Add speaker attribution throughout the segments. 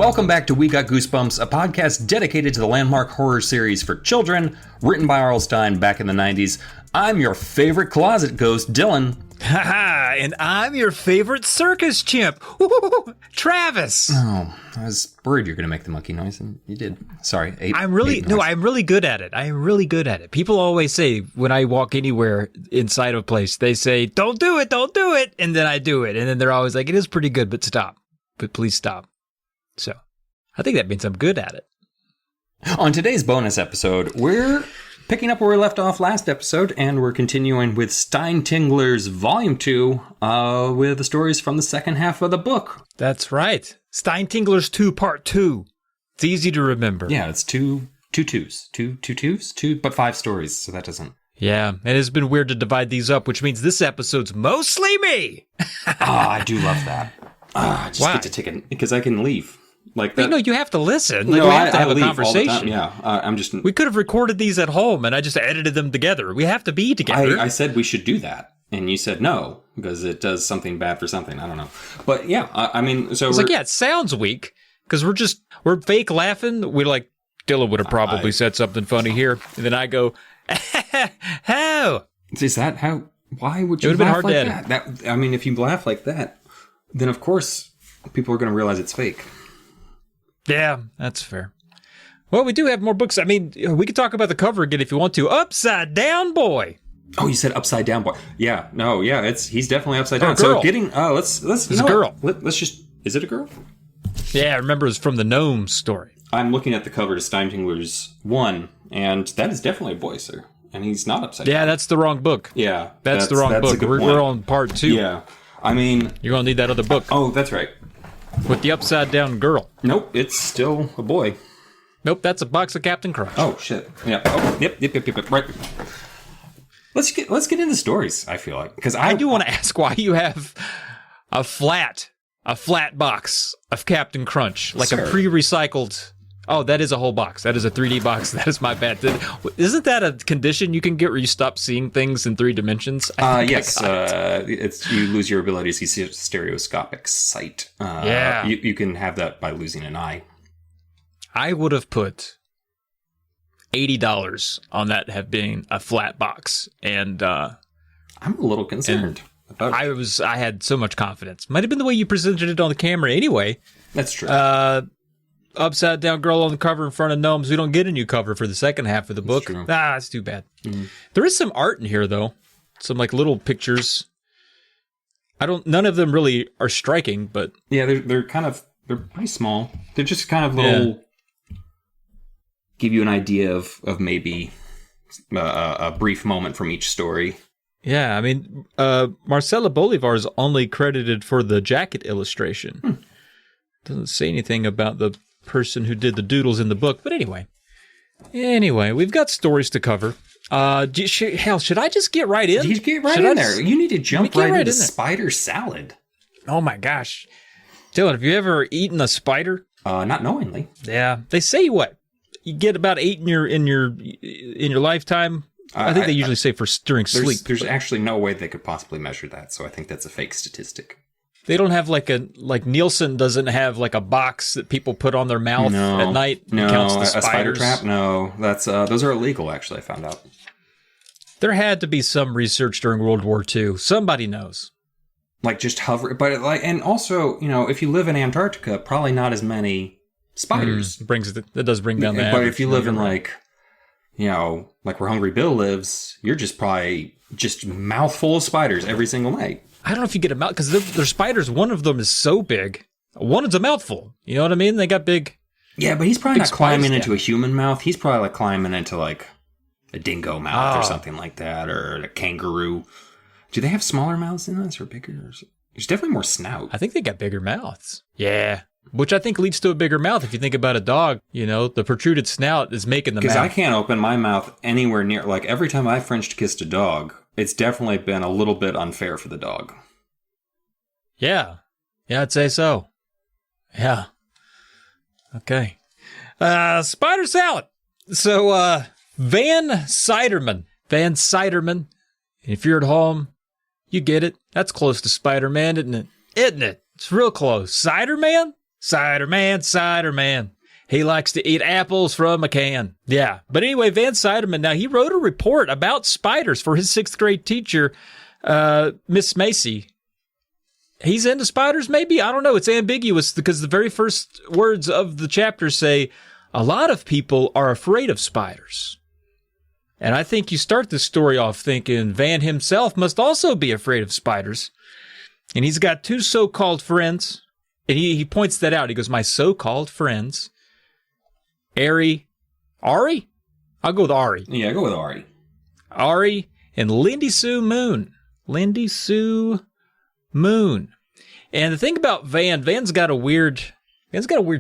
Speaker 1: Welcome back to We Got Goosebumps, a podcast dedicated to the landmark horror series for children, written by R.L. Stine back in the 90s. I'm your favorite closet ghost, Dylan.
Speaker 2: Haha, and I'm your favorite circus chimp, Travis.
Speaker 1: Oh, I was worried you were going to make the monkey noise, and you did. Sorry.
Speaker 2: I'm really good at it. I am really good at it. People always say when I walk anywhere inside of a place, they say, don't do it, and then I do it. And then they're always like, it is pretty good, but stop. But please stop. So, I think that means I'm good at it.
Speaker 1: On today's bonus episode, we're picking up where we left off last episode, and we're continuing with Stinetinglers Volume 2 with the stories from the second half of the book.
Speaker 2: That's right. Stinetinglers 2 Part 2. It's easy to remember.
Speaker 1: Yeah, it's two twos, but 5 stories, so that doesn't...
Speaker 2: Yeah, and it's been weird to divide these up, which means this episode's mostly me.
Speaker 1: I do love that. I just get to take it, because I can leave. Like that.
Speaker 2: No, you have to listen.
Speaker 1: Like,
Speaker 2: we have to have a
Speaker 1: leave
Speaker 2: conversation.
Speaker 1: all the time. Yeah,
Speaker 2: We could have recorded these at home, and I just edited them together. We have to be together.
Speaker 1: I said we should do that, and you said no because it does something bad for something. I don't know, but yeah,
Speaker 2: it's like, it sounds weak because we're fake laughing. We like Dylan would have probably said something funny here, and then I go, how?
Speaker 1: Is that how? Why would you?
Speaker 2: It would have been hard
Speaker 1: like
Speaker 2: to
Speaker 1: that? That? I mean, if you laugh like that, then of course people are going to realize it's fake.
Speaker 2: Yeah, that's fair. Well, we do have more books. I mean, we could talk about the cover again if you want to. Upside Down Boy.
Speaker 1: Oh, you said Upside Down Boy. Yeah, no, yeah, he's definitely upside down.
Speaker 2: Girl.
Speaker 1: So getting let's
Speaker 2: it's a girl.
Speaker 1: Let's just, is it a girl?
Speaker 2: Yeah, I remember it's from the Gnome story.
Speaker 1: I'm looking at the cover to Stinetinglers 1, and that is definitely a boy, sir. And he's not upside down.
Speaker 2: Yeah, that's the wrong book.
Speaker 1: Yeah,
Speaker 2: that's the wrong book. We're on part 2.
Speaker 1: Yeah, I mean,
Speaker 2: you're gonna need that other book.
Speaker 1: Oh, that's right.
Speaker 2: With the upside down girl.
Speaker 1: Nope, it's still a boy.
Speaker 2: Nope, that's a box of Captain Crunch.
Speaker 1: Oh shit. Yeah. Oh, yep. Right. Let's get into stories. I feel like because
Speaker 2: I do want to ask why you have a flat box of Captain Crunch, like a pre-recycled. Oh, that is a whole box. That is a 3D box. That is my bad. Isn't that a condition you can get where you stop seeing things in 3 dimensions?
Speaker 1: Yes. It's you lose your ability to see stereoscopic sight.
Speaker 2: Yeah.
Speaker 1: You can have that by losing an eye.
Speaker 2: I would have put $80 on that have been a flat box, and I'm
Speaker 1: a little concerned about it.
Speaker 2: I had so much confidence. Might have been the way you presented it on the camera anyway.
Speaker 1: That's true.
Speaker 2: Upside down girl on the cover in front of gnomes. We don't get a new cover for the second half of the book.
Speaker 1: True.
Speaker 2: It's too bad. Mm-hmm. There is some art in here though. Some like little pictures. None of them really are striking, but
Speaker 1: yeah, they're pretty small. They're just kind of little give you an idea of maybe a brief moment from each story.
Speaker 2: Yeah, I mean, Marcela Bolivar is only credited for the jacket illustration. Doesn't say anything about the person who did the doodles in the book, but anyway, we've got stories to cover. Should I just get right in?
Speaker 1: You get right in there. You need to jump right into spider salad.
Speaker 2: Oh my gosh, Dylan, have you ever eaten a spider?
Speaker 1: Not knowingly.
Speaker 2: Yeah, they say what you get about 8 in your lifetime. I think they usually say during sleep.
Speaker 1: There's actually no way they could possibly measure that, so I think that's a fake statistic.
Speaker 2: They don't have like Nielsen doesn't have like a box that people put on their mouth at night.
Speaker 1: No,
Speaker 2: counts the
Speaker 1: a
Speaker 2: spiders.
Speaker 1: Spider trap. No, that's those are illegal. Actually, I found out.
Speaker 2: There had to be some research during World War II. Somebody knows.
Speaker 1: Like just hover, but and also if you live in Antarctica, probably not as many spiders.
Speaker 2: That does bring down the average.
Speaker 1: But if you live in like where Hungry Bill lives, you're just probably just mouthful of spiders every single night.
Speaker 2: I don't know if you get a mouth because they're spiders. One of them is so big. One is a mouthful. You know what I mean? They got big.
Speaker 1: Yeah, but he's probably not climbing into a human mouth. He's probably like climbing into like a dingo mouth or something like that, or a kangaroo. Do they have smaller mouths than us or bigger? There's definitely more snout.
Speaker 2: I think they got bigger mouths. Yeah. Which I think leads to a bigger mouth. If you think about a dog, the protruded snout is making the mouth.
Speaker 1: Because I can't open my mouth anywhere near, like every time I French kissed a dog, it's definitely been a little bit unfair for the dog.
Speaker 2: Yeah. Yeah, I'd say so. Yeah. Okay. Spider salad. So, Van Siderman. If you're at home, you get it. That's close to Spider-Man, isn't it? Isn't it? It's real close. Cider Man? Cider man. He likes to eat apples from a can. Yeah. But anyway, Van Siderman, now he wrote a report about spiders for his 6th grade teacher, Miss Macy. He's into spiders, maybe? I don't know. It's ambiguous because the very first words of the chapter say, a lot of people are afraid of spiders. And I think you start this story off thinking Van himself must also be afraid of spiders. And he's got 2 so-called friends. And he points that out. He goes, my so-called friends, Ari? I'll go with Ari.
Speaker 1: Yeah, go with Ari.
Speaker 2: Ari and Lindy Sue Moon. And the thing about Van's got a weird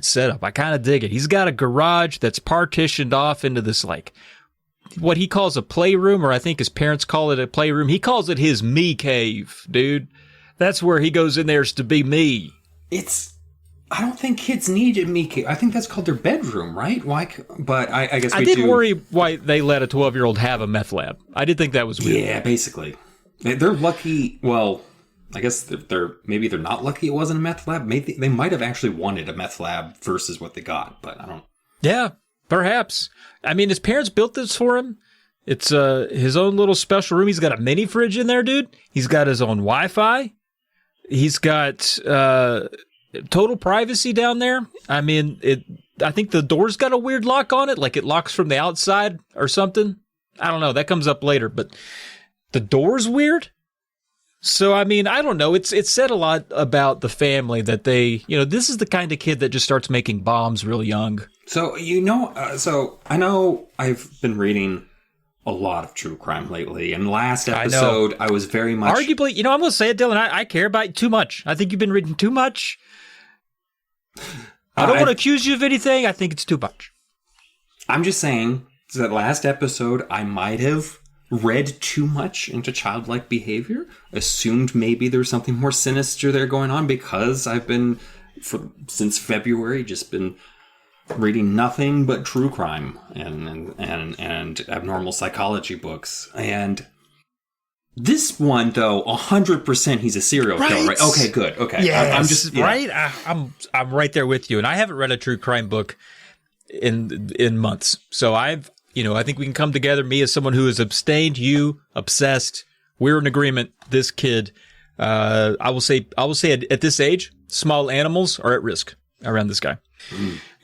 Speaker 2: setup. I kind of dig it. He's got a garage that's partitioned off into this, like, what he calls a playroom, or I think his parents call it a playroom. He calls it his me cave, dude. That's where he goes in there to be me.
Speaker 1: I don't think kids need a me cave. I think that's called their bedroom, right? Why? But I guess
Speaker 2: I did worry why they let a 12-year-old have a meth lab. I did think that was weird.
Speaker 1: Yeah, basically. They're lucky. Well, I guess maybe they're not lucky it wasn't a meth lab. Maybe they might have actually wanted a meth lab versus what they got, but I don't.
Speaker 2: Yeah, perhaps. I mean, his parents built this for him. It's his own little special room. He's got a mini fridge in there, dude. He's got his own Wi-Fi. He's got total privacy down there. I mean, I think the door's got a weird lock on it, like it locks from the outside or something. I don't know. That comes up later, but the door's weird. So, I mean, I don't know. It's said a lot about the family that they, this is the kind of kid that just starts making bombs real young.
Speaker 1: So, I know I've been reading a lot of true crime lately. And last episode, I was very much...
Speaker 2: Arguably, I'm going to say it, Dylan, I care about it too much. I think you've been reading too much. I don't want to accuse you of anything. I think it's too much.
Speaker 1: I'm just saying that last episode, I might have read too much into childlike behavior, assumed maybe there's something more sinister there going on because I've been, since February, just been reading nothing but true crime and abnormal psychology books. And this one, though, 100% he's a serial killer, right? Okay, good. Okay.
Speaker 2: Yes,
Speaker 1: I'm just
Speaker 2: right. I'm right there with you. And I haven't read a true crime book in months. So I think we can come together, me as someone who is abstained, you obsessed. We're in agreement. This kid, I will say at this age, small animals are at risk around this guy.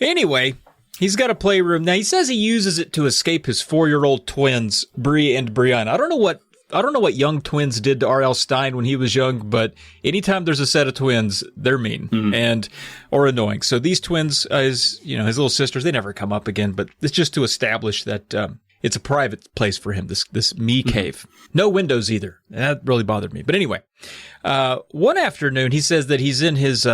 Speaker 2: Anyway, he's got a playroom. Now, he says he uses it to escape his 4-year-old twins, Bree and Brianna. I don't know what young twins did to R.L. Stine when he was young, but anytime there's a set of twins, they're mean or annoying. So these twins, his little sisters, they never come up again, but it's just to establish that it's a private place for him, this me cave. No windows either. That really bothered me. But anyway, one afternoon, he says that he's in his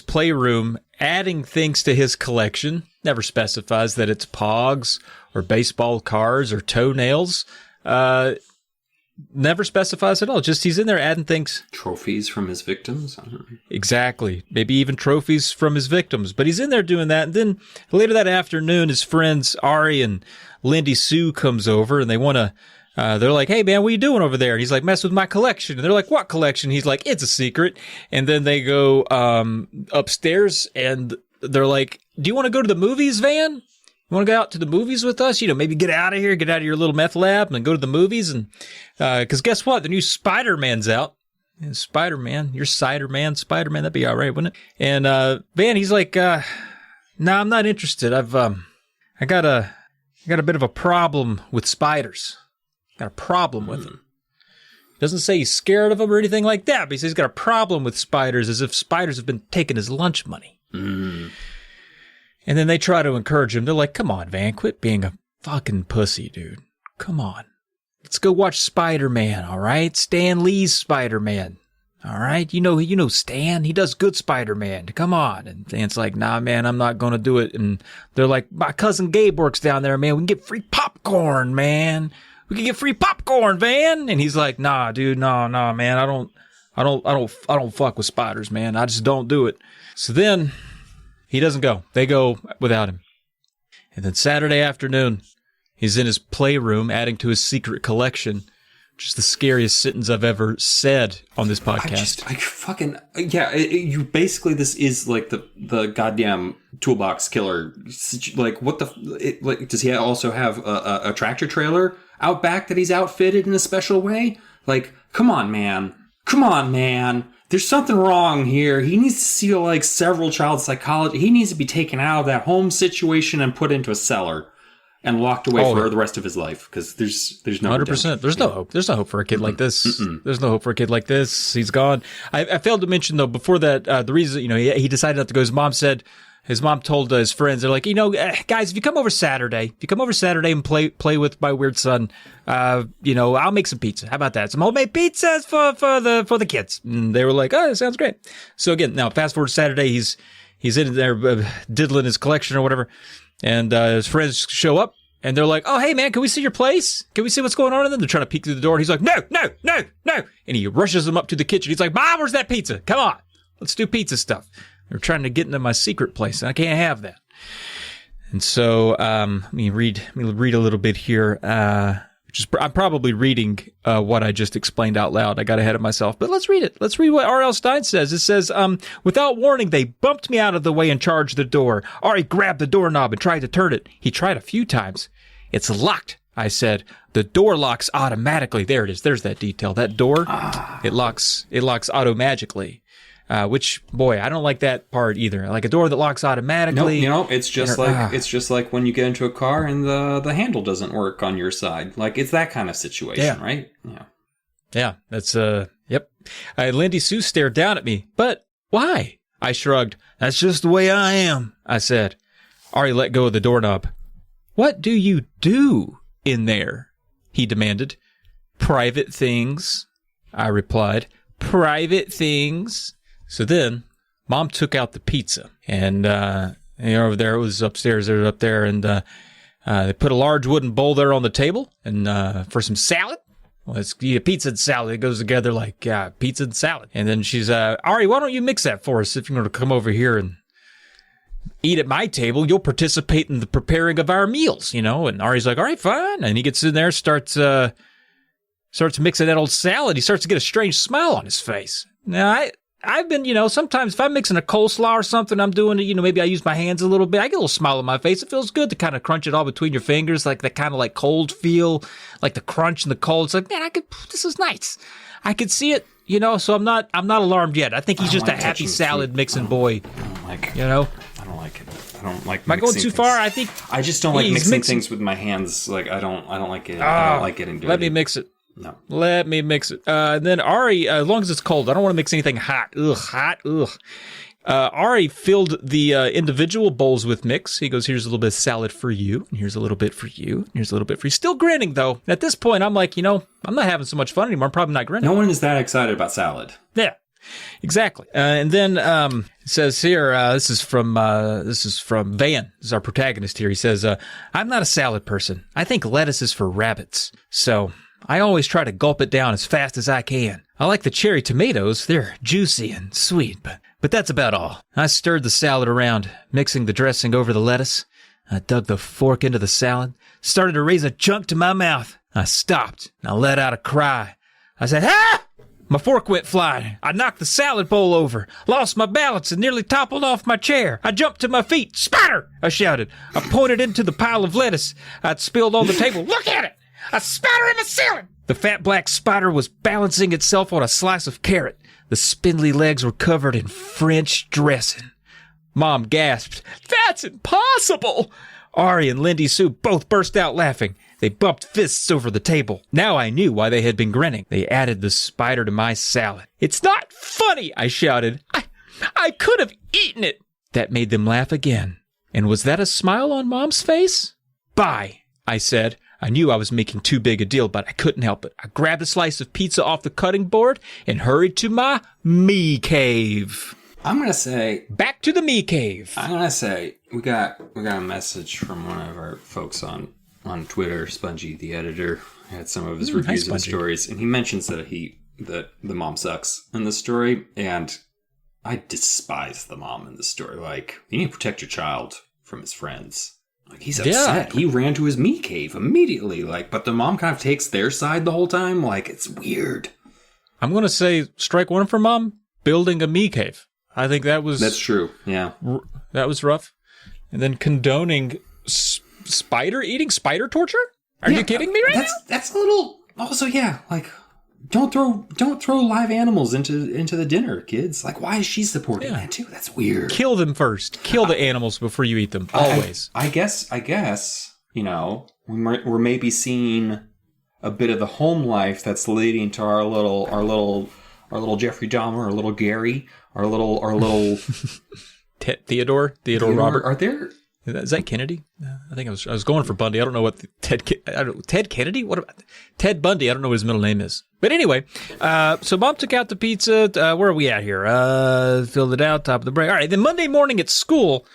Speaker 2: playroom adding things to his collection. Never specifies that it's pogs or baseball cards or toenails. Never specifies at all. Just he's in there adding things.
Speaker 1: Trophies from his victims? I don't know.
Speaker 2: Exactly. Maybe even trophies from his victims. But he's in there doing that. And then later that afternoon, his friends Ari and Lindy Sue comes over and they want to, they're like, hey, man, what are you doing over there? And he's like, mess with my collection. And they're like, what collection? He's like, it's a secret. And then they go upstairs and they're like, do you want to go to the movies, Van? You want to go out to the movies with us? Maybe get out of here, get out of your little meth lab and go to the movies. And because guess what? The new Spider-Man's out. And Spider-Man, you're Cider-Man, Spider-Man, that'd be all right, wouldn't it? And Van, he's like, no, I'm not interested. I got a bit of a problem with spiders. Got a problem with them. Doesn't say he's scared of them or anything like that, but he says he's got a problem with spiders, as if spiders have been taking his lunch money. And then they try to encourage him. They're like, come on, Van, quit being a fucking pussy, dude. Come on. Let's go watch Spider-Man, all right? Stan Lee's Spider-Man, all right? You know Stan. He does good Spider-Man. Come on. And Dan's like, nah, man, I'm not going to do it. And they're like, my cousin Gabe works down there, man. We can get free popcorn, man. We can get free popcorn, Van. And he's like, nah, dude, nah, man. I don't fuck with spiders, man. I just don't do it. So then he doesn't go. They go without him. And then Saturday afternoon, he's in his playroom adding to his secret collection, which is the scariest sentence I've ever said on this podcast.
Speaker 1: You basically, this is like the goddamn toolbox killer. Like, what the, does he also have a tractor trailer out back that he's outfitted in a special way? Like, come on, man. There's something wrong here. He needs to see like several child psychology. He needs to be taken out of that home situation and put into a cellar and locked away for the rest of his life, because there's no
Speaker 2: 100%. There's no hope. There's no hope for a kid like this. There's no hope for a kid like this. He's gone. I failed to mention though before that the reason he decided not to go. His mom told his friends, they're like, guys, if you come over Saturday and play with my weird son, I'll make some pizza. How about that? Some homemade pizzas for the kids. And they were like, oh, that sounds great. So again, now fast forward to Saturday, he's in there diddling his collection or whatever, and his friends show up and they're like, oh, hey man, can we see your place? Can we see what's going on? And then they're trying to peek through the door. And he's like, no. And he rushes them up to the kitchen. He's like, Mom, where's that pizza? Come on, let's do pizza stuff. They're trying to get into my secret place, and I can't have that. And so, let me read a little bit here. I'm probably reading what I just explained out loud. I got ahead of myself, but let's read it. Let's read what R.L. Stine says. It says, without warning, they bumped me out of the way and charged the door. Ari grabbed the doorknob and tried to turn it. He tried a few times. It's locked, I said. The door locks automatically. There it is. There's that detail. That door, it locks auto-magically. Which, boy, I don't like that part either. Like a door that locks automatically.
Speaker 1: No, it's just like when you get into a car and the handle doesn't work on your side. Like, it's that kind of situation, right? Yeah.
Speaker 2: Yeah, that's, yep. Lindy Sue stared down at me. But why? I shrugged. That's just the way I am, I said. Ari let go of the doorknob. What do you do in there? He demanded. Private things, I replied. Private things. So then, Mom took out the pizza, and over there, it was upstairs, they were up there, and they put a large wooden bowl there on the table, and for some salad. Well, it's pizza and salad. It goes together like pizza and salad. And then she's, Ari, why don't you mix that for us if you're going to come over here and eat at my table? You'll participate in the preparing of our meals, And Ari's like, all right, fine. And he gets in there, starts mixing that old salad. He starts to get a strange smile on his face. Now, I've been, sometimes if I'm mixing a coleslaw or something, I'm doing it, maybe I use my hands a little bit. I get a little smile on my face. It feels good to kind of crunch it all between your fingers, like that kind of like cold feel, like the crunch and the cold. It's like, man, this is nice. I could see it, so I'm not alarmed yet. I think he's just a happy salad mixing boy.
Speaker 1: I don't like it.
Speaker 2: I
Speaker 1: don't like it. I don't like.
Speaker 2: Am I going too far? I think
Speaker 1: I just don't like mixing things with my hands. Like I don't like it. I don't like getting dirty.
Speaker 2: Let me mix it.
Speaker 1: No.
Speaker 2: Let me mix it. And then Ari, as long as it's cold, I don't want to mix anything hot. Ugh. Ari filled the individual bowls with mix. He goes, here's a little bit of salad for you, and here's a little bit for you, and here's a little bit for you. Still grinning, though. At this point, I'm like, I'm not having so much fun anymore. I'm probably not grinning.
Speaker 1: No one is that excited about salad.
Speaker 2: Yeah, exactly. And then it says here, this is from Van. This is our protagonist here. He says, I'm not a salad person. I think lettuce is for rabbits. So I always try to gulp it down as fast as I can. I like the cherry tomatoes. They're juicy and sweet, but that's about all. I stirred the salad around, mixing the dressing over the lettuce. I dug the fork into the salad, started to raise a chunk to my mouth. I stopped, and I let out a cry. I said, ah! My fork went flying. I knocked the salad bowl over, lost my balance, and nearly toppled off my chair. I jumped to my feet. Spatter! I shouted. I pointed into the pile of lettuce I'd spilled on the table. Look at it! A spatter in the salad! The fat black spider was balancing itself on a slice of carrot. The spindly legs were covered in French dressing. Mom gasped, "That's impossible!" Ari and Lindy Sue both burst out laughing. They bumped fists over the table. Now I knew why they had been grinning. They added the spider to my salad. "It's not funny!" I shouted. I could have eaten it! That made them laugh again. And was that a smile on Mom's face? "Bye," I said. I knew I was making too big a deal, but I couldn't help it. I grabbed a slice of pizza off the cutting board and hurried to my me cave.
Speaker 1: I'm going to say...
Speaker 2: Back to the me cave.
Speaker 1: I'm going to say, we got a message from one of our folks on Twitter, Spongy, the editor. He had some of his reviews and stories, and he mentions that that the mom sucks in the story, and I despise the mom in the story. Like, you need to protect your child from his friends. Like, he's upset. He ran to his me cave immediately. Like, but the mom kind of takes their side the whole time. Like, it's weird.
Speaker 2: I'm going to say strike one for Mom, building a me cave. I think that's
Speaker 1: true. Yeah.
Speaker 2: That was rough. And then condoning eating spider torture? Are you kidding me right now?
Speaker 1: That's a little, also, yeah, like, don't throw live animals into the dinner, kids. Like, why is she supporting that too? That's weird.
Speaker 2: Kill them first. Kill the animals before you eat them. Always.
Speaker 1: I guess, you know, we're maybe seeing a bit of the home life that's leading to our little Jeffrey Dahmer, our little Gary, our little
Speaker 2: Theodore Robert.
Speaker 1: Are there?
Speaker 2: Is that Kennedy? I think I was going for Bundy. I don't know what Ted Kennedy. What about Ted Bundy? I don't know what his middle name is. But anyway, so Mom took out the pizza. Where are we at here? Filled it out. Top of the break. All right. Then Monday morning at school,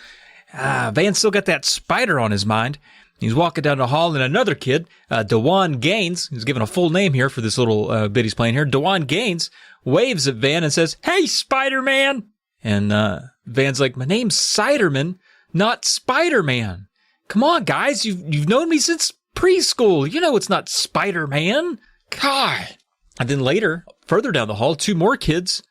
Speaker 2: Van still got that spider on his mind. He's walking down the hall, and another kid, Dewan Gaines, who's given a full name here for this little bit he's playing here. Dewan Gaines waves at Van and says, "Hey, Spider-Man!" And Van's like, "My name's Siderman, not Spider-Man. Come on, guys, you've known me since preschool. You know it's not Spider-Man. God." And then later, further down the hall, two more kids,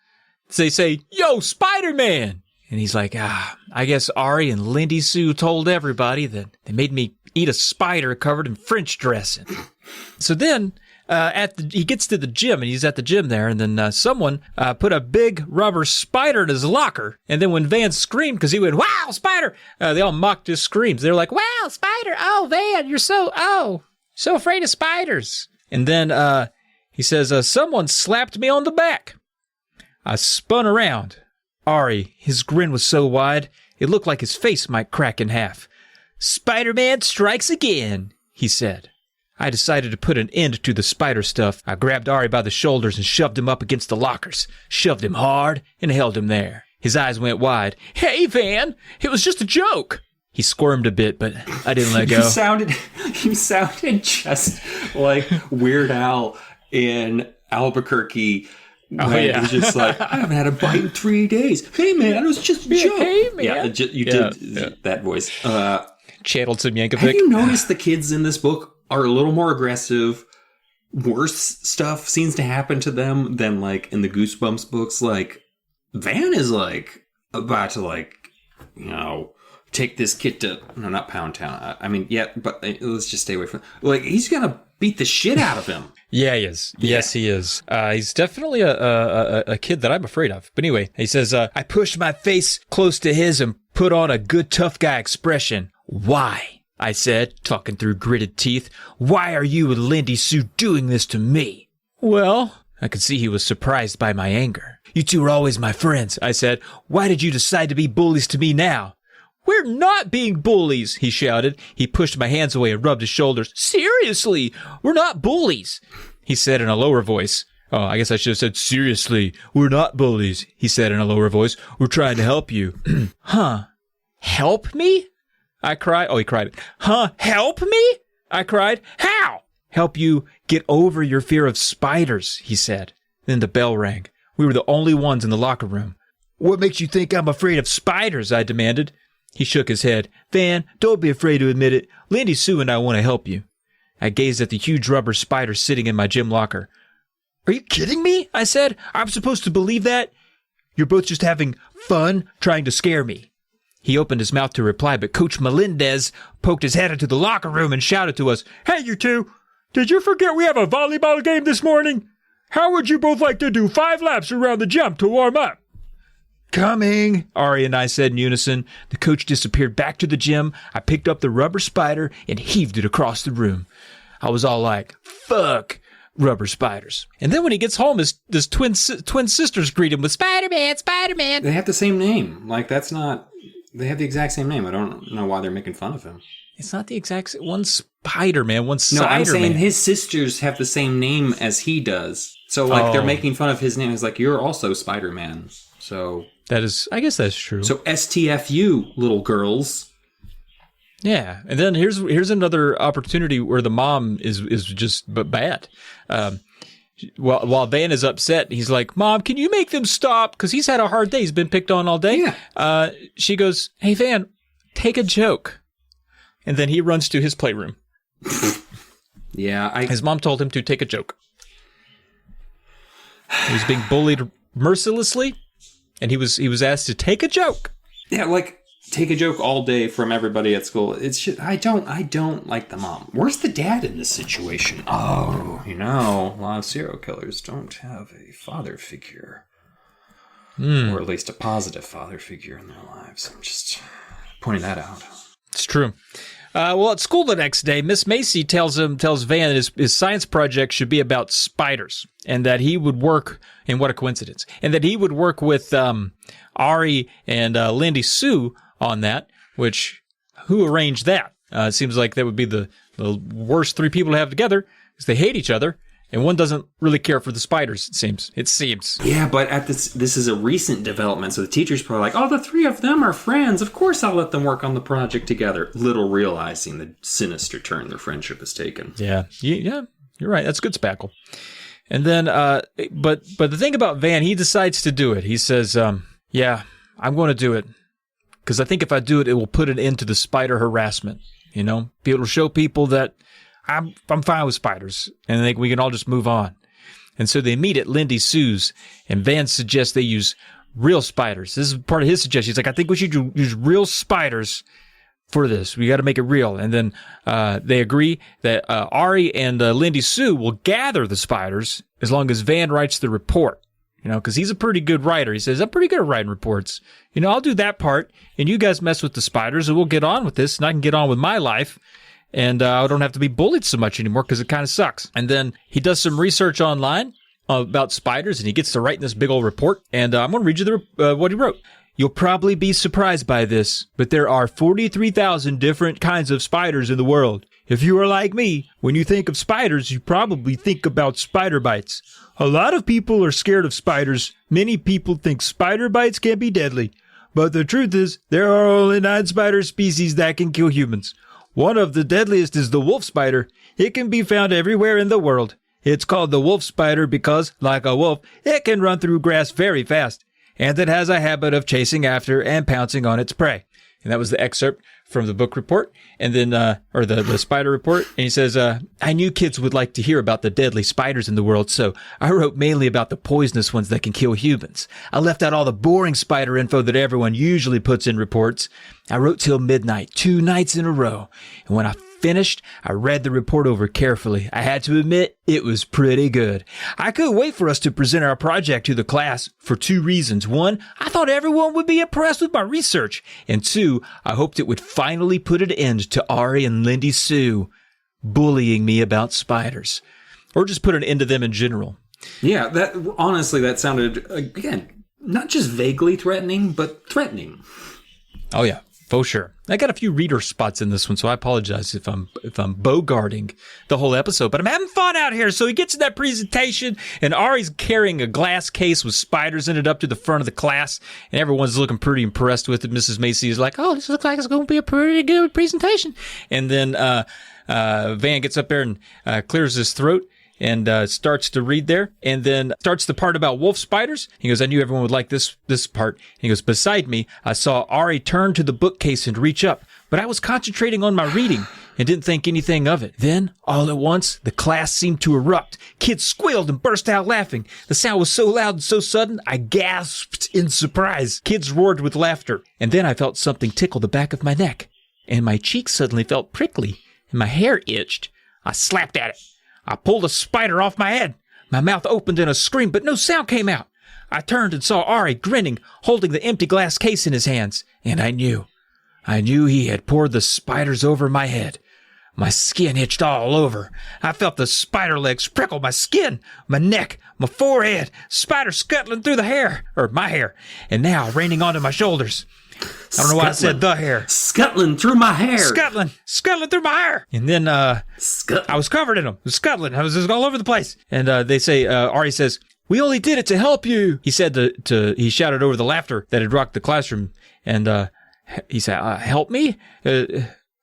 Speaker 2: they say, "Yo, Spider-Man!" And he's like, I guess Ari and Lindy Sue told everybody that they made me eat a spider covered in French dressing. So then he gets to the gym, and he's at the gym there, and then someone put a big rubber spider in his locker. And then when Van screamed, because he went, "Wow, spider!" They all mocked his screams. They were like, "Wow, spider! Oh, Van, you're so afraid of spiders." And then he says, "Someone slapped me on the back." I spun around. Ari, his grin was so wide, it looked like his face might crack in half. "Spider-Man strikes again," he said. I decided to put an end to the spider stuff. I grabbed Ari by the shoulders and shoved him up against the lockers, shoved him hard, and held him there. His eyes went wide. "Hey, Van, it was just a joke." He squirmed a bit, but I didn't let go.
Speaker 1: You sounded just like Weird Al in Albuquerque. It was just like, "I haven't had a bite in 3 days. Hey, man, it was just a joke."
Speaker 2: Hey, man.
Speaker 1: Yeah, you did that voice.
Speaker 2: Channeled some Yankovic.
Speaker 1: Have you noticed the kids in this book are a little more aggressive? Worse stuff seems to happen to them than, like, in the Goosebumps books. Like, Van is, like, about to, like, you know, take this kid to, no, not Pound Town. I mean, yeah, but let's just stay away from, like, he's gonna beat the shit out of him.
Speaker 2: Yeah, he is. Yes, he is. He's definitely a kid that I'm afraid of. But anyway, he says, I pushed my face close to his and put on a good tough guy expression. "Why?" I said, talking through gritted teeth. "Why are you and Lindy Sue doing this to me?" "Well," I could see he was surprised by my anger. "You two are always my friends," I said. "Why did you decide to be bullies to me now?" "We're not being bullies," he shouted. He pushed my hands away and rubbed his shoulders. "Seriously, we're not bullies," he said in a lower voice. Oh, I guess I should have said, "Seriously, we're not bullies," he said in a lower voice. "We're trying to help you." "Huh? Help me?" I cried. Oh, he cried. "Huh? Help me?" I cried. "How?" "Help you get over your fear of spiders," he said. Then the bell rang. We were the only ones in the locker room. "What makes you think I'm afraid of spiders?" I demanded. He shook his head. "Van, don't be afraid to admit it. Lindy Sue and I want to help you." I gazed at the huge rubber spider sitting in my gym locker. "Are you kidding me?" I said. "I'm supposed to believe that? You're both just having fun trying to scare me." He opened his mouth to reply, but Coach Melendez poked his head into the locker room and shouted to us, "Hey, you two, did you forget we have a volleyball game this morning? How would you both like to do 5 laps around the gym to warm up?" "Coming," Ari and I said in unison. The coach disappeared back to the gym. I picked up the rubber spider and heaved it across the room. I was all like, "Fuck rubber spiders." And then when he gets home, his twin sisters greet him with, "Spider-Man, Spider-Man."
Speaker 1: They have the same name. Like, that's not... They have the exact same name. I don't know why they're making fun of him.
Speaker 2: It's not the exact... One's Spider-Man, one's Cider-Man.
Speaker 1: No, I'm saying his sisters have the same name as he does. So, like, they're making fun of his name. It's like, you're also Spider-Man. So...
Speaker 2: That is... I guess that's true. So,
Speaker 1: STFU, little girls.
Speaker 2: Yeah. And then here's another opportunity where the mom is just bad. While Van is upset, he's like, "Mom, can you make them stop?" Because he's had a hard day. He's been picked on all day.
Speaker 1: Yeah.
Speaker 2: She goes, "Hey, Van, take a joke." and then he runs to his playroom.
Speaker 1: Yeah,
Speaker 2: his mom told him to take a joke. He was being bullied mercilessly, and he was asked to take a joke.
Speaker 1: Yeah, like take a joke all day from everybody at school. It's just, I don't like the mom. Where's the dad in this situation? Oh, a lot of serial killers don't have a father figure, or at least a positive father figure in their lives. I'm just pointing that out.
Speaker 2: It's true. Well, at school the next day, Miss Macy tells Van that his science project should be about spiders, and that he would work, and what a coincidence, and that he would work with Ari and Lindy Sue on that, which, who arranged that? It seems like that would be the worst three people to have together, because they hate each other, and one doesn't really care for the spiders, it seems.
Speaker 1: Yeah, but this is a recent development, so the teacher's probably like, the three of them are friends. Of course I'll let them work on the project together. Little realizing the sinister turn their friendship has taken.
Speaker 2: Yeah, you're right. That's good spackle. And then, but the thing about Van, he decides to do it. He says, yeah, I'm going to do it, because I think if I do it, it will put an end to the spider harassment. Be able to show people that I'm fine with spiders, and we can all just move on. And so they meet at Lindy Sue's, and Van suggests they use real spiders. This is part of his suggestion. He's like, I think we should use real spiders for this. We got to make it real. And then they agree that Ari and Lindy Sue will gather the spiders as long as Van writes the report. Because he's a pretty good writer. He says, I'm pretty good at writing reports. I'll do that part, and you guys mess with the spiders, and we'll get on with this, and I can get on with my life. And I don't have to be bullied so much anymore because it kind of sucks. And then he does some research online about spiders, and he gets to write this big old report. And I'm going to read you what he wrote. You'll probably be surprised by this, but there are 43,000 different kinds of spiders in the world. If you are like me, when you think of spiders, you probably think about spider bites. A lot of people are scared of spiders. Many people think spider bites can be deadly. But the truth is, there are only 9 spider species that can kill humans. One of the deadliest is the wolf spider. It can be found everywhere in the world. It's called the wolf spider because, like a wolf, it can run through grass very fast, and it has a habit of chasing after and pouncing on its prey. And that was the excerpt from the book report, and then, or the spider report. And he says, I knew kids would like to hear about the deadly spiders in the world, so I wrote mainly about the poisonous ones that can kill humans. I left out all the boring spider info that everyone usually puts in reports. I wrote till midnight, 2 nights in a row. And when I finished, I read the report over carefully. I had to admit, it was pretty good. I couldn't wait for us to present our project to the class for 2 reasons. 1, I thought everyone would be impressed with my research. And 2, I hoped it would finally put an end to Ari and Lindy Sue bullying me about spiders. Or just put an end to them in general.
Speaker 1: Yeah, that sounded, again, not just vaguely threatening, but threatening.
Speaker 2: Oh, yeah. For sure. I got a few reader spots in this one, so I apologize if I'm bogarting the whole episode, but I'm having fun out here. So he gets in that presentation, and Ari's carrying a glass case with spiders in it up to the front of the class, and everyone's looking pretty impressed with it. Mrs. Macy is like, this looks like it's going to be a pretty good presentation. And then Van gets up there and clears his throat and starts to read there, and then starts the part about wolf spiders. He goes, I knew everyone would like this part. He goes, beside me, I saw Ari turn to the bookcase and reach up, but I was concentrating on my reading and didn't think anything of it. Then, all at once, the class seemed to erupt. Kids squealed and burst out laughing. The sound was so loud and so sudden, I gasped in surprise. Kids roared with laughter, and then I felt something tickle the back of my neck, and my cheeks suddenly felt prickly, and my hair itched. I slapped at it. I pulled a spider off my head. My mouth opened in a scream, but no sound came out. I turned and saw Ari grinning, holding the empty glass case in his hands. And I knew he had poured the spiders over my head. My skin itched all over. I felt the spider legs prickle my skin, my neck, my forehead, spiders scuttling through my hair, and now raining onto my shoulders. I don't know why I said the hair.
Speaker 1: Scuttling through my hair.
Speaker 2: Scuttling through my hair. And then I was covered in them. It was scuttling. I was just all over the place. And they say, Ari says, we only did it to help you. He said he shouted over the laughter that had rocked the classroom. And he said, help me?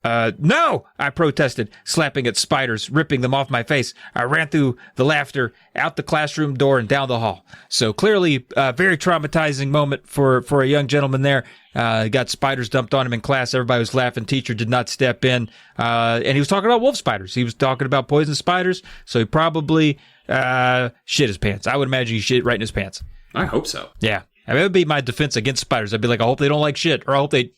Speaker 2: No, I protested, slapping at spiders, ripping them off my face. I ran through the laughter, out the classroom door, and down the hall. So clearly, a very traumatizing moment for a young gentleman there. Got spiders dumped on him in class. Everybody was laughing. Teacher did not step in. And he was talking about wolf spiders. He was talking about poison spiders. So he probably shit his pants. I would imagine he shit right in his pants.
Speaker 1: I hope so.
Speaker 2: Yeah. I mean, it would be my defense against spiders. I'd be like, I hope they don't like shit. Or I hope they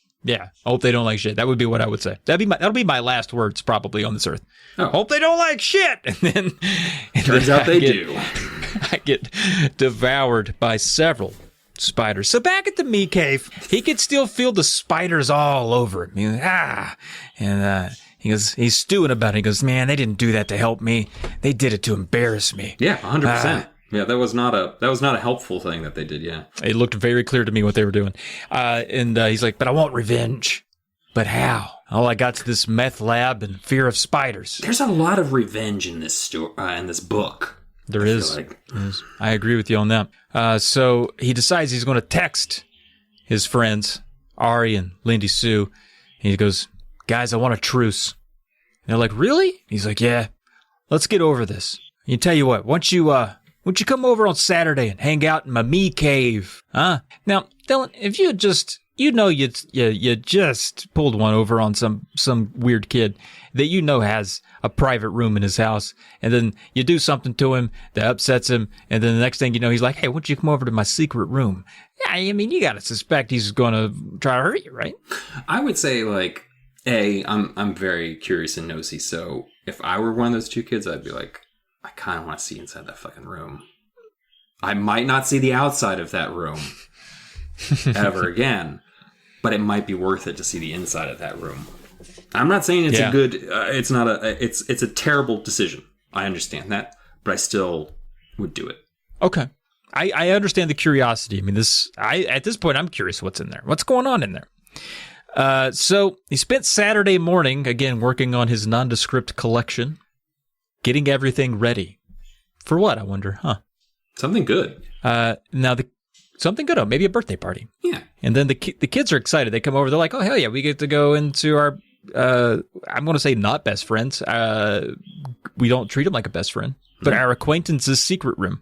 Speaker 2: don't like shit. That would be what I would say. That'll be my last words probably on this earth. Oh. Hope they don't like shit. And then
Speaker 1: turns out they do.
Speaker 2: I get devoured by several spiders. So back at the me cave, he could still feel the spiders all over him. And he goes, he's stewing about it. He goes, man, they didn't do that to help me. They did it to embarrass me.
Speaker 1: Yeah, 100%. Yeah, that was not a helpful thing that they did, yeah.
Speaker 2: It looked very clear to me what they were doing. And he's like, but I want revenge. But how? All I got's this meth lab and fear of spiders.
Speaker 1: There's a lot of revenge in this in this book.
Speaker 2: There is. I agree with you on that. So he decides he's going to text his friends, Ari and Lindy Sue. And he goes, guys, I want a truce. And they're like, really? He's like, yeah, let's get over this. You tell you what, once you come over on Saturday and hang out in my me cave, huh? Now, Dylan, if you just, you just pulled one over on some weird kid that you know has a private room in his house, and then you do something to him that upsets him, and then the next thing you know, he's like, hey, why don't you come over to my secret room? Yeah, I mean, you gotta suspect he's gonna try to hurt you, right?
Speaker 1: I would say, like, I'm very curious and nosy, so if I were one of those two kids, I'd be like, I kind of want to see inside that fucking room. I might not see the outside of that room ever again, but it might be worth it to see the inside of that room. I'm not saying it's a good. It's not a. It's a terrible decision. I understand that, but I still would do it.
Speaker 2: Okay, I understand the curiosity. I mean, at this point, I'm curious what's in there. What's going on in there? So he spent Saturday morning again working on his nondescript collection. Getting everything ready. For what, I wonder, huh?
Speaker 1: Something good.
Speaker 2: Something good, maybe a birthday party.
Speaker 1: Yeah.
Speaker 2: And then the kids are excited. They come over, they're like, oh, hell yeah, we get to go into our, I'm going to say not best friends. We don't treat them like a best friend, but our acquaintance's secret room.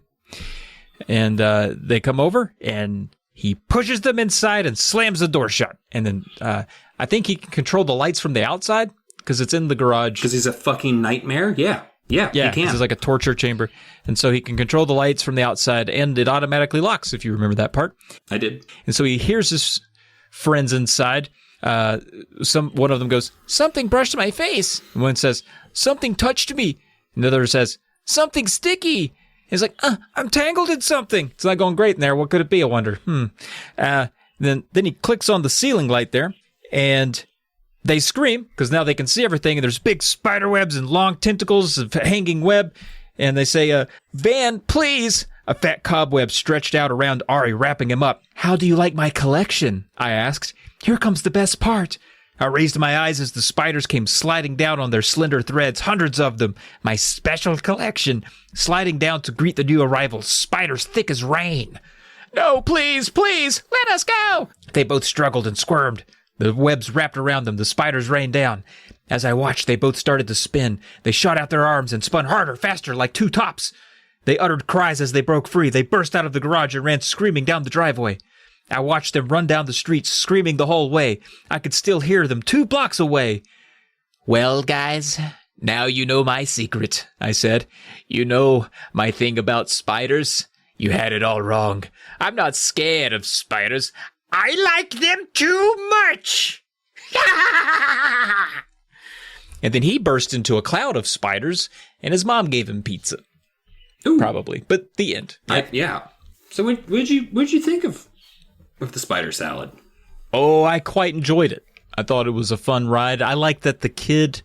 Speaker 2: And they come over, and he pushes them inside and slams the door shut. And then I think he can control the lights from the outside, because it's in the garage.
Speaker 1: Because he's a fucking nightmare? Yeah. Yeah, he can.
Speaker 2: It's like a torture chamber. And so he can control the lights from the outside, and it automatically locks, if you remember that part.
Speaker 1: I did.
Speaker 2: And so he hears his friends inside. One of them goes, something brushed my face. And one says, something touched me. Another says, something sticky. He's like, I'm tangled in something. It's not going great in there. What could it be, I wonder? Then he clicks on the ceiling light there, and they scream, because now they can see everything, and there's big spider webs and long tentacles of hanging web. And they say, Van, please. A fat cobweb stretched out around Ari, wrapping him up. How do you like my collection? I asked. Here comes the best part. I raised my eyes as the spiders came sliding down on their slender threads, hundreds of them. My special collection, sliding down to greet the new arrivals, spiders thick as rain. No, please, let us go. They both struggled and squirmed. The webs wrapped around them. The spiders rained down. As I watched, they both started to spin. They shot out their arms and spun harder, faster, like two tops. They uttered cries as they broke free. They burst out of the garage and ran screaming down the driveway. I watched them run down the streets, screaming the whole way. I could still hear them 2 blocks away. Well, guys, now you know my secret, I said. You know my thing about spiders. You had it all wrong. I'm not scared of spiders. I like them too much. And then he burst into a cloud of spiders, and his mom gave him pizza.
Speaker 1: Ooh.
Speaker 2: Probably, but the end.
Speaker 1: Yeah. So what'd you think of the spider salad?
Speaker 2: Oh, I quite enjoyed it. I thought it was a fun ride. I liked that the kid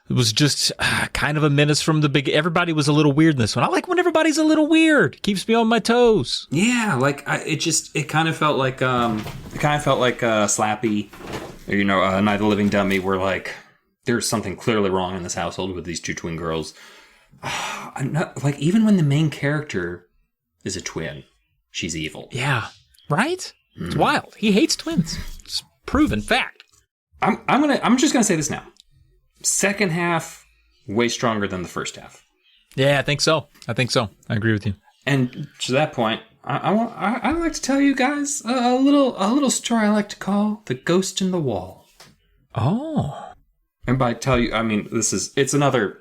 Speaker 2: was just kind of a menace from the beginning. Everybody was a little weird in this one. I like when everybody's a little weird. Keeps me on my toes.
Speaker 1: Yeah, like it kind of felt like Slappy, or Night of the Living Dummy, where like there's something clearly wrong in this household with these 2 twin girls. Like even when the main character is a twin, she's evil.
Speaker 2: Yeah, right? It's wild. He hates twins. It's proven fact.
Speaker 1: I'm just gonna say this now. Second half, way stronger than the first half.
Speaker 2: Yeah, I think so. I agree with you.
Speaker 1: And to that point, I'd like to tell you guys a little story I like to call The Ghost in the Wall.
Speaker 2: Oh.
Speaker 1: And by tell you, I mean it's another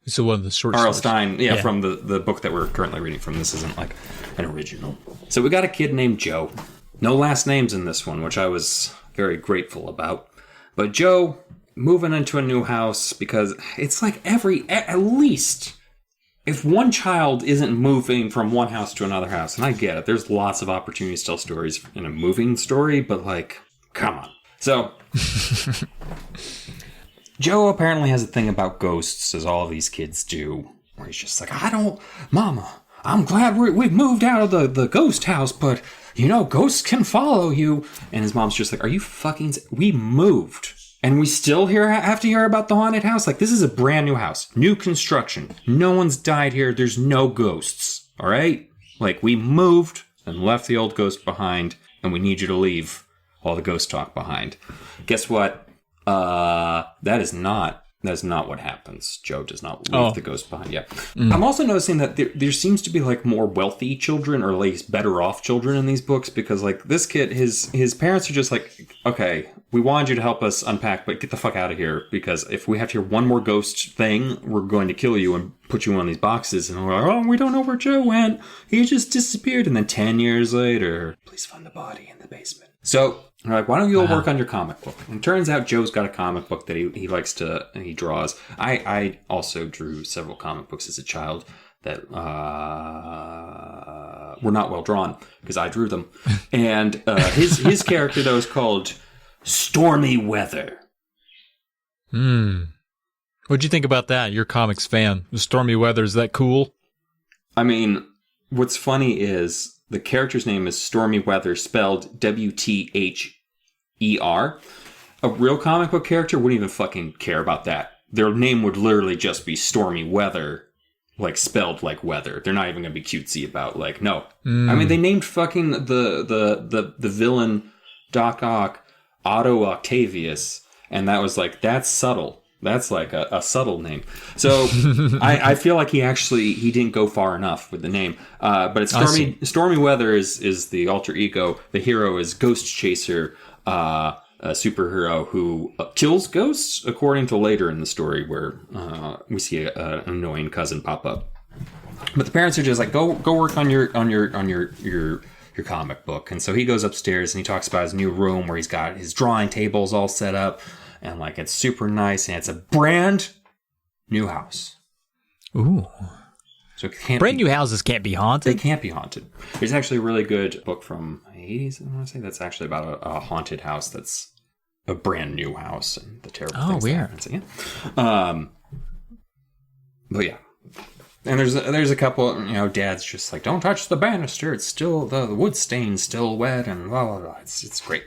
Speaker 2: So one of the short
Speaker 1: R.L.
Speaker 2: stories.
Speaker 1: Stein, from the book that we're currently reading from. This isn't like an original. So we got a kid named Joe. No last names in this one, which I was very grateful about. But Joe moving into a new house because it's like at least if one child isn't moving from one house to another house, and I get it, there's lots of opportunities to tell stories in a moving story, but like, come on. So Joe apparently has a thing about ghosts, as all these kids do, where he's just like, Mama, I'm glad we've moved out of the ghost house, but, ghosts can follow you. And his mom's just like, are you fucking... We moved, and we still have to hear about the haunted house? Like, this is a brand new house. New construction. No one's died here. There's no ghosts, all right? Like, we moved and left the old ghost behind, and we need you to leave all the ghost talk behind. Guess what? That is not what happens. Joe does not leave the ghost behind. Yeah. I'm also noticing that there seems to be like more wealthy children, or at least better off children in these books, because like this kid, his parents are just like, okay, we wanted you to help us unpack, but get the fuck out of here, because if we have to hear one more ghost thing, we're going to kill you and put you in these boxes. And we're like, oh, we don't know where Joe went. He just disappeared. And then 10 years later, please find the body in the basement. So they're like, why don't you all work on your comic book? And it turns out Joe's got a comic book that he likes to, and he draws. I also drew several comic books as a child that were not well drawn because I drew them. And his character, though, is called Stormy Weather.
Speaker 2: What'd you think about that? You're a comics fan. The Stormy Weather, is that cool?
Speaker 1: I mean, what's funny is the character's name is Stormy Weather, spelled W-T-H-E-R. A real comic book character wouldn't even fucking care about that. Their name would literally just be Stormy Weather, like spelled like weather. They're not even going to be cutesy about like, no. I mean, they named fucking the villain Doc Ock Otto Octavius, and that was like, that's subtle. That's like a subtle name. So I feel like he didn't go far enough with the name. But it's Stormy Weather is the alter ego. The hero is Ghost Chaser, a superhero who kills ghosts, according to later in the story where we see an annoying cousin pop up. But the parents are just like, go work on your comic book. And so he goes upstairs and he talks about his new room where he's got his drawing tables all set up. And, like, it's super nice, and it's a brand new house.
Speaker 2: Ooh.
Speaker 1: So it can't
Speaker 2: brand new houses can't be haunted?
Speaker 1: They can't be haunted. There's actually a really good book from the 80s, I want to say, that's actually about a haunted house that's a brand new house and the terrible things
Speaker 2: weird.
Speaker 1: that happen. So, yeah. But, yeah. And there's a couple, dad's just like, don't touch the banister. It's still, the wood stain's still wet, and blah, blah, blah. It's great.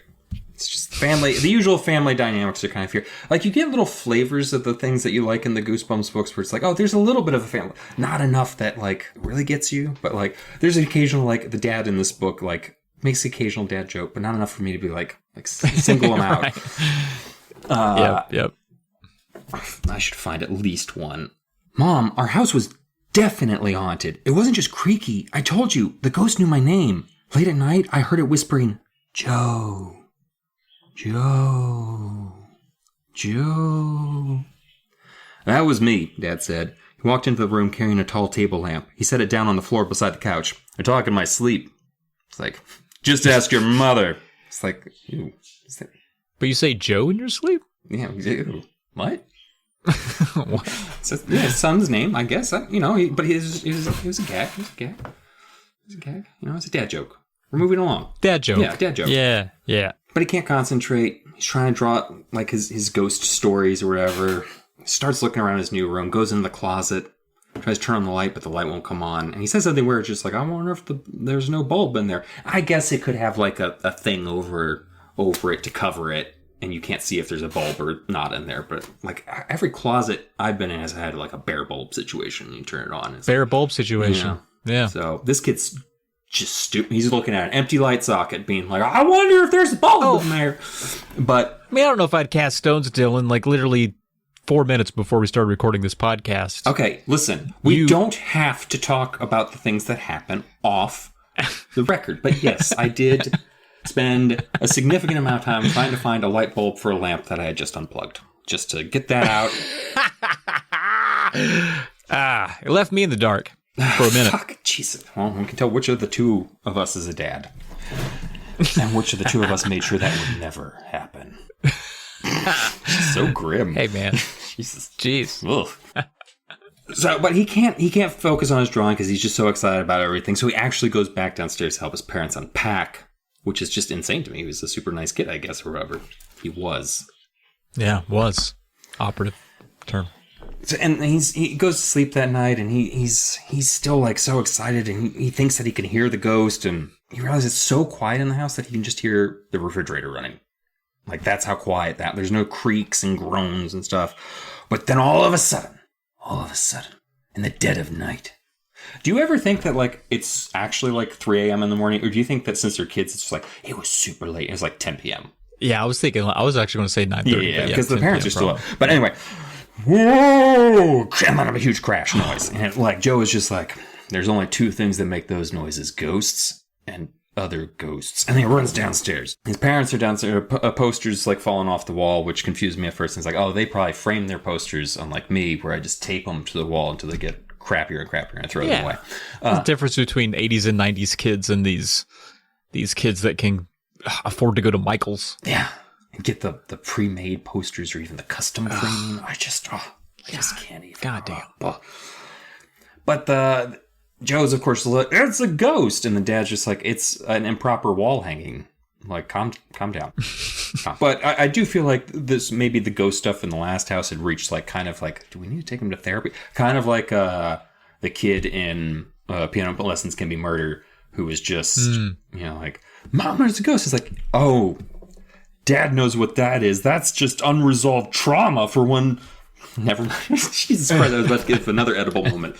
Speaker 1: It's just the usual family dynamics are kind of here. Like, you get little flavors of the things that you like in the Goosebumps books where it's like, oh, there's a little bit of a family. Not enough that, like, really gets you. But, like, there's an occasional, like, the dad in this book, like, makes the occasional dad joke, but not enough for me to be, like single him out.
Speaker 2: Yep.
Speaker 1: I should find at least one. Mom, our house was definitely haunted. It wasn't just creaky. I told you, the ghost knew my name. Late at night, I heard it whispering, Joe. That was me, Dad said. He walked into the room carrying a tall table lamp. He set it down on the floor beside the couch. I talk in my sleep. It's like, just ask your mother. It's like, ew.
Speaker 2: But you say Joe in your sleep?
Speaker 1: Yeah, ew. What? What? So, yeah, his son's name, I guess. But it was a gag. It was a gag. It's a dad joke. We're moving along.
Speaker 2: Dad joke.
Speaker 1: Yeah, dad joke.
Speaker 2: Yeah.
Speaker 1: But he can't concentrate. He's trying to draw like his ghost stories or whatever. He starts looking around his new room, goes into the closet, tries to turn on the light, but the light won't come on. And he says something where it's just like, I wonder if there's no bulb in there. I guess it could have like a thing over it to cover it, and you can't see if there's a bulb or not in there. But like every closet I've been in has had like a bare bulb situation. You turn it on.
Speaker 2: Bare bulb situation. Yeah.
Speaker 1: So this kid's just stupid. He's looking at an empty light socket, being like, I wonder if there's a bulb in there. But
Speaker 2: I mean, I don't know if I'd cast stones, Dylan, like literally 4 minutes before we started recording this podcast.
Speaker 1: Okay, listen, we don't have to talk about the things that happen off the record. But yes, I did spend a significant amount of time trying to find a light bulb for a lamp that I had just unplugged. Just to get that out.
Speaker 2: It left me in the dark for a minute.
Speaker 1: Fuck, Jesus. Well, we can tell which of the two of us is a dad. And which of the two of us made sure that would never happen. So grim.
Speaker 2: Hey, man.
Speaker 1: Jesus.
Speaker 2: Jeez.
Speaker 1: So, but he can't focus on his drawing because he's just so excited about everything. So he actually goes back downstairs to help his parents unpack, which is just insane to me. He was a super nice kid, I guess, or whatever he was.
Speaker 2: Yeah, was. Operative term.
Speaker 1: So, and he goes to sleep that night, and he's still like so excited, and he thinks that he can hear the ghost, and he realizes it's so quiet in the house that he can just hear the refrigerator running. Like, that's how quiet that. There's no creaks and groans and stuff. But then all of a sudden, in the dead of night, do you ever think that like it's actually like 3 a.m. in the morning, or do you think that since they're kids, it's just like it was super late? It was like 10 p.m.
Speaker 2: Yeah, I was actually going to say 9:30.
Speaker 1: Yeah, because the parents are still up. But anyway, whoa! And then a huge crash noise. And like Joe is just like, there's only two things that make those noises: ghosts and other ghosts. And he runs downstairs. His parents are downstairs. Posters like falling off the wall, which confused me at first. And it's like, oh, they probably framed their posters, unlike me, where I just tape them to the wall until they get crappier and crappier and throw them away.
Speaker 2: The difference between 80s and 90s kids and these kids that can afford to go to Michael's.
Speaker 1: Yeah. And get the pre-made posters or even the custom frame. I just can't even.
Speaker 2: Goddamn.
Speaker 1: But Joe's, of course, like, it's a ghost. And the dad's just like, it's an improper wall hanging. Like, calm down. But I do feel like this, maybe the ghost stuff in the last house had reached like, kind of like, do we need to take him to therapy? Kind of like the kid in Piano Lessons Can Be Murder, who was just, like, Mom, there's a ghost. It's like, oh, Dad knows what that is. That's just unresolved trauma for when... Never mind. Jesus Christ, I was about to give another edible moment.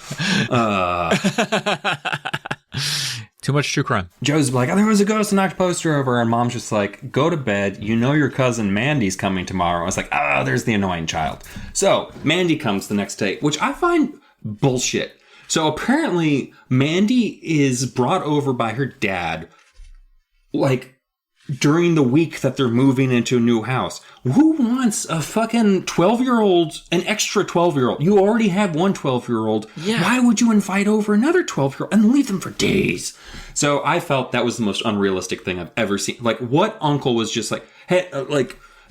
Speaker 2: Too much true crime.
Speaker 1: Joe's like, oh, there was a ghost and knocked a poster over. And Mom's just like, go to bed. You know your cousin Mandy's coming tomorrow. I was like, there's the annoying child. So Mandy comes the next day, which I find bullshit. So apparently Mandy is brought over by her dad like during the week that they're moving into a new house. Who wants a fucking 12-year-old, an extra 12-year-old? You already have one 12-year-old. Yeah. Why would you invite over another 12-year-old and leave them for days? So I felt that was the most unrealistic thing I've ever seen. Like, what uncle was just like, hey,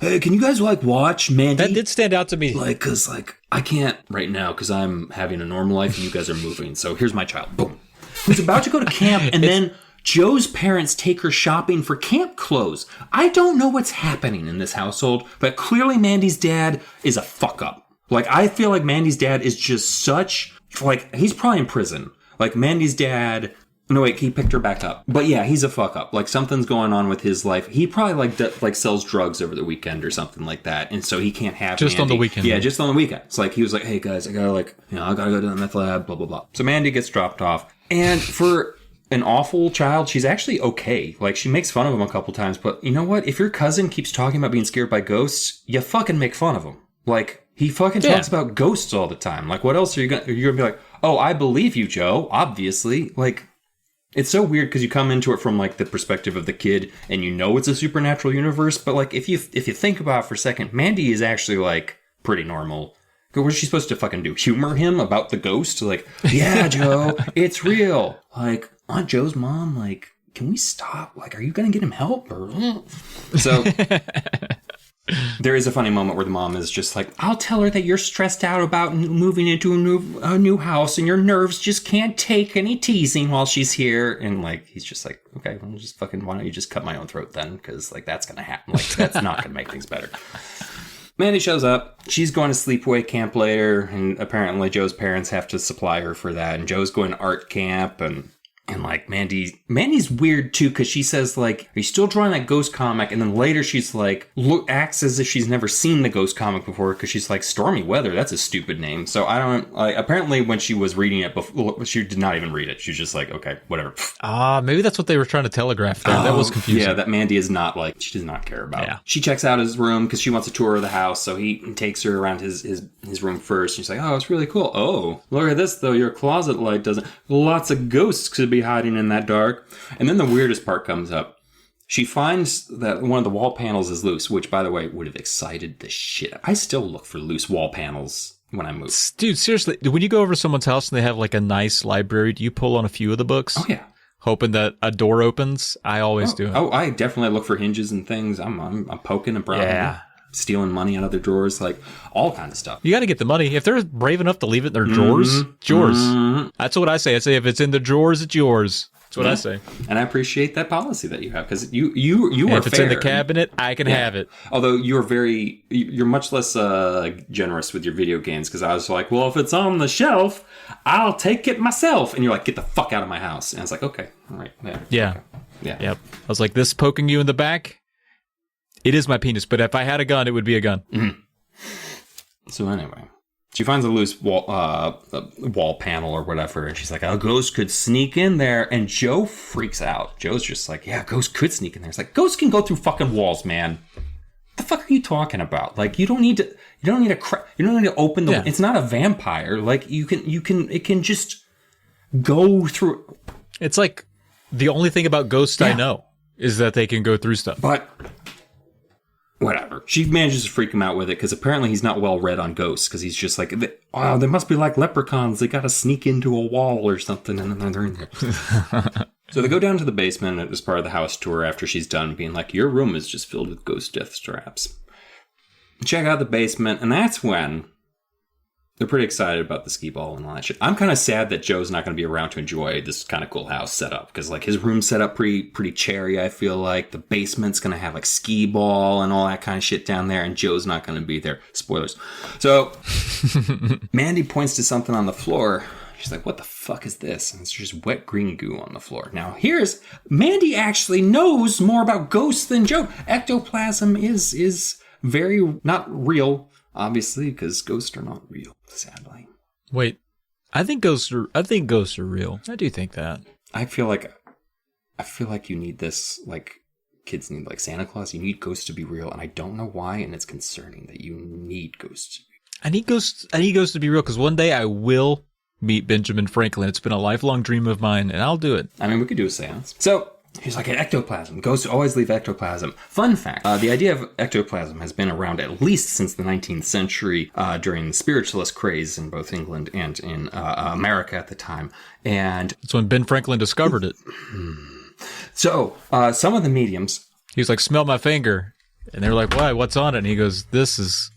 Speaker 1: can you guys like watch Mandy?
Speaker 2: That did stand out to me.
Speaker 1: Like, cause like I can't right now because I'm having a normal life and you guys are moving. So here's my child. Boom. Who's about to go to camp and then Joe's parents take her shopping for camp clothes. I don't know what's happening in this household, but clearly Mandy's dad is a fuck up. Like, I feel like Mandy's dad is just such, like, he's probably in prison. Like, Mandy's dad, no, wait, he picked her back up. But yeah, he's a fuck up. Like, something's going on with his life. He probably, like sells drugs over the weekend or something like that. And so he can't have
Speaker 2: just
Speaker 1: Mandy.
Speaker 2: On the weekend.
Speaker 1: Yeah, just on the weekend. It's like, he was like, hey, guys, I gotta go to the meth lab, blah, blah, blah. So Mandy gets dropped off. And for an awful child, she's actually okay. Like, she makes fun of him a couple times, but you know what? If your cousin keeps talking about being scared by ghosts, you fucking make fun of him. Like, he fucking talks about ghosts all the time. Like, what else are you gonna be like, oh, I believe you, Joe, obviously. Like, it's so weird because you come into it from like the perspective of the kid and you know it's a supernatural universe, but like if you think about it for a second, Mandy is actually like pretty normal. What is she supposed to fucking do? Humor him about the ghost? Like, yeah, Joe, it's real. Like, Aunt Joe's mom, like, can we stop? Like, are you going to get him help? Or... So, there is a funny moment where the mom is just like, I'll tell her that you're stressed out about moving into a new house and your nerves just can't take any teasing while she's here. And, like, he's just like, okay, well, just fucking, why don't you just cut my own throat then? Because, like, that's going to happen. Like, that's not going to make things better. Mandy shows up. She's going to sleepaway camp later, and apparently Joe's parents have to supply her for that. And Joe's going to art camp, and And like Mandy's weird too, because she says like, "Are you still drawing that ghost comic?" And then later she's like, acts as if she's never seen the ghost comic before, because she's like, "Stormy Weather, that's a stupid name." So I don't like. Apparently, when she was reading it before, she did not even read it. She was just like, "Okay, whatever."
Speaker 2: Maybe that's what they were trying to telegraph there. That was confusing.
Speaker 1: Yeah, that Mandy is not like, she does not care about.
Speaker 2: Yeah.
Speaker 1: She checks out his room because she wants a tour of the house, so he takes her around his room first. She's like, "Oh, it's really cool. Oh, look at this though. Your closet light doesn't. Lots of ghosts could be hiding in that dark." And then the weirdest part comes up. She finds that one of the wall panels is loose, which, by the way, would have excited the shit. I still look for loose wall panels when I move.
Speaker 2: Dude, seriously, when you go over to someone's house and they have like a nice library, do you pull on a few of the books?
Speaker 1: Oh, yeah.
Speaker 2: Hoping that a door opens? I always do it.
Speaker 1: Oh, I definitely look for hinges and things. I'm poking and prodding.
Speaker 2: Yeah.
Speaker 1: Stealing money out of their drawers, like all kinds of stuff.
Speaker 2: You got to get the money. If they're brave enough to leave it in their drawers, it's yours. That's what I say. I say if it's in the drawers, it's yours. That's what I say.
Speaker 1: And I appreciate that policy that you have, because you are
Speaker 2: if it's
Speaker 1: fair.
Speaker 2: in the cabinet, I can have it.
Speaker 1: Although you're much less generous with your video games, because I was like, well, if it's on the shelf, I'll take it myself. And you're like, get the fuck out of my house. And I was like, okay, all right,
Speaker 2: yeah,
Speaker 1: okay. Yeah.
Speaker 2: Yep. I was like, this poking you in the back, it is my penis. But if I had a gun, it would be a gun.
Speaker 1: Mm-hmm. So anyway. She finds a loose wall panel or whatever, and she's like, "A ghost could sneak in there." And Joe freaks out. Joe's just like, "Yeah, ghost could sneak in there." It's like, ghosts can go through fucking walls, man. What the fuck are you talking about? Like, you don't need to open the. Yeah. It's not a vampire. Like, it can just go through.
Speaker 2: It's like the only thing about ghosts I know is that they can go through stuff.
Speaker 1: But whatever. She manages to freak him out with it, because apparently he's not well read on ghosts, because he's just like, "Oh, they must be like leprechauns. They got to sneak into a wall or something, and then they're in there." So they go down to the basement as part of the house tour after she's done being like, "Your room is just filled with ghost death traps." Check out the basement, and that's when they're pretty excited about the skee ball and all that shit. I'm kind of sad that Joe's not going to be around to enjoy this kind of cool house setup, because like his room's set up pretty cherry. I feel like the basement's going to have like skee ball and all that kind of shit down there, and Joe's not going to be there. Spoilers. So Mandy points to something on the floor. She's like, "What the fuck is this?" And it's just wet green goo on the floor. Now here's Mandy actually knows more about ghosts than Joe. Ectoplasm is very not real. Obviously, because ghosts are not real, sadly.
Speaker 2: Wait, I think ghosts are real. I do think that.
Speaker 1: I feel like you need this, like kids need like Santa Claus. You need ghosts to be real, and I don't know why, and it's concerning that you need ghosts to be real. I need ghosts to be real, because one day I will meet Benjamin Franklin. It's been a lifelong dream of mine, and I'll do it. I mean, we could do a seance. So he's like, an ectoplasm. Ghosts always leave ectoplasm. Fun fact, the idea of ectoplasm has been around at least since the 19th century during the spiritualist craze in both England and in America at the time. And
Speaker 2: that's when Ben Franklin discovered it.
Speaker 1: So some of the mediums...
Speaker 2: He was like, "Smell my finger." And they were like, "Why? What's on it?" And he goes, "This is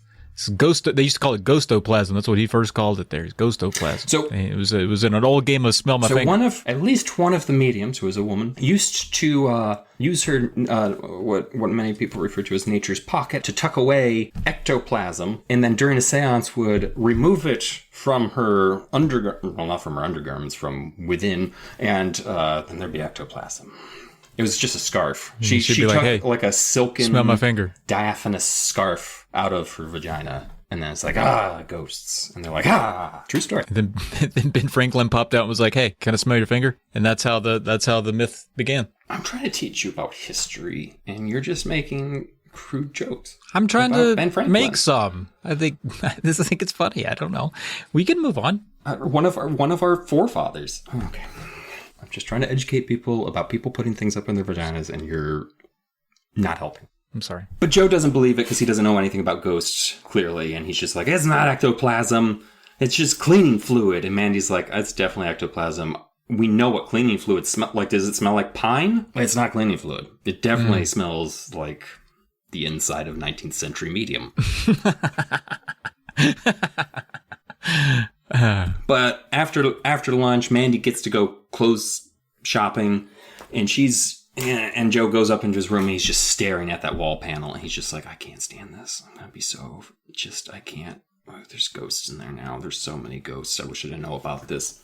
Speaker 2: ghost." They used to call it ghostoplasm. That's what he first called it. There's ghostoplasm. So it was in an old game of smell my finger. So at least one of the mediums, who was a woman, used to use her what many people refer to as nature's pocket to tuck away ectoplasm, and then during a seance would remove it from her not from her undergarments, from within, and then there'd be ectoplasm. It was just a scarf. She took like, "Hey, like a silken, smell my finger,"
Speaker 1: diaphanous scarf out of her vagina. And then it's like, ghosts. And they're like, true story.
Speaker 2: And then Ben Franklin popped out and was like, "Hey, can I smell your finger?" And that's how the myth began.
Speaker 1: I'm trying to teach you about history, and you're just making crude jokes.
Speaker 2: I'm trying to make some. I think it's funny. I don't know. We can move on.
Speaker 1: One of our forefathers. Okay. I'm just trying to educate people about people putting things up in their vaginas, and you're not helping.
Speaker 2: I'm sorry.
Speaker 1: But Joe doesn't believe it because he doesn't know anything about ghosts, clearly. And he's just like, "It's not ectoplasm. It's just cleaning fluid." And Mandy's like, "It's definitely ectoplasm. We know what cleaning fluid smells like. Does it smell like pine?" It's not cleaning fluid. It definitely smells like the inside of 19th century medium. But after lunch, Mandy gets to go clothes shopping, and Joe goes up into his room, and he's just staring at that wall panel, and he's just like, "I can't stand this. I'm gonna be so I can't. Oh, there's ghosts in there now. There's so many ghosts. I wish I didn't know about this."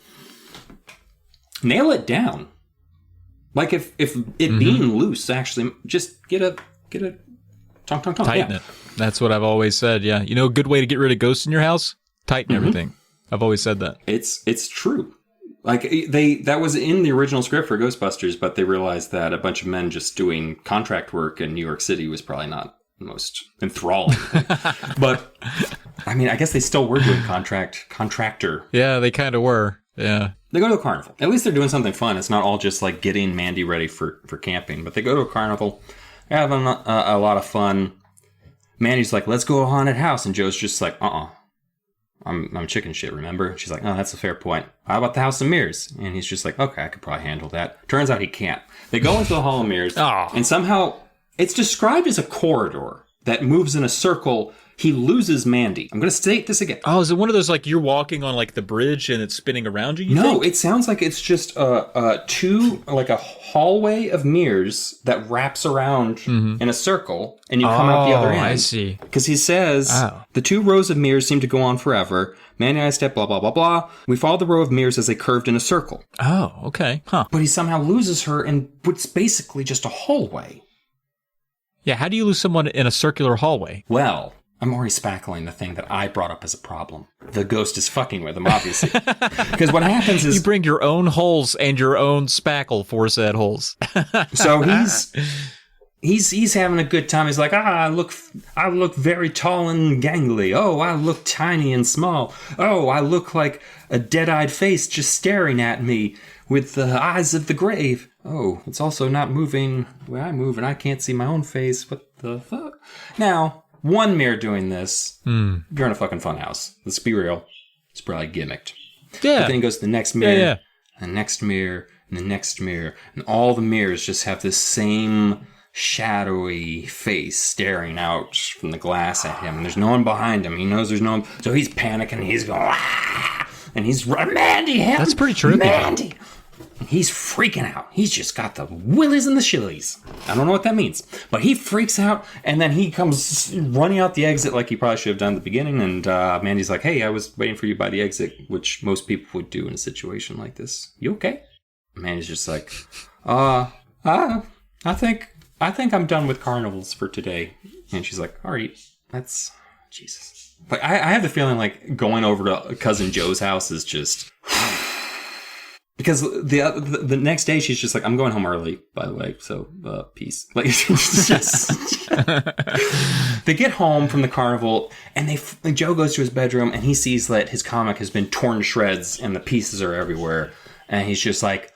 Speaker 1: Nail it down. Like if it being loose, actually, just get a tonk.
Speaker 2: Tighten it. That's what I've always said. Yeah, you know, a good way to get rid of ghosts in your house: tighten everything. I've always said that.
Speaker 1: It's true. Like that was in the original script for Ghostbusters, but they realized that a bunch of men just doing contract work in New York City was probably not the most enthralling thing. But I mean, I guess they still were doing contractor.
Speaker 2: Yeah, they kind of were. Yeah.
Speaker 1: They go to a carnival. At least they're doing something fun. It's not all just like getting Mandy ready for camping, but they go to a carnival, having a lot of fun. Mandy's like, let's go to a haunted house. And Joe's just like, I'm chicken shit, remember? She's like, oh, that's a fair point. How about the House of Mirrors? And he's just like, okay, I could probably handle that. Turns out he can't. They go into the Hall of Mirrors, and somehow it's described as a corridor that moves in a circle. He loses Mandy. I'm going to state this again.
Speaker 2: Oh, is it one of those, like, you're walking on, like, the bridge and it's spinning around you
Speaker 1: No,
Speaker 2: think?
Speaker 1: It sounds like it's just a hallway of mirrors that wraps around in a circle, and you come out the other end.
Speaker 2: I see.
Speaker 1: Because he says, the 2 rows of mirrors seem to go on forever. Mandy and I step, blah, blah, blah, blah. We follow the row of mirrors as they curved in a circle.
Speaker 2: Oh, okay. Huh.
Speaker 1: But he somehow loses her in what's basically just a hallway.
Speaker 2: Yeah, how do you lose someone in a circular hallway?
Speaker 1: Well, I'm already spackling the thing that I brought up as a problem. The ghost is fucking with him, obviously. Because what happens is...
Speaker 2: You bring your own holes and your own spackle for said holes.
Speaker 1: So he's having a good time. He's like, I look very tall and gangly. Oh, I look tiny and small. Oh, I look like a dead-eyed face just staring at me with the eyes of the grave. Oh, it's also not moving when I move and I can't see my own face. What the fuck? Now... one mirror doing this, you're in a fucking fun house. Let's be real. It's probably gimmicked.
Speaker 2: Yeah.
Speaker 1: But then he goes to the next mirror, and the next mirror, and the next mirror, and all the mirrors just have this same shadowy face staring out from the glass at him. And there's no one behind him. He knows there's no one. So he's panicking. He's going, and he's running. Mandy, help!
Speaker 2: That's pretty trippy.
Speaker 1: Mandy! He's freaking out. He's just got the willies and the shillies. I don't know what that means. But he freaks out, and then he comes running out the exit like he probably should have done at the beginning. And Mandy's like, hey, I was waiting for you by the exit, which most people would do in a situation like this. You okay? Mandy's just like, I think I'm done with carnivals for today. And she's like, all right, that's... Jesus. But I have the feeling like going over to Cousin Joe's house is just... Because the next day she's just like, I'm going home early, by the way, so peace. Like, it's just they get home from the carnival, and Joe goes to his bedroom, and he sees that his comic has been torn to shreds, and the pieces are everywhere, and he's just like,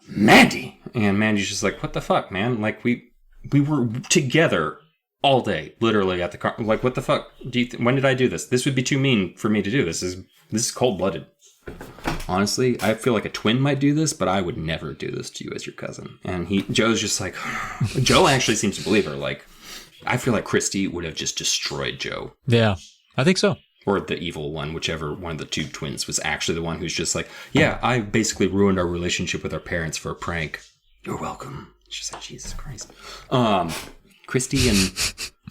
Speaker 1: Mandy, and Mandy's just like, what the fuck, man? Like we were together all day, literally at the car. Like, what the fuck? When did I do this? This would be too mean for me to do. This is cold-blooded. Honestly, I feel like a twin might do this, but I would never do this to you as your cousin. And Joe's just like, Joe actually seems to believe her. Like, I feel like Christy would have just destroyed Joe.
Speaker 2: Yeah, I think so.
Speaker 1: Or the evil one, whichever one of the 2 twins was actually the one who's just like, yeah, I basically ruined our relationship with our parents for a prank. You're welcome. She's like, Jesus Christ. Christy and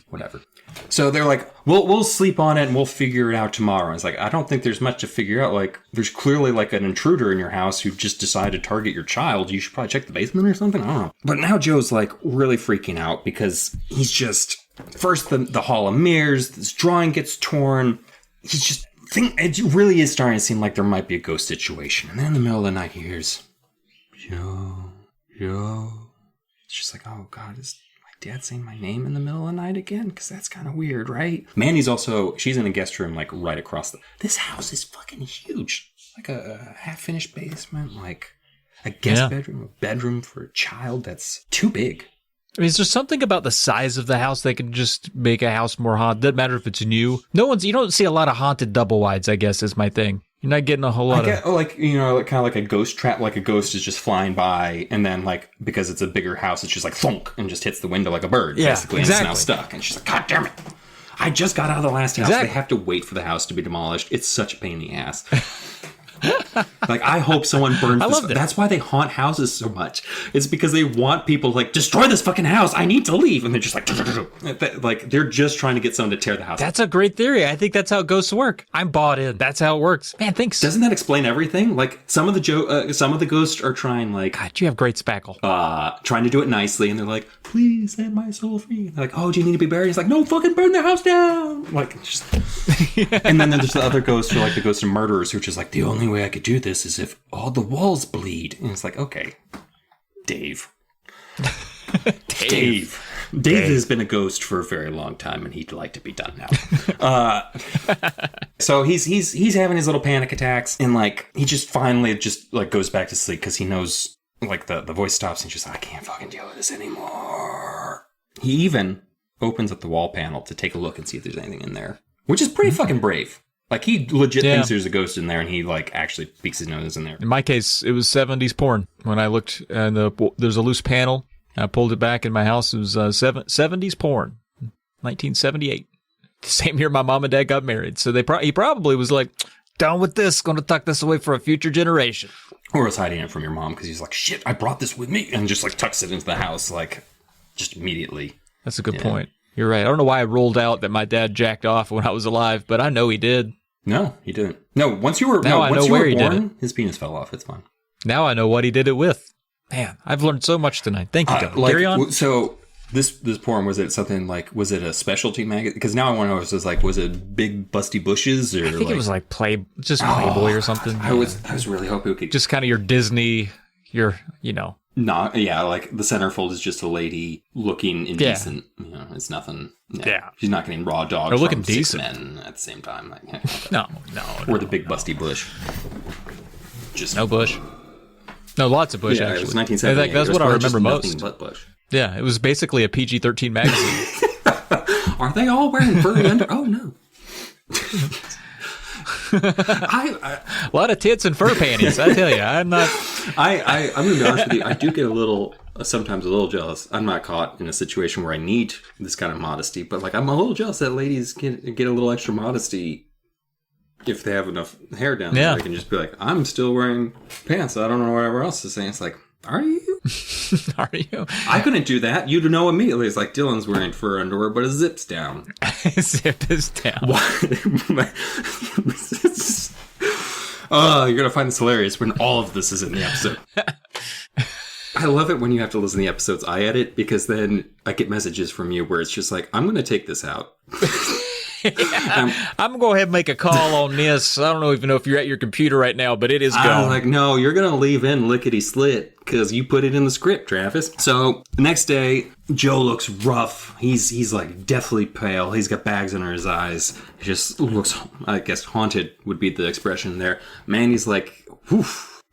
Speaker 1: whatever. So they're like, we'll sleep on it and we'll figure it out tomorrow. It's like, I don't think there's much to figure out. Like, there's clearly like an intruder in your house who just decided to target your child. You should probably check the basement or something. I don't know. But now Joe's like really freaking out because he's just, first the Hall of Mirrors, this drawing gets torn. He's just, it really is starting to seem like there might be a ghost situation. And then in the middle of the night he hears, Joe. It's just like, oh God, Dad saying my name in the middle of the night again? Because that's kind of weird, right? Mandy's she's in a guest room, like, right across this house is fucking huge. Like a half-finished basement, like a guest bedroom, a bedroom for a child that's too big.
Speaker 2: I mean, is there something about the size of the house that can just make a house more haunted? Doesn't matter if it's new. You don't see a lot of haunted double wides, I guess, is my thing. You're not getting a whole lot of...
Speaker 1: like, kind of like a ghost trap, like a ghost is just flying by, and then, like, because it's a bigger house, it's just like, thunk, and just hits the window like a bird, basically, exactly. And it's now stuck. And she's like, God damn it. I just got out of the last house. Exactly. They have to wait for the house to be demolished. It's such a pain in the ass. Like, I hope someone burns this.
Speaker 2: love that.
Speaker 1: That's why they haunt houses so much. It's because they want people to, like, destroy this fucking house. I need to leave. And they're just like they're just trying to get someone to tear the house.
Speaker 2: That's a great theory. I think that's how ghosts work. I'm bought in. That's how it works. Man, thanks.
Speaker 1: Doesn't that explain everything? Like, some of the ghosts are trying, like,
Speaker 2: God, you have great spackle.
Speaker 1: trying to do it nicely, and they're like, please set my soul free. They're like, oh, do you need to be buried? He's like, no, fucking burn the house down. Like, just... And then there's the other ghosts who are like the ghosts of murderers, who are just like, the only way I could do this is if all the walls bleed. And it's like, okay, Dave. Dave has been a ghost for a very long time, and he'd like to be done now. So he's having his little panic attacks, and like he just finally just like goes back to sleep because he knows, like, the voice stops, and he's just like, I can't fucking deal with this anymore. He even opens up the wall panel to take a look and see if there's anything in there, which is pretty fucking brave. Like, he legit thinks there's a ghost in there, and he, like, actually peeks his nose in there.
Speaker 2: In my case, it was 70s porn. When I looked, and there's a loose panel. I pulled it back in my house. It was 70s porn, 1978. Same year my mom and dad got married. So he probably was like, down with this, going to tuck this away for a future generation.
Speaker 1: Or was hiding it from your mom because he's like, shit, I brought this with me, and just, like, tucks it into the house, like, just immediately.
Speaker 2: That's a good point. You're right. I don't know why I rolled out that my dad jacked off when I was alive, but I know he did.
Speaker 1: No, he didn't. No, once you were born, his penis fell off. It's fine.
Speaker 2: Now I know what he did it with. Man, I've learned so much tonight. Thank you, Dylan.
Speaker 1: Like,
Speaker 2: Carry on.
Speaker 1: So this porn, was it something like, was it a specialty magazine? Because now I want to know if it was like, was it big busty bushes, or
Speaker 2: I think it was like Playboy or something.
Speaker 1: I was really hoping it could
Speaker 2: just kind of your Disney,
Speaker 1: Not, yeah, like the centerfold is just a lady looking indecent. Yeah. You know, it's nothing. Yeah, she's not getting raw dog.
Speaker 2: Or looking
Speaker 1: from
Speaker 2: decent
Speaker 1: 6 Men at the same time. Like,
Speaker 2: no.
Speaker 1: Or the big busty bush.
Speaker 2: Just no bush. No, lots of bush.
Speaker 1: Yeah,
Speaker 2: actually.
Speaker 1: It was 1978.
Speaker 2: That's what I remember most.
Speaker 1: Nothing but bush.
Speaker 2: Yeah, it was basically a PG-13 magazine.
Speaker 1: Are they all wearing furry under? Oh no.
Speaker 2: A lot of tits and fur panties. I tell you, I'm not.
Speaker 1: I'm gonna be honest with you. I do get sometimes a little jealous. I'm not caught in a situation where I need this kind of modesty, but like, I'm a little jealous that ladies get a little extra modesty if they have enough hair down there. They can just be like, I'm still wearing pants. So I don't know whatever else to say. It's like, are you?
Speaker 2: Are you?
Speaker 1: I couldn't do that. You'd know immediately. It's like, Dylan's wearing fur underwear, but his zip's down.
Speaker 2: Zip is down.
Speaker 1: Oh, you're going to find this hilarious when all of this is in the episode. I love it when you have to listen to the episodes I edit, because then I get messages from you where it's just like, I'm going to take this out.
Speaker 2: I'm going to go ahead and make a call on this. I don't even know if you're at your computer right now, but it is gone.
Speaker 1: I'm like, no, you're going to leave in lickety split because you put it in the script, Travis. So the next day, Joe looks rough. He's like deathly pale. He's got bags under his eyes. He just looks, I guess, haunted would be the expression there. Mandy's like, whew,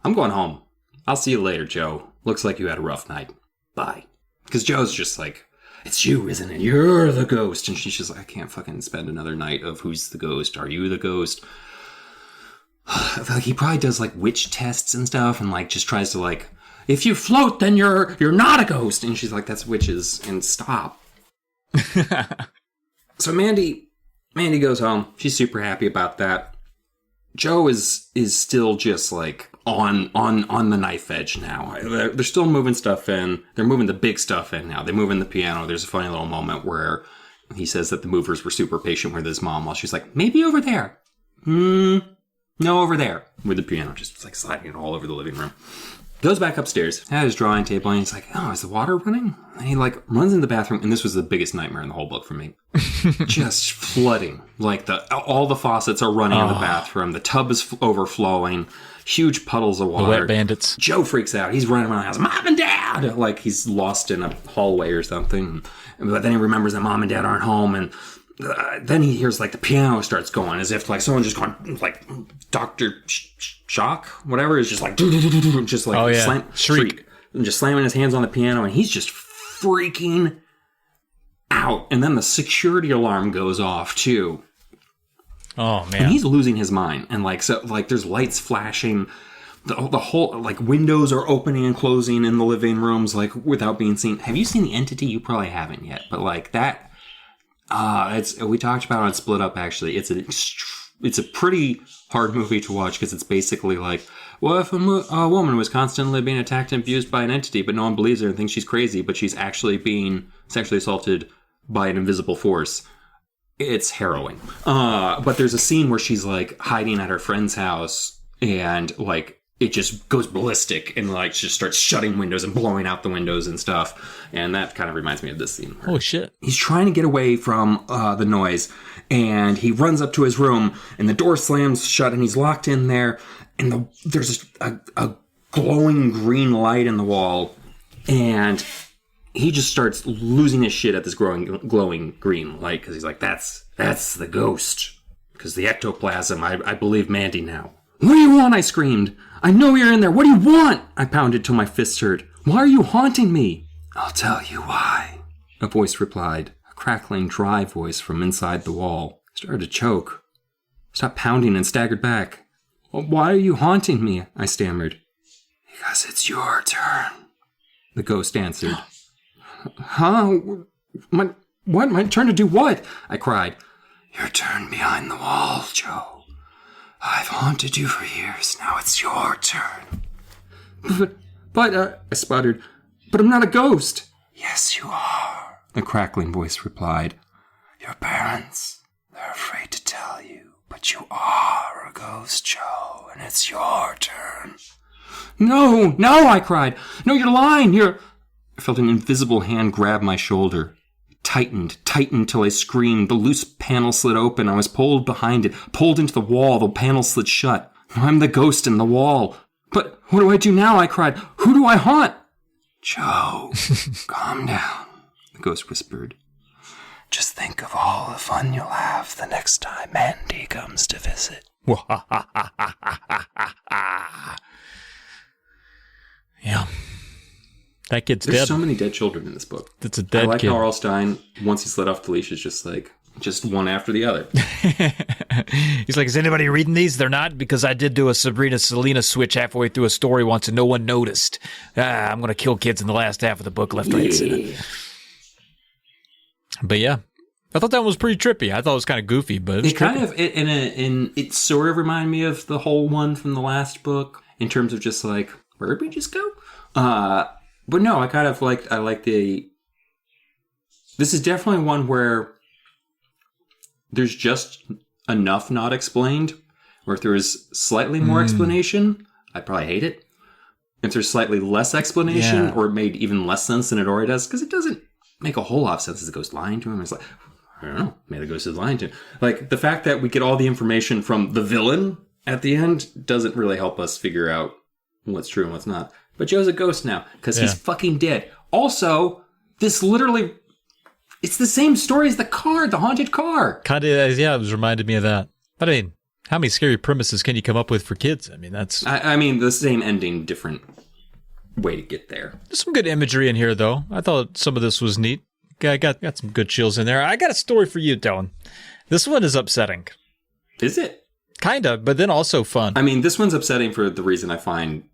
Speaker 1: I'm going home. I'll see you later, Joe. Looks like you had a rough night. Bye. Because Joe's just like, it's you, isn't it? You're the ghost. And she's just like, I can't fucking spend another night of who's the ghost? Are you the ghost? I feel like he probably does like witch tests and stuff, and like just tries to like, if you float, then you're not a ghost. And she's like, that's witches, and stop. So Mandy goes home. She's super happy about that. Joe is still just like on the knife edge now. They're still moving stuff in. They're moving the big stuff in now. They move in the piano. There's a funny little moment where he says that the movers were super patient with his mom, while she's like, maybe over there. No, over there. With the piano just like sliding all over the living room. Goes back upstairs at his drawing table, and he's like, oh, is the water running? And he like runs in the bathroom, and this was the biggest nightmare in the whole book for me. Just flooding. Like all the faucets are running in the bathroom. The tub is overflowing. Huge puddles of water.
Speaker 2: The wet bandits.
Speaker 1: Joe freaks out. He's running around the house. Mom and Dad! Like he's lost in a hallway or something. But then he remembers that Mom and Dad aren't home, and then he hears like the piano starts going, as if like someone just going like Dr. Shock, whatever, is just like just like shriek, and just slamming his hands on the piano, and he's just freaking out. And then the security alarm goes off too.
Speaker 2: Oh man!
Speaker 1: And he's losing his mind, and like so, like there's lights flashing. The whole like windows are opening and closing in the living rooms like without being seen. Have you seen The Entity? You probably haven't yet, but like that. We talked about it on Split Up, actually. It's an it's a pretty hard movie to watch because it's basically like, well, if a woman was constantly being attacked and abused by an entity, but no one believes her and thinks she's crazy, but she's actually being sexually assaulted by an invisible force, it's harrowing. But there's a scene where she's like hiding at her friend's house and like it just goes ballistic and like just starts shutting windows and blowing out the windows and stuff. And that kind of reminds me of this scene.
Speaker 2: Oh shit.
Speaker 1: He's trying to get away from the noise and he runs up to his room and the door slams shut and he's locked in there. And there's a glowing green light in the wall and he just starts losing his shit at this glowing green light because he's like, that's the ghost. Because the ectoplasm, I believe Mandy now. What do you want? I screamed. I know you're in there. What do you want? I pounded till my fists hurt. Why are you haunting me? I'll tell you why. A voice replied, a crackling, dry voice from inside the wall. I started to choke. Stopped pounding and staggered back. Well, why are you haunting me? I stammered. Because it's your turn. The ghost answered. Huh? My turn to do what? I cried. Your turn behind the wall, Joe. I've haunted you for years. Now it's your turn. But, I sputtered. But I'm not a ghost. Yes, you are, the crackling voice replied. Your parents, they're afraid to tell you, but you are a ghost, Joe, and it's your turn. No, I cried. No, you're lying. I felt an invisible hand grab my shoulder. Tightened till I screamed. The loose panel slid open. I was pulled behind it, pulled into the wall. The panel slid shut. I'm the ghost in the wall. But what do I do now? I cried. Who do I haunt? Joe, calm down, the ghost whispered. Just think of all the fun you'll have the next time Mandy comes to visit.
Speaker 2: Yeah. That kid's
Speaker 1: There's
Speaker 2: dead.
Speaker 1: so many dead children in this book.
Speaker 2: That's a dead kid.
Speaker 1: I like how R.L. Stine, once he's let off the leash, is just like, just one after the other.
Speaker 2: He's like, is anybody reading these? They're not, because I did do a Sabrina Selena switch halfway through a story once and no one noticed. I'm going to kill kids in the last half of the book, left, right, center. But yeah, I thought that one was pretty trippy. I thought it was kind of goofy, but it was trippy.
Speaker 1: It sort of reminded me of the whole one from the last book in terms of just like, where did we just go? But no, I like this is definitely one where there's just enough not explained, where if there was slightly more explanation, I'd probably hate it. If there's slightly less explanation, or it made even less sense than it already does, because it doesn't make a whole lot of sense. Is the ghost lying to him? It's like, I don't know, maybe the ghost is lying to him. Like, the fact that we get all the information from the villain at the end doesn't really help us figure out what's true and what's not. But Joe's a ghost now, because he's fucking dead. Also, this literally, it's the same story as the haunted car.
Speaker 2: Kind of, it was reminded me of that. But I mean, how many scary premises can you come up with for kids? I mean, that's...
Speaker 1: I mean, the same ending, different way to get there.
Speaker 2: There's some good imagery in here, though. I thought some of this was neat. I got some good chills in there. I got a story for you, Dylan. This one is upsetting.
Speaker 1: Is it?
Speaker 2: Kind of, but then also fun.
Speaker 1: I mean, this one's upsetting for the reason I find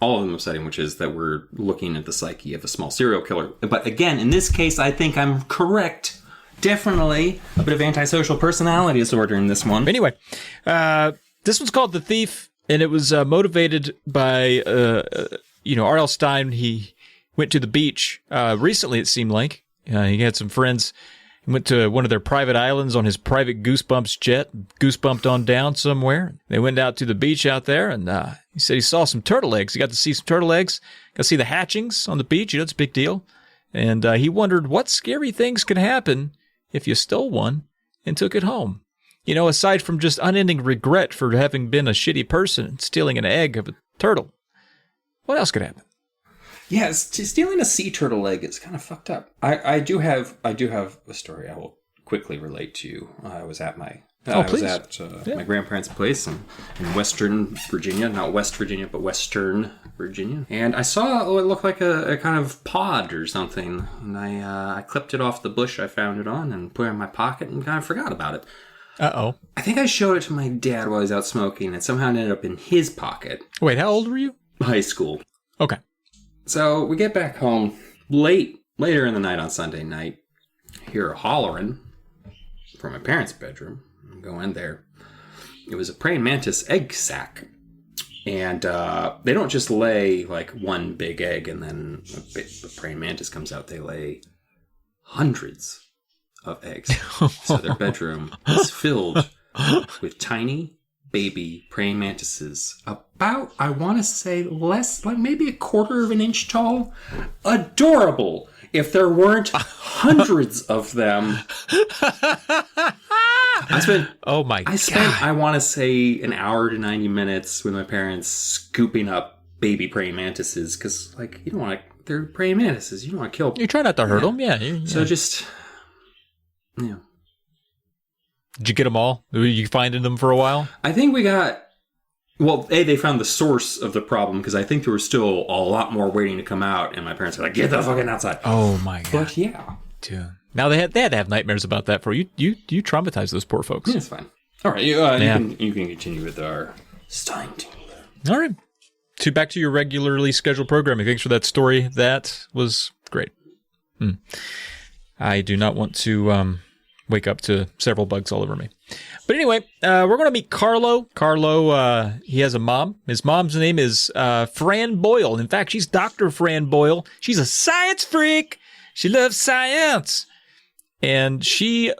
Speaker 1: all of them upsetting, which is that we're looking at the psyche of a small serial killer. But again, in this case, I think I'm correct. Definitely a bit of antisocial personality disorder in this one.
Speaker 2: Anyway, this one's called The Thief, and it was motivated by, R.L. Stine. He went to the beach recently, it seemed like. He had some friends. He went to one of their private islands on his private Goosebumps jet, goosebumped on down somewhere. They went out to the beach out there, and he said he saw some turtle eggs. He got to see some turtle eggs, got to see the hatchings on the beach. It's a big deal. And he wondered what scary things could happen if you stole one and took it home. Aside from just unending regret for having been a shitty person and stealing an egg of a turtle, what else could happen?
Speaker 1: Yeah, stealing a sea turtle egg is kind of fucked up. I do have a story I will quickly relate to you. I was at my my grandparents' place in Western Virginia, not West Virginia, but Western Virginia, and I saw what looked like a kind of pod or something, and I clipped it off the bush I found it on and put it in my pocket and kind of forgot about it.
Speaker 2: Uh-oh.
Speaker 1: I think I showed it to my dad while he was out smoking, and somehow it ended up in his pocket.
Speaker 2: Wait, how old were you?
Speaker 1: High school.
Speaker 2: Okay.
Speaker 1: So we get back home later in the night on Sunday night, hear a hollering from my parents' bedroom. Go in there. it was a praying mantis egg sac. And they don't just lay like one big egg and then the praying mantis comes out. They lay hundreds of eggs. So their bedroom is filled with tiny baby praying mantises. About, I want to say, less, like maybe a quarter of an inch tall. Adorable. If there weren't hundreds of them. I spent, I want to say, an hour to 90 minutes with my parents scooping up baby praying mantises because, like, you don't want to, they're praying mantises. You don't want to kill.
Speaker 2: You try not to hurt them, yeah.
Speaker 1: So just, yeah.
Speaker 2: Did you get them all? Were you finding them for a while?
Speaker 1: I think we got, well, they found the source of the problem because I think there was still a lot more waiting to come out, and my parents were like, get the fucking outside.
Speaker 2: Oh, my God.
Speaker 1: But, yeah.
Speaker 2: Dude. Now they had to have nightmares about that for you. You traumatized those poor folks.
Speaker 1: Yeah, it's fine. All right, you can continue with our Stinetingler.
Speaker 2: All right. Back to your regularly scheduled programming. Thanks for that story. That was great. I do not want to wake up to several bugs all over me. But anyway, we're going to meet Carlo. Carlo, he has a mom. His mom's name is Fran Boyle. In fact, she's Dr. Fran Boyle. She's a science freak. She loves science. And she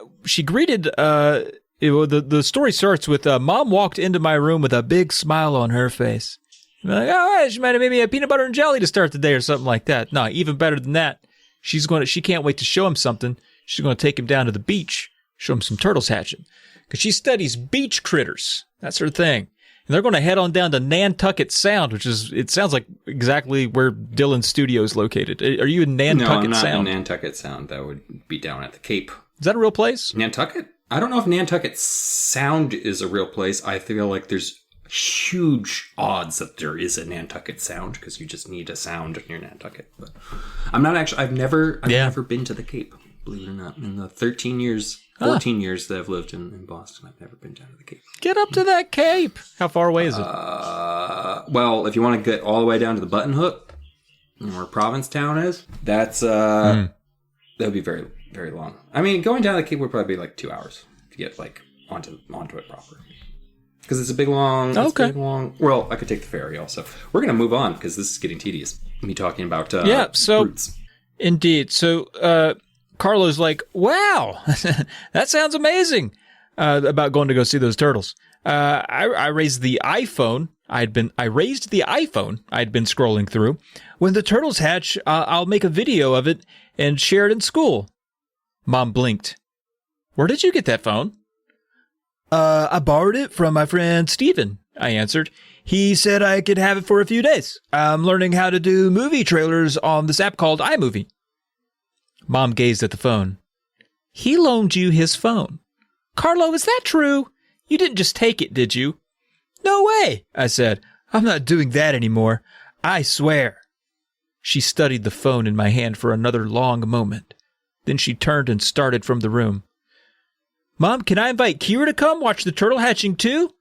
Speaker 2: greeted, the story starts with, Mom walked into my room with a big smile on her face. I'm like, oh, she might have made me a peanut butter and jelly to start the day or something like that. No, even better than that. She can't wait to show him something. She's going to take him down to the beach, show him some turtles hatching. Because she studies beach critters. That's her thing. And they're going to head on down to Nantucket Sound, it sounds like exactly where Dylan's studio is located. Are you in Nantucket Sound?
Speaker 1: No, I'm not in Nantucket Sound. That would be down at the Cape.
Speaker 2: Is that a real place?
Speaker 1: Nantucket? I don't know if Nantucket Sound is a real place. I feel like there's huge odds that there is a Nantucket Sound because you just need a sound near Nantucket. But I'm not actually, I've never been to the Cape, believe it or not. In the 14 years that I've lived in Boston, I've never been down to the Cape.
Speaker 2: Get up to that Cape. How far away is it?
Speaker 1: Well, if you want to get all the way down to the Button Hook, where Provincetown is, that's that would be very, very long. I mean, going down the Cape would probably be like 2 hours to get like onto it proper. Because it's a big long. Well, I could take the ferry also. We're gonna move on because this is getting tedious. Me talking about roots.
Speaker 2: Indeed. So Carlo's like, wow, that sounds amazing. About going to go see those turtles. I raised the iPhone. I raised the iPhone I'd been scrolling through. When the turtles hatch, I'll make a video of it and share it in school. Mom blinked. Where did you get that phone? I borrowed it from my friend Steven, I answered. He said I could have it for a few days. I'm learning how to do movie trailers on this app called iMovie. Mom gazed at the phone. He loaned you his phone. Carlo, is that true? You didn't just take it, did you? No way, I said. I'm not doing that anymore. I swear. She studied the phone in my hand for another long moment. Then she turned and started from the room. Mom, can I invite Kira to come watch the turtle hatching too?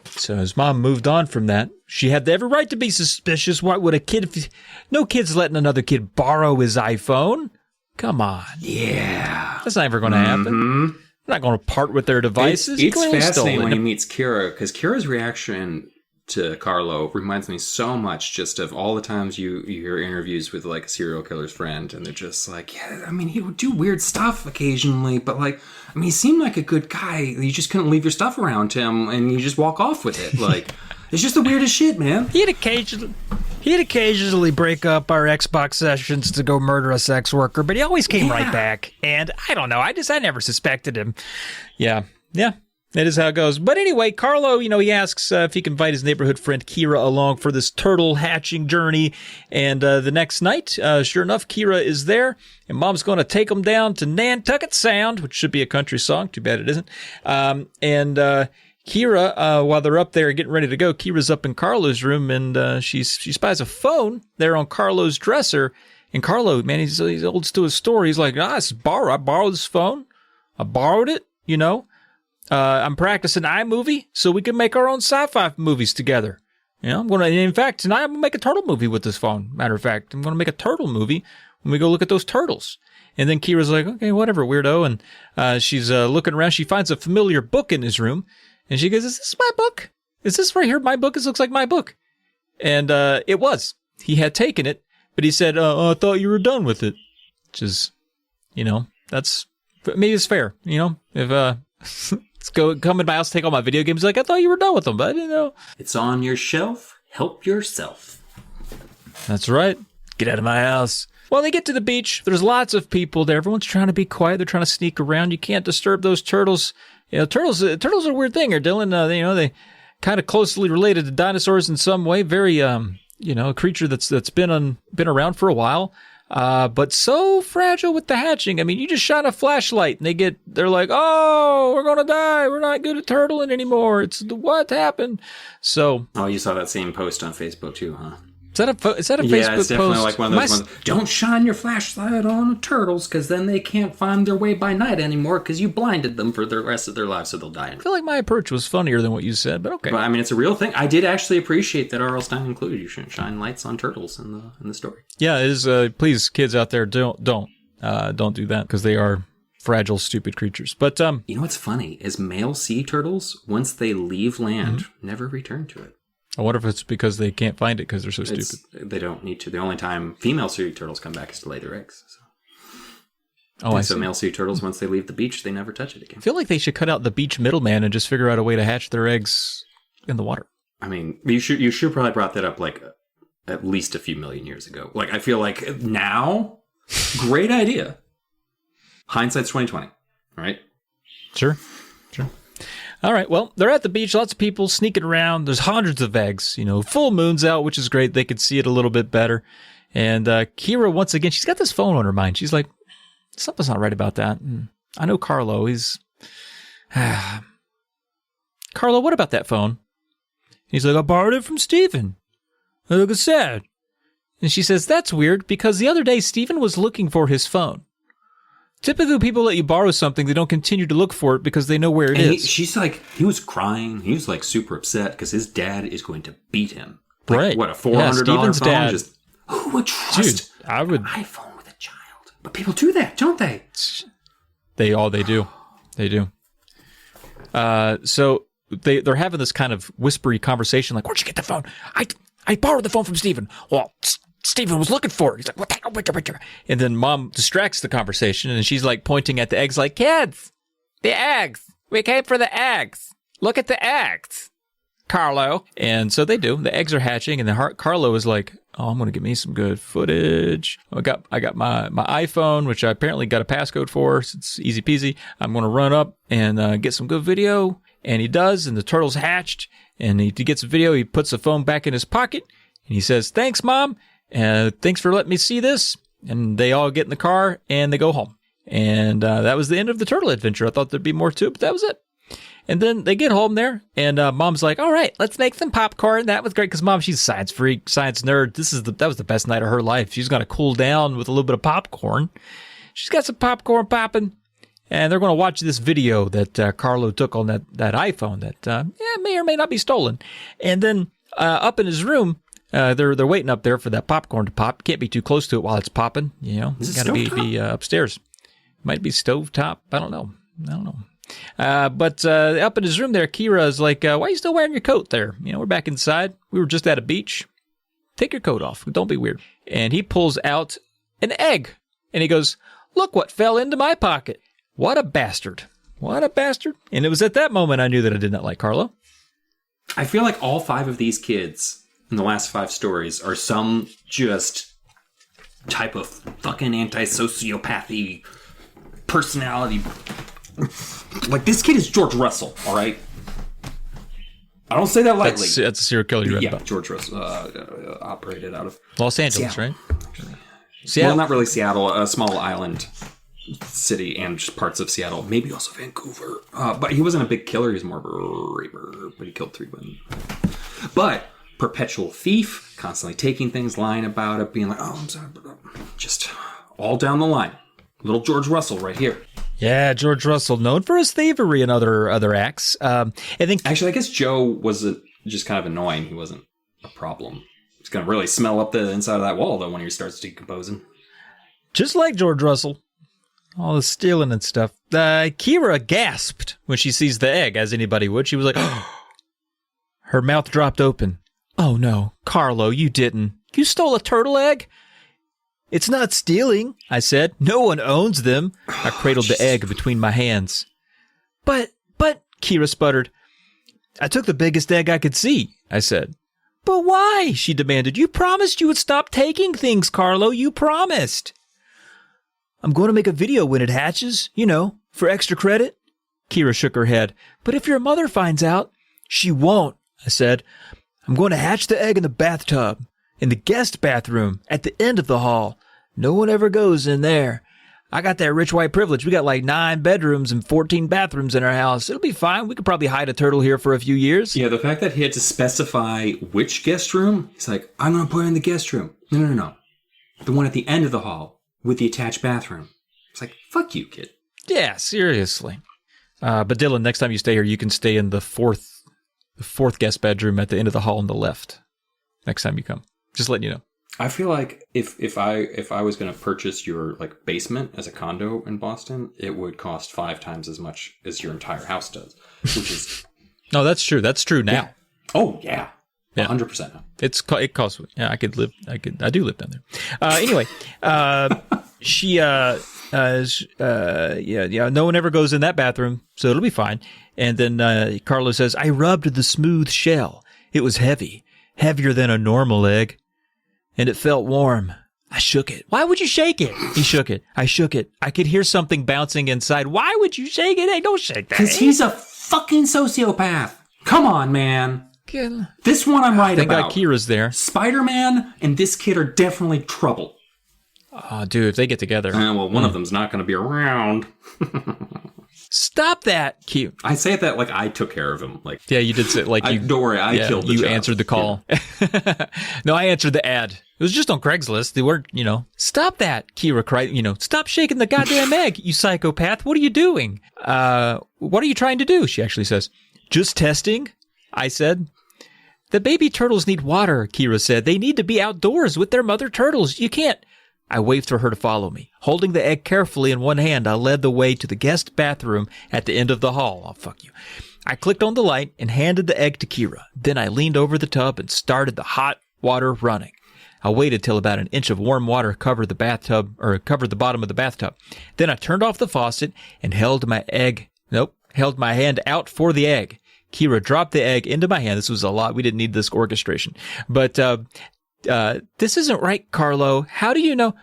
Speaker 2: So as Mom moved on from that, she had every right to be suspicious. Why would a kid... No kid's letting another kid borrow his iPhone. Come on.
Speaker 1: Yeah.
Speaker 2: That's never going to happen. They're not going to part with their devices.
Speaker 1: It's fascinating when he meets Kira, because Kira's reaction to Carlo reminds me so much just of all the times you hear interviews with like a serial killer's friend, and they're just like, yeah, I mean, he would do weird stuff occasionally, but like, I mean, he seemed like a good guy. You just couldn't leave your stuff around him, and you just walk off with it. Like, it's just the weirdest shit, man.
Speaker 2: He'd occasionally break up our Xbox sessions to go murder a sex worker, but he always came right back. And I don't know, I never suspected him. Yeah. That is how it goes. But anyway, Carlo, he asks if he can invite his neighborhood friend Kira along for this turtle hatching journey. And the next night, sure enough, Kira is there. And Mom's going to take him down to Nantucket Sound, which should be a country song. Too bad it isn't. Kira, while they're up there getting ready to go, Kira's up in Carlo's room, and she spies a phone there on Carlo's dresser. And Carlo, man, he's old to his story. He's like, I borrowed this phone. I borrowed it, I'm practicing iMovie so we can make our own sci-fi movies together. In fact, tonight I'm going to make a turtle movie with this phone. Matter of fact, I'm going to make a turtle movie when we go look at those turtles. And then Kira's like, okay, whatever, weirdo. And she's looking around. She finds a familiar book in his room. And she goes, is this my book? Is this right here my book? This looks like my book. And it was. He had taken it, but he said, I thought you were done with it. Which is, that's, maybe it's fair, if, let's come in my house, take all my video games. Like, I thought you were done with them, but I didn't know.
Speaker 1: It's on your shelf. Help yourself.
Speaker 2: That's right. Get out of my house. Well, they get to the beach. There's lots of people there. Everyone's trying to be quiet. They're trying to sneak around. You can't disturb those turtles. Turtles are a weird thing here, Dylan. They kind of closely related to dinosaurs in some way. Very, a creature that's been around for a while. But so fragile with the hatching. I mean, you just shine a flashlight and they're like, oh, we're going to die. We're not good at turtling anymore. What happened? So.
Speaker 1: Oh, you saw that same post on Facebook too, huh?
Speaker 2: Is that a Facebook post?
Speaker 1: Yeah, it's definitely like one of those ones. Don't shine your flashlight on the turtles because then they can't find their way by night anymore because you blinded them for the rest of their lives, so they'll die.
Speaker 2: I feel like my approach was funnier than what you said, but okay.
Speaker 1: But I mean, it's a real thing. I did actually appreciate that R.L. Stein included you shouldn't shine lights on turtles in the story.
Speaker 2: Yeah, it is. Please, kids out there, don't do that because they are fragile, stupid creatures. But
Speaker 1: you know what's funny is male sea turtles, once they leave land, never return to it.
Speaker 2: I wonder if it's because they can't find it because they're so stupid.
Speaker 1: They don't need to. The only time female sea turtles come back is to lay their eggs. So.
Speaker 2: I see.
Speaker 1: So male sea turtles, once they leave the beach, they never touch it again.
Speaker 2: I feel like they should cut out the beach middleman and just figure out a way to hatch their eggs in the water.
Speaker 1: I mean, you should probably brought that up like at least a few million years ago. Like, I feel like now, great idea. Hindsight's 2020, right?
Speaker 2: Sure. All right, well, they're at the beach, lots of people sneaking around. There's hundreds of eggs, full moon's out, which is great. They could see it a little bit better. And Kira, once again, she's got this phone on her mind. She's like, something's not right about that. And I know Carlo, Carlo, what about that phone? He's like, I borrowed it from Steven. I look sad. And she says, that's weird, because the other day Steven was looking for his phone. Typically, people let you borrow something, they don't continue to look for it because they know where it is.
Speaker 1: She's like, he was crying. He was like super upset because his dad is going to beat him. Like,
Speaker 2: right.
Speaker 1: What, a $400 phone?
Speaker 2: Dad,
Speaker 1: who would trust
Speaker 2: an
Speaker 1: iPhone with a child? But people do that, don't they?
Speaker 2: They do. They do. So they're having this kind of whispery conversation like, where'd you get the phone? I borrowed the phone from Steven. Well, Steven was looking for it. He's like, what the hell? And then Mom distracts the conversation, and she's like pointing at the eggs like, kids, the eggs. We came for the eggs. Look at the eggs, Carlo. And so they do. The eggs are hatching, and Carlo is like, oh, I'm going to get me some good footage. I got my iPhone, which I apparently got a passcode for. So it's easy peasy. I'm going to run up and get some good video. And he does, and the turtle's hatched. And he gets a video. He puts the phone back in his pocket, and he says, thanks, Mom. Thanks for letting me see this. And they all get in the car and they go home. And that was the end of the turtle adventure. I thought there'd be more to it, but that was it. And then they get home there, and Mom's like, all right, let's make some popcorn. That was great, because Mom, she's a science freak, science nerd. That was the best night of her life. She's going to cool down with a little bit of popcorn. She's got some popcorn popping, and they're going to watch this video that Carlo took on that iPhone that may or may not be stolen. And then up in his room, they're waiting up there for that popcorn to pop. Can't be too close to it while it's popping. Got to be upstairs. Might be stovetop. I don't know. But up in his room there, Kira is like, why are you still wearing your coat there? We're back inside. We were just at a beach. Take your coat off. Don't be weird. And he pulls out an egg. And he goes, look what fell into my pocket. What a bastard. What a bastard. And it was at that moment I knew that I did not like Carlo.
Speaker 1: I feel like all 5 of these kids in the last 5 stories are some just type of fucking anti-sociopathy personality. Like, this kid is George Russell, all right? I don't say that lightly.
Speaker 2: That's a serial killer you read about.
Speaker 1: George Russell operated out of
Speaker 2: Los Angeles,
Speaker 1: Seattle.
Speaker 2: Right? Seattle.
Speaker 1: Well, not really Seattle, a small island city and just parts of Seattle. Maybe also Vancouver. But he wasn't a big killer. He was more of a raper, but he killed 3 women. But perpetual thief, constantly taking things, lying about it, being like, oh, I'm sorry, but just all down the line. Little George Russell right here.
Speaker 2: Yeah, George Russell, known for his thievery and other acts. I
Speaker 1: guess Joe was just kind of annoying. He wasn't a problem. It's going to really smell up the inside of that wall, though, when he starts decomposing.
Speaker 2: Just like George Russell. All the stealing and stuff. Kira gasped when she sees the egg, as anybody would. She was like, her mouth dropped open. Oh no, Carlo, you didn't. You stole a turtle egg? It's not stealing, I said. No one owns them. I cradled the egg between my hands. But, Kira sputtered. I took the biggest egg I could see, I said. But why? She demanded. You promised you would stop taking things, Carlo. You promised. I'm going to make a video when it hatches, for extra credit. Kira shook her head. But if your mother finds out, she won't, I said. I'm going to hatch the egg in the bathtub, in the guest bathroom, at the end of the hall. No one ever goes in there. I got that rich white privilege. We got like 9 bedrooms and 14 bathrooms in our house. It'll be fine. We could probably hide a turtle here for a few years.
Speaker 1: Yeah, the fact that he had to specify which guest room, he's like, I'm going to put it in the guest room. No. The one at the end of the hall with the attached bathroom. It's like, fuck you, kid.
Speaker 2: Yeah, seriously. But Dylan, next time you stay here, you can stay in the fourth guest bedroom at the end of the hall on the left. Next time you come. Just letting you know.
Speaker 1: I feel like if I was going to purchase your basement as a condo in Boston, it would cost 5 times as much as your entire house does, which is
Speaker 2: no, that's true. That's true now.
Speaker 1: Yeah. Oh yeah, 100% now.
Speaker 2: It costs. Yeah, I do live down there. Anyway, she no one ever goes in that bathroom, so it'll be fine. And then Carlo says, I rubbed the smooth shell. It was heavy, heavier than a normal egg. And it felt warm. I shook it. Why would you shake it? He shook it. I shook it. I could hear something bouncing inside. Why would you shake it? Hey, don't shake that.
Speaker 1: Because he's a fucking sociopath. Come on, man. This one I'm right
Speaker 2: about.
Speaker 1: Thank God
Speaker 2: Kira's there.
Speaker 1: Spider-Man and this kid are definitely trouble.
Speaker 2: Oh, dude, if they get together.
Speaker 1: Well, one of them's not going to be around.
Speaker 2: Stop that, Q.
Speaker 1: I say that like I took care of him.
Speaker 2: Yeah, you did say you.
Speaker 1: Don't worry, I killed the
Speaker 2: You
Speaker 1: job.
Speaker 2: answered the call. Yeah. No, I answered the ad. It was just on Craigslist. They weren't, Stop that, Kira cried. Stop shaking the goddamn egg, you psychopath. What are you doing? What are you trying to do? She actually says. Just testing, I said. The baby turtles need water, Kira said. They need to be outdoors with their mother turtles. You can't. I waved for her to follow me. Holding the egg carefully in one hand, I led the way to the guest bathroom at the end of the hall. Oh, fuck you. I clicked on the light and handed the egg to Kira. Then I leaned over the tub and started the hot water running. I waited till about an inch of warm water covered the bottom of the bathtub. Then I turned off the faucet and held my hand out for the egg. Kira dropped the egg into my hand. This was a lot. We didn't need this orchestration. But, this isn't right, Carlo. How do you know?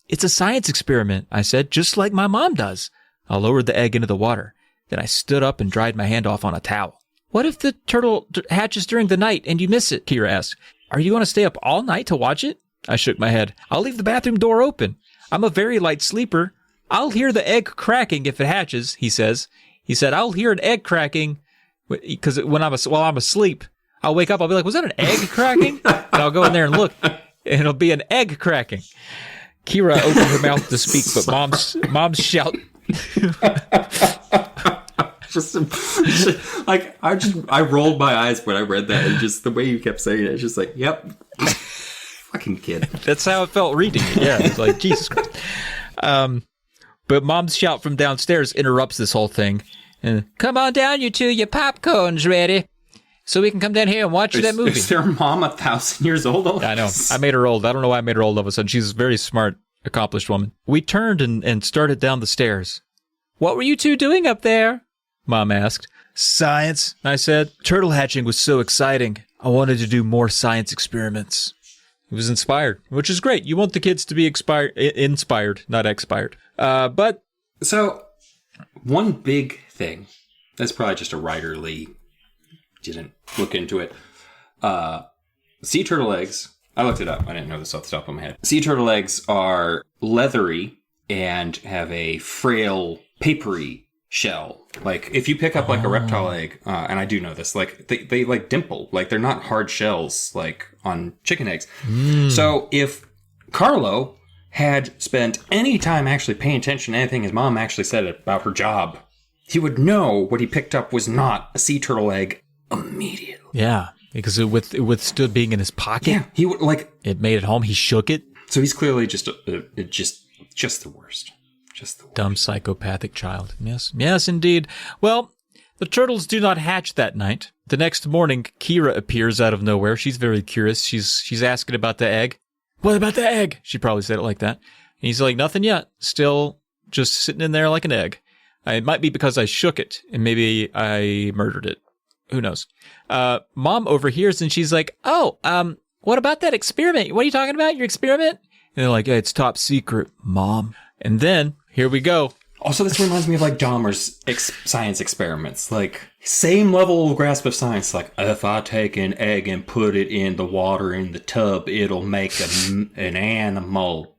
Speaker 2: It's a science experiment, I said, just like my mom does. I lowered the egg into the water. Then I stood up and dried my hand off on a towel. What if the turtle hatches during the night and you miss it? Kira asked. Are you going to stay up all night to watch it? I shook my head. I'll leave the bathroom door open. I'm a very light sleeper. I'll hear the egg cracking if it hatches, he says. He said, I'll hear an egg cracking because while I'm asleep. I'll wake up, I'll be like, was that an egg cracking? And I'll go in there and look, and it'll be an egg cracking. Kira opened her mouth to speak, but mom's shout.
Speaker 1: I rolled my eyes when I read that, and just the way you kept saying it, it's just like, yep, fucking kid.
Speaker 2: That's how it felt reading it. Yeah, it's like, Jesus Christ. But mom's shout from downstairs interrupts this whole thing. And, come on down, you two, your popcorn's ready. So we can come down here and watch that movie.
Speaker 1: Is their mom 1,000 years old?
Speaker 2: I know. I made her old. I don't know why I made her old all of a sudden. She's a very smart, accomplished woman. We turned and started down the stairs. What were you two doing up there? Mom asked. Science, I said. Turtle hatching was so exciting. I wanted to do more science experiments. It was inspired, which is great. You want the kids to be inspired, not expired. But
Speaker 1: so one big thing, that's probably just a writerly, didn't look into it. Sea turtle eggs, I looked it up. I didn't know this off the top of my head. Sea turtle eggs are leathery and have a frail, papery shell. Like if you pick up like a reptile egg, and I do know this, like they like dimple, like they're not hard shells like on chicken eggs. So if Carlo had spent any time actually paying attention to anything his mom actually said about her job, he would know what he picked up was not a sea turtle egg immediately.
Speaker 2: Yeah, because it withstood being in his pocket.
Speaker 1: Yeah, he would like
Speaker 2: it made it home. He shook it.
Speaker 1: So he's clearly just the worst. Just the
Speaker 2: Dumb psychopathic child. Yes, indeed. Well, the turtles do not hatch that night. The next morning, Kira appears out of nowhere. She's very curious. She's asking about the egg. What about the egg? She probably said it like that. And he's like, nothing yet. Still just sitting in there like an egg. It might be because I shook it, and maybe I murdered it. Who knows? Mom overhears, and she's like, what about that experiment? What are you talking about? Your experiment? And they're like, hey, it's top secret, Mom. And then, here we go.
Speaker 1: Also, this reminds me of like Dahmer's science experiments. Like, same level of grasp of science. Like, if I take an egg and put it in the water in the tub, it'll make an animal.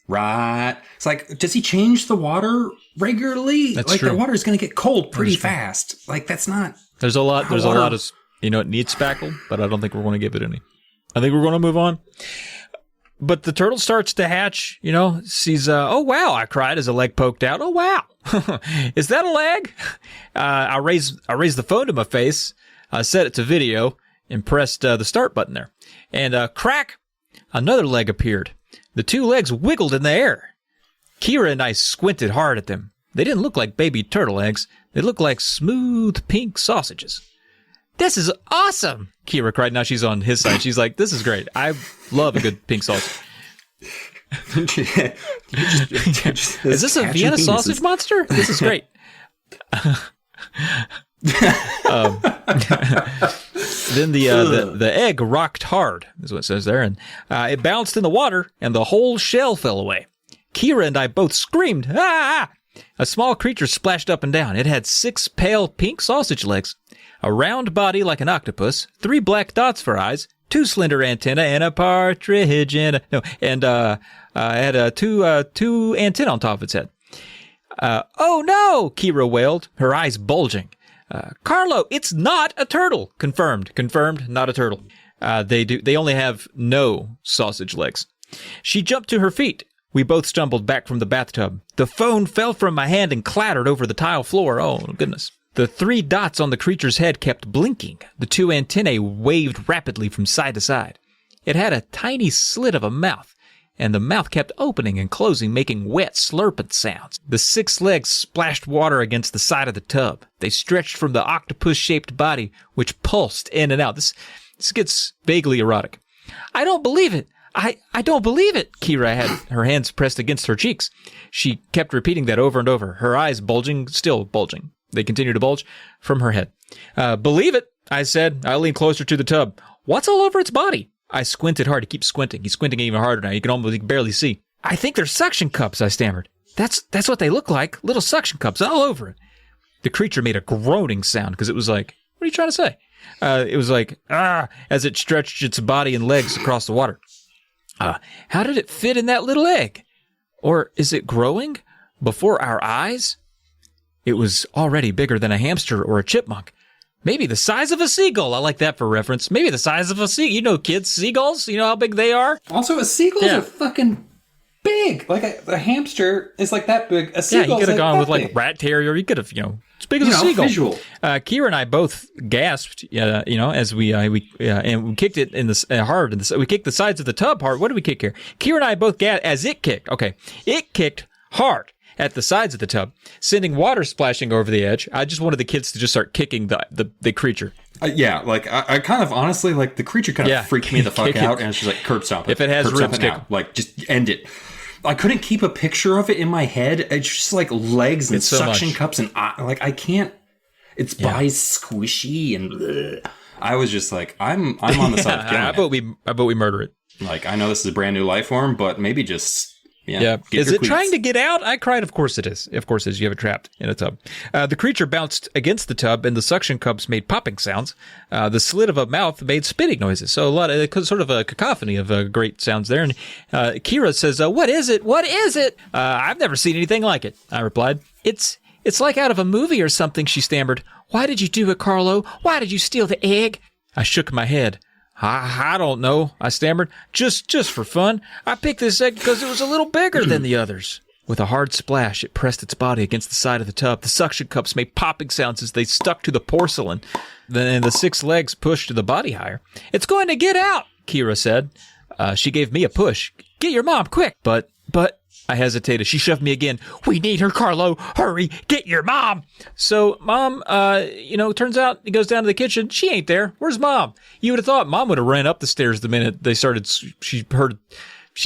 Speaker 1: Right? It's like, does he change the water regularly?
Speaker 2: That's
Speaker 1: like,
Speaker 2: true.
Speaker 1: The water is going to get cold pretty fast. Like, that's not...
Speaker 2: There's a lot of, it needs spackle, but I don't think we're going to give it any. I think we're going to move on. But the turtle starts to hatch, sees, oh, wow, I cried as a leg poked out. Oh, wow. Is that a leg? I raised the phone to my face, set it to video, and pressed the start button there. And crack, another leg appeared. The two legs wiggled in the air. Kira and I squinted hard at them. They didn't look like baby turtle eggs. They looked like smooth pink sausages. This is awesome, Kira cried. Now she's on his side. She's like, this is great. I love a good pink sausage. Is this a Vienna sausage monster? This is great. Then the egg rocked hard, is what it says there, and it bounced in the water, and the whole shell fell away. Kira and I both screamed, ah! A small creature splashed up and down. It had 6 pale pink sausage legs, a round body like an octopus, 3 black dots for eyes, 2 slender antennae, and a partridge in it had two antennae on top of its head. Oh no! Kira wailed, her eyes bulging. Carlo, it's not a turtle. Confirmed, not a turtle. They only have no sausage legs. She jumped to her feet. We both stumbled back from the bathtub. The phone fell from my hand and clattered over the tile floor. Oh, goodness. The 3 dots on the creature's head kept blinking. The 2 antennae waved rapidly from side to side. It had a tiny slit of a mouth, and the mouth kept opening and closing, making wet, slurping sounds. The 6 legs splashed water against the side of the tub. They stretched from the octopus-shaped body, which pulsed in and out. This gets vaguely erotic. I don't believe it. I don't believe it. Kira had her hands pressed against her cheeks. She kept repeating that over and over, her eyes bulging, still bulging. They continued to bulge from her head. Believe it, I said. I leaned closer to the tub. What's all over its body? I squinted hard. He keeps squinting. He's squinting even harder now. You can barely see. I think they're suction cups, I stammered. That's what they look like. Little suction cups all over it. The creature made a groaning sound because it was like, what are you trying to say? It was like, as it stretched its body and legs across the water. How did it fit in that little egg? Or is it growing before our eyes? It was already bigger than a hamster or a chipmunk. Maybe the size of a seagull. I like that for reference. Maybe the size of a seagull. Kids, seagulls, you know how big they are?
Speaker 1: Also, a seagull's are fucking big. Like a hamster is like that big. A seagull.
Speaker 2: Yeah, you could have gone with like rat terrier. You could have, it's big as a seagull.
Speaker 1: Visual.
Speaker 2: Kira and I both gasped, as we kicked it in the hard. We kicked the sides of the tub hard. What did we kick here? Kira and I both gasped as it kicked. Okay, it kicked hard at the sides of the tub, sending water splashing over the edge. I just wanted the kids to just start kicking the creature.
Speaker 1: I kind of honestly, like, the creature kind of freaked me the fuck out, and it's just like, curb stomp it.
Speaker 2: If it has ribs,
Speaker 1: like, just end it. I couldn't keep a picture of it in my head. It's just like legs and suction cups, and I can't. Its body's squishy, and bleh. I was just like, I'm on the side of killing it.
Speaker 2: I bet we murder it.
Speaker 1: Like, I know this is a brand new life form, but maybe just.
Speaker 2: Yeah. Is it trying to get out? I cried. Of course it is. Of course it is. You have it trapped in a tub. The creature bounced against the tub, and the suction cups made popping sounds. The slit of a mouth made spitting noises. So a lot of sort of a cacophony of great sounds there. And Kira says, "What is it? What is it?" I've never seen anything like it. I replied. It's like out of a movie or something. She stammered. Why did you do it, Carlo? Why did you steal the egg? I shook my head. I don't know, I stammered. Just for fun. I picked this egg because it was a little bigger than the others. With a hard splash, it pressed its body against the side of the tub. The suction cups made popping sounds as they stuck to the porcelain. Then the 6 legs pushed the body higher. It's going to get out, Kira said. She gave me a push. Get your mom, quick. But I hesitated. She shoved me again. We need her, Carlo. Hurry, get your mom. So Mom, turns out he goes down to the kitchen. She ain't there. Where's Mom? You would have thought Mom would have ran up the stairs the minute they started. She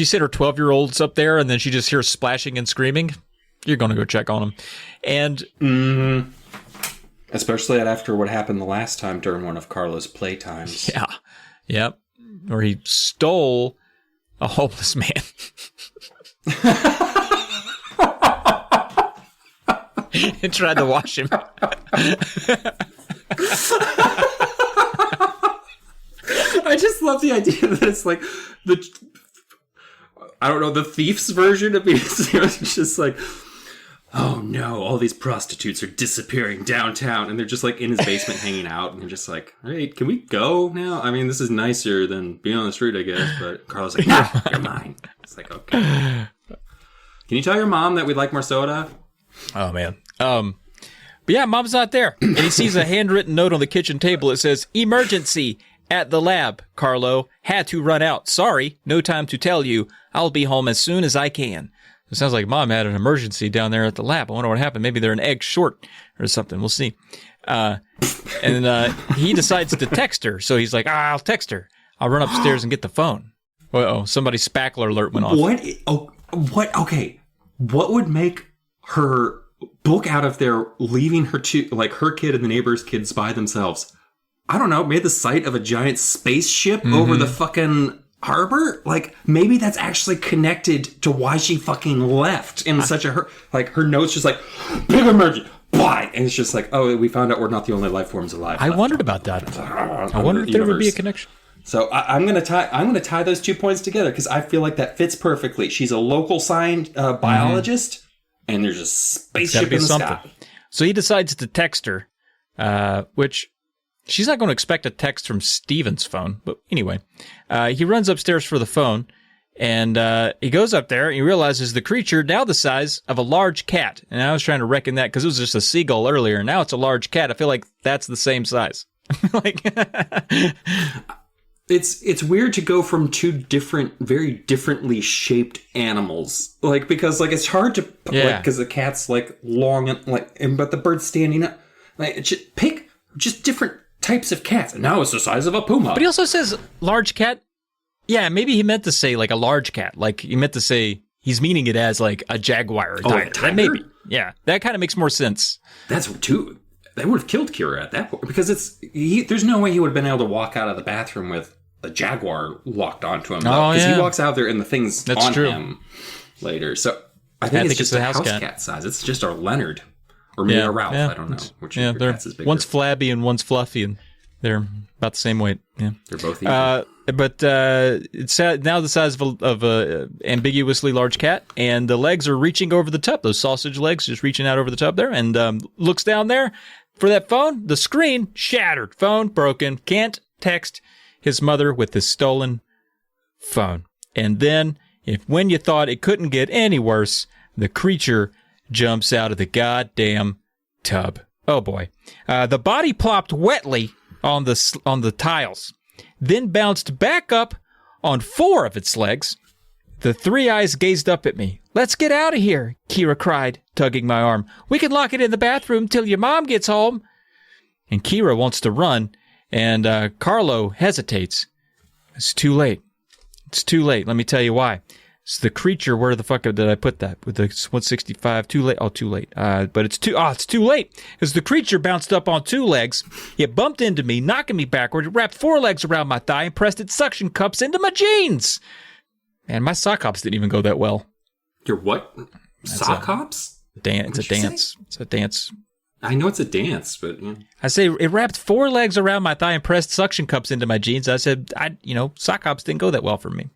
Speaker 2: said her 12-year-old's up there, and then she just hears splashing and screaming. You're going to go check on him. And
Speaker 1: especially after what happened the last time during one of Carlo's playtimes.
Speaker 2: Yeah. Yep. Where he stole a homeless man. And tried to wash him.
Speaker 1: I just love the idea that it's like the thief's version of being it's just like, oh no, all these prostitutes are disappearing downtown, and they're just like in his basement hanging out, and they're just like, hey, can we go now? I mean, this is nicer than being on the street, I guess, but Carl's like, no, you're mine. It's like, okay. Can you tell your mom that we'd like more soda?
Speaker 2: Oh, man. But yeah, Mom's not there. And he sees a handwritten note on the kitchen table. It says, emergency at the lab, Carlo. Had to run out. Sorry, no time to tell you. I'll be home as soon as I can. It sounds like Mom had an emergency down there at the lab. I wonder what happened. Maybe they're an egg short or something. We'll see. And he decides to text her. So he's like, I'll text her. I'll run upstairs and get the phone. Uh-oh, somebody's spackler alert went off.
Speaker 1: What? Oh, what? Okay. What would make her book out of there, leaving her her kid and the neighbor's kids by themselves? I don't know. Maybe the sight of a giant spaceship over the fucking harbor? Like, maybe that's actually connected to why she fucking left in such a hurry. Like, her note's just like, big emergency, bye! And it's just like, oh, we found out we're not the only life forms alive.
Speaker 2: I wondered about that. I wonder if there would be a connection.
Speaker 1: So I'm gonna tie those 2 points together because I feel like that fits perfectly. She's a local biologist, and there's a spaceship in the sky.
Speaker 2: So he decides to text her, which she's not going to expect a text from Steven's phone. But anyway, he runs upstairs for the phone, and he goes up there and he realizes the creature now the size of a large cat. And I was trying to reckon that because it was just a seagull earlier. Now it's a large cat. I feel like that's the same size.
Speaker 1: It's weird to go from two different, very differently shaped animals, because it's hard to because the cat's long and but the bird's standing up. Pick just different types of cats, and now it's the size of a puma.
Speaker 2: But he also says large cat. Yeah, maybe he meant to say a large cat. He meant to say he's meaning it as a jaguar or a tiger. Maybe. Yeah, that kind of makes more sense.
Speaker 1: That's too. They would have killed Kira at that point because there's no way he would have been able to walk out of the bathroom with a jaguar locked onto him. Because he walks out there and the thing's on him later. So I think it's just a house cat size. It's just our Leonard or maybe a Ralph. I don't know which of your cats is bigger.
Speaker 2: One's flabby and one's fluffy, and they're about the same weight. Yeah,
Speaker 1: they're both equal.
Speaker 2: But it's now the size of a ambiguously large cat, and the legs are reaching over the tub. Those sausage legs just reaching out over the tub there, and looks down there for that phone. The screen shattered. Phone broken. Can't text his mother with the stolen phone. And then, when you thought it couldn't get any worse, the creature jumps out of the goddamn tub. Oh boy. The body plopped wetly on the tiles, then bounced back up on 4 of its legs. The 3 eyes gazed up at me. Let's get out of here, Kira cried, tugging my arm. We can lock it in the bathroom till your mom gets home. And Kira wants to run, and Carlo hesitates. It's too late. It's too late. Let me tell you why. It's the creature. Where the fuck did I put that? With the 165. Too late. Oh, too late. But it's too late. Because the creature bounced up on 2 legs. It bumped into me, knocking me backward. It wrapped 4 legs around my thigh and pressed its suction cups into my jeans. Man, my sock hops didn't even go that well.
Speaker 1: Your what? Sock hops?
Speaker 2: It's a dance. It's a dance.
Speaker 1: I know it's a dance, but... Yeah.
Speaker 2: I say it wrapped 4 legs around my thigh and pressed suction cups into my jeans. I said, sock hops didn't go that well for me.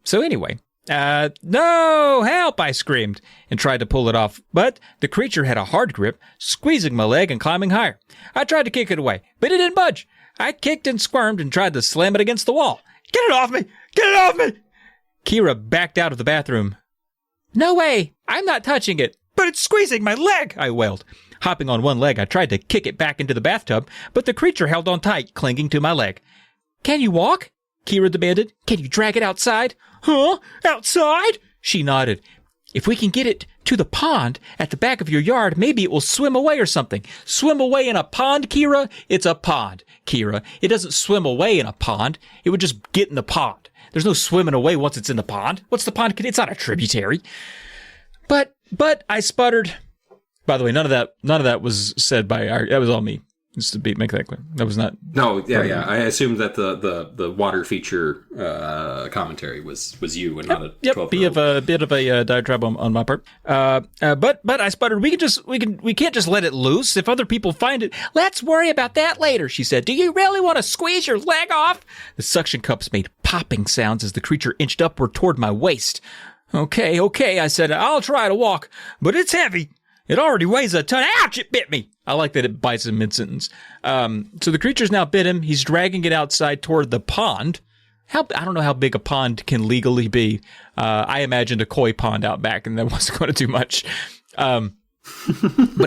Speaker 2: So anyway, no, help, I screamed and tried to pull it off. But the creature had a hard grip, squeezing my leg and climbing higher. I tried to kick it away, but it didn't budge. I kicked and squirmed and tried to slam it against the wall. Get it off me! Get it off me! Kira backed out of the bathroom. No way! I'm not touching it! But it's squeezing my leg! I wailed. Hopping on 1 leg, I tried to kick it back into the bathtub, but the creature held on tight, clinging to my leg. Can you walk? Kira demanded. Can you drag it outside? Huh? Outside? She nodded. If we can get it to the pond at the back of your yard, maybe it will swim away or something. Swim away in a pond, Kira? It's a pond, Kira. It doesn't swim away in a pond. It would just get in the pond. There's no swimming away once it's in the pond. What's the pond? It's not a tributary. But I sputtered. By the way, none of that was said by that was all me. Just to make that clear. That was not.
Speaker 1: No, yeah. I assumed that the water feature commentary was you and not a 12-year-old.
Speaker 2: A bit of a diatribe on my part. But I sputtered. We can't just let it loose. If other people find it, let's worry about that later. She said. Do you really want to squeeze your leg off? The suction cups made popping sounds as the creature inched upward toward my waist. Okay, I said. I'll try to walk, but it's heavy. It already weighs a ton. Ouch! It bit me. I like that it bites him mid-sentence. So the creature's now bit him. He's dragging it outside toward the pond. I don't know how big a pond can legally be. I imagined a koi pond out back, and that wasn't going to do much. But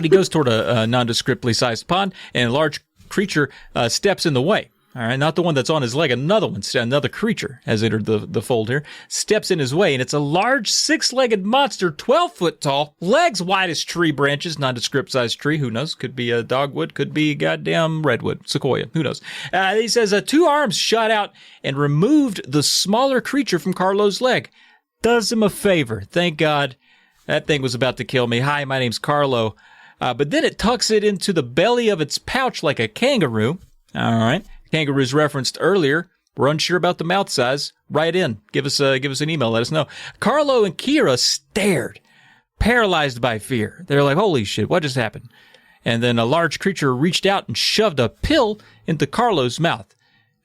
Speaker 2: he goes toward a nondescriptly sized pond, and a large creature steps in the way. All right, not the one that's on his leg. Another creature has entered the fold here, steps in his way, and it's a large 6-legged monster, 12 foot tall, legs wide as tree branches, nondescript sized tree. Who knows? Could be a dogwood, could be goddamn redwood, sequoia. Who knows? He says 2 arms shot out and removed the smaller creature from Carlo's leg. Does him a favor. Thank God. That thing was about to kill me. Hi, my name's Carlo. But then it tucks it into the belly of its pouch like a kangaroo. All right. Kangaroos referenced earlier. We're unsure about the mouth size. Write in. Give us an email. Let us know. Carlo and Kira stared, paralyzed by fear. They're like, holy shit, what just happened? And then a large creature reached out and shoved a pill into Carlo's mouth.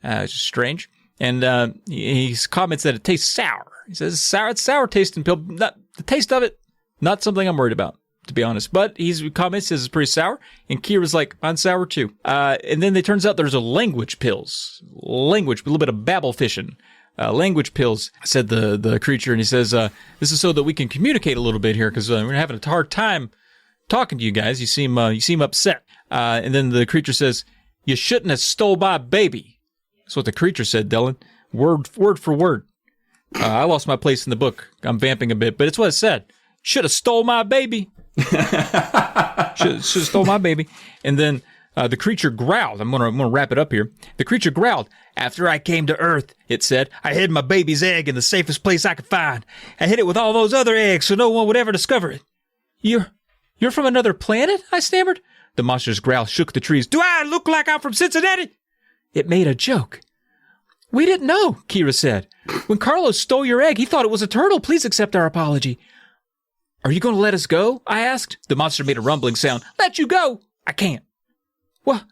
Speaker 2: It's strange. And he comments that it tastes sour. He says, it's sour tasting pill. Not, the taste of it, not something I'm worried about, to be honest. But he comments says it's pretty sour, and Kira's like, I'm sour too. And then it turns out there's a language pills. A little bit of babble fishing. Language pills, said the creature, and he says, this is so that we can communicate a little bit here, because we're having a hard time talking to you guys. You seem upset. And then the creature says, you shouldn't have stole my baby. That's what the creature said, Dylan. Word for word. I lost my place in the book. I'm vamping a bit, but it's what it said. Should have stole my baby. Should have stole my baby. And then the creature growled. I'm gonna wrap it up here. The creature growled. After I came to Earth, it said, I hid my baby's egg in the safest place I could find. I hid it with all those other eggs so no one would ever discover it. You're from another planet? I stammered. The monster's growl shook the trees. Do I look like I'm from Cincinnati? It made a joke. We didn't know, Kira said. When Carlos stole your egg, he thought it was a turtle. Please accept our apology. Are you going to let us go? I asked. The monster made a rumbling sound. Let you go? I can't. What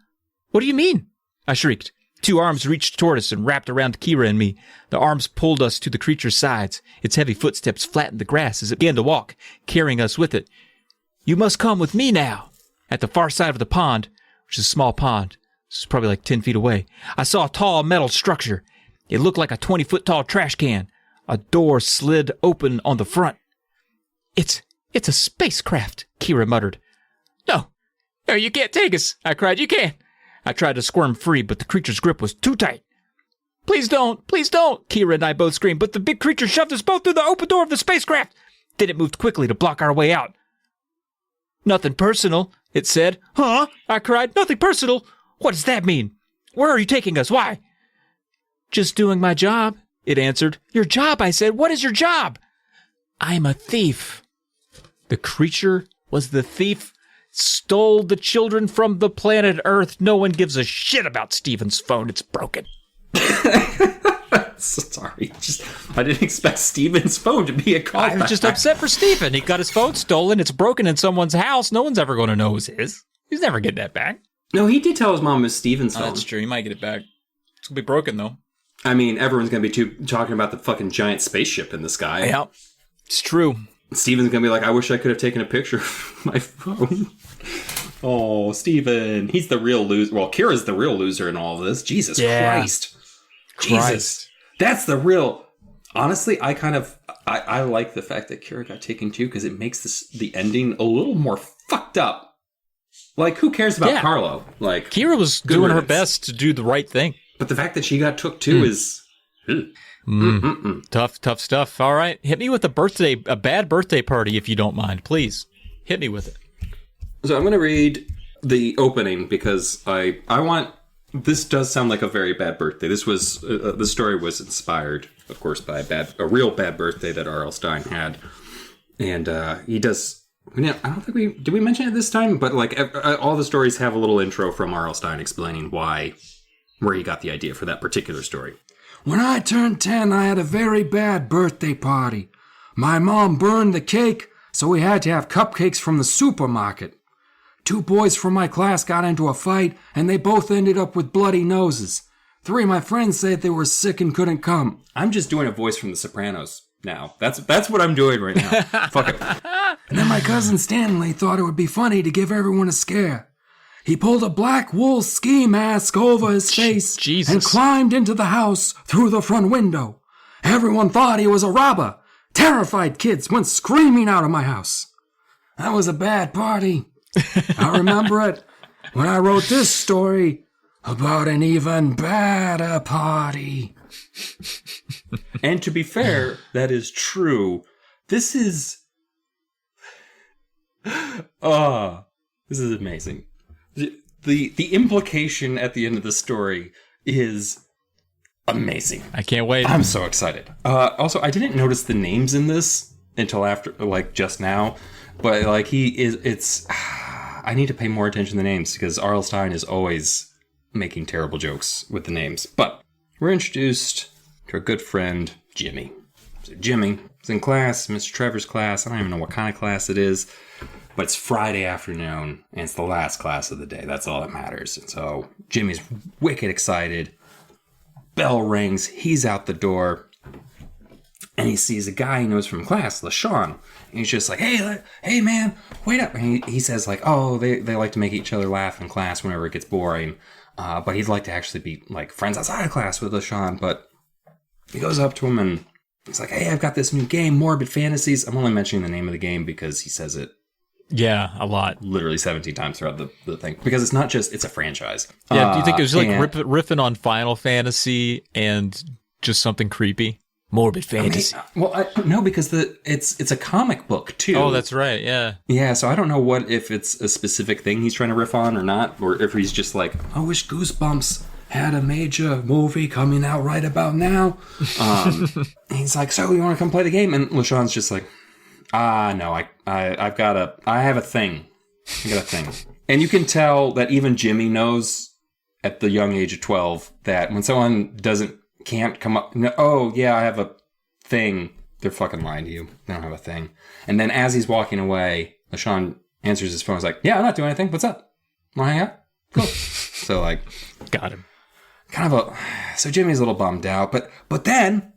Speaker 2: do you mean? I shrieked. 2 arms reached toward us and wrapped around Kira and me. The arms pulled us to the creature's sides. Its heavy footsteps flattened the grass as it began to walk, carrying us with it. You must come with me now. At the far side of the pond, which is a small pond, this is probably like 10 feet away, I saw a tall metal structure. It looked like a 20-foot-tall trash can. A door slid open on the front. It's a spacecraft, Kira muttered. No, you can't take us, I cried. You can't. I tried to squirm free, but the creature's grip was too tight. Please don't, Kira and I both screamed, but the big creature shoved us both through the open door of the spacecraft. Then it moved quickly to block our way out. Nothing personal, it said. Huh? I cried. Nothing personal? What does that mean? Where are you taking us? Why? Just doing my job, it answered. Your job, I said. What is your job? I'm a thief. The creature was the thief, stole the children from the planet Earth. No one gives a shit about Steven's phone. It's broken.
Speaker 1: Sorry. I didn't expect Steven's phone to be a call.
Speaker 2: I was just upset for Steven. He got his phone stolen. It's broken in someone's house. No one's ever going to know it was his. He's never getting that back.
Speaker 1: No, he did tell his mom it was Steven's phone.
Speaker 2: That's true. He might get it back. It's going to be broken, though.
Speaker 1: I mean, everyone's going to be talking about the fucking giant spaceship in the sky.
Speaker 2: Yeah, it's true.
Speaker 1: Steven's going to be like, I wish I could have taken a picture of my phone. Oh, Steven. He's the real loser. Well, Kira's the real loser in all of this. Jesus Christ. Jesus. That's the real... Honestly, I like the fact that Kira got taken too, because it makes the ending a little more fucked up. Like, who cares about Carlo? Like,
Speaker 2: Kira was doing her best to do the right thing.
Speaker 1: But the fact that she got took too is...
Speaker 2: Tough stuff. All right. Hit me with a bad birthday party, if you don't mind. Please. Hit me with it.
Speaker 1: So I'm going to read the opening because I want... This does sound like a very bad birthday. This was... the story was inspired, of course, by a real bad birthday that R.L. Stine had. And he does... I don't think did we mention it this time? But like all the stories have a little intro from R.L. Stine explaining where he got the idea for that particular story.
Speaker 3: When I turned 10, I had a very bad birthday party. My mom burned the cake, so we had to have cupcakes from the supermarket. 2 boys from my class got into a fight, and they both ended up with bloody noses. 3 of my friends said they were sick and couldn't come.
Speaker 1: I'm just doing a voice from The Sopranos now. That's what I'm doing right now. Fuck it.
Speaker 3: And then my cousin Stanley thought it would be funny to give everyone a scare. He pulled a black wool ski mask over his face and climbed into the house through the front window. Everyone thought he was a robber. Terrified kids went screaming out of my house. That was a bad party. I remember it when I wrote this story about an even badder party.
Speaker 1: And to be fair, that is true. This is... this is amazing. The implication at the end of the story is amazing.
Speaker 2: I can't wait.
Speaker 1: I'm so excited. Also, I didn't notice the names in this until after, like, just now. But, like, I need to pay more attention to the names because R.L. Stine is always making terrible jokes with the names. But we're introduced to our good friend, Jimmy. So Jimmy is in class, Mr. Trevor's class. I don't even know what kind of class it is. But it's Friday afternoon, and it's the last class of the day. That's all that matters. And so Jimmy's wicked excited. Bell rings. He's out the door. And he sees a guy he knows from class, LaShawn. And he's just like, hey, man, wait up. And he says, like, oh, they like to make each other laugh in class whenever it gets boring. But he'd like to actually be, like, friends outside of class with LaShawn. But he goes up to him, and he's like, hey, I've got this new game, Morbid Fantasies. I'm only mentioning the name of the game because he says it.
Speaker 2: Yeah, a lot.
Speaker 1: Literally 17 times throughout the thing. Because it's not just, it's a franchise.
Speaker 2: Yeah, do you think it was like riffing on Final Fantasy and just something creepy? Morbid Fantasy.
Speaker 1: No, because it's a comic book, too.
Speaker 2: Oh, that's right, yeah.
Speaker 1: Yeah, so I don't know if it's a specific thing he's trying to riff on or not, or if he's just like,
Speaker 3: I wish Goosebumps had a major movie coming out right about now.
Speaker 1: He's like, so you want to come play the game? And LaShawn's just like, no, I have a thing. I got a thing. And you can tell that even Jimmy knows at the young age of 12 that when someone can't come up, oh yeah, I have a thing, they're fucking lying to you. They don't have a thing. And then as he's walking away, LaShawn answers his phone. He's like, yeah, I'm not doing anything. What's up? Want to hang out? Cool. So like,
Speaker 2: got him.
Speaker 1: So Jimmy's a little bummed out, but then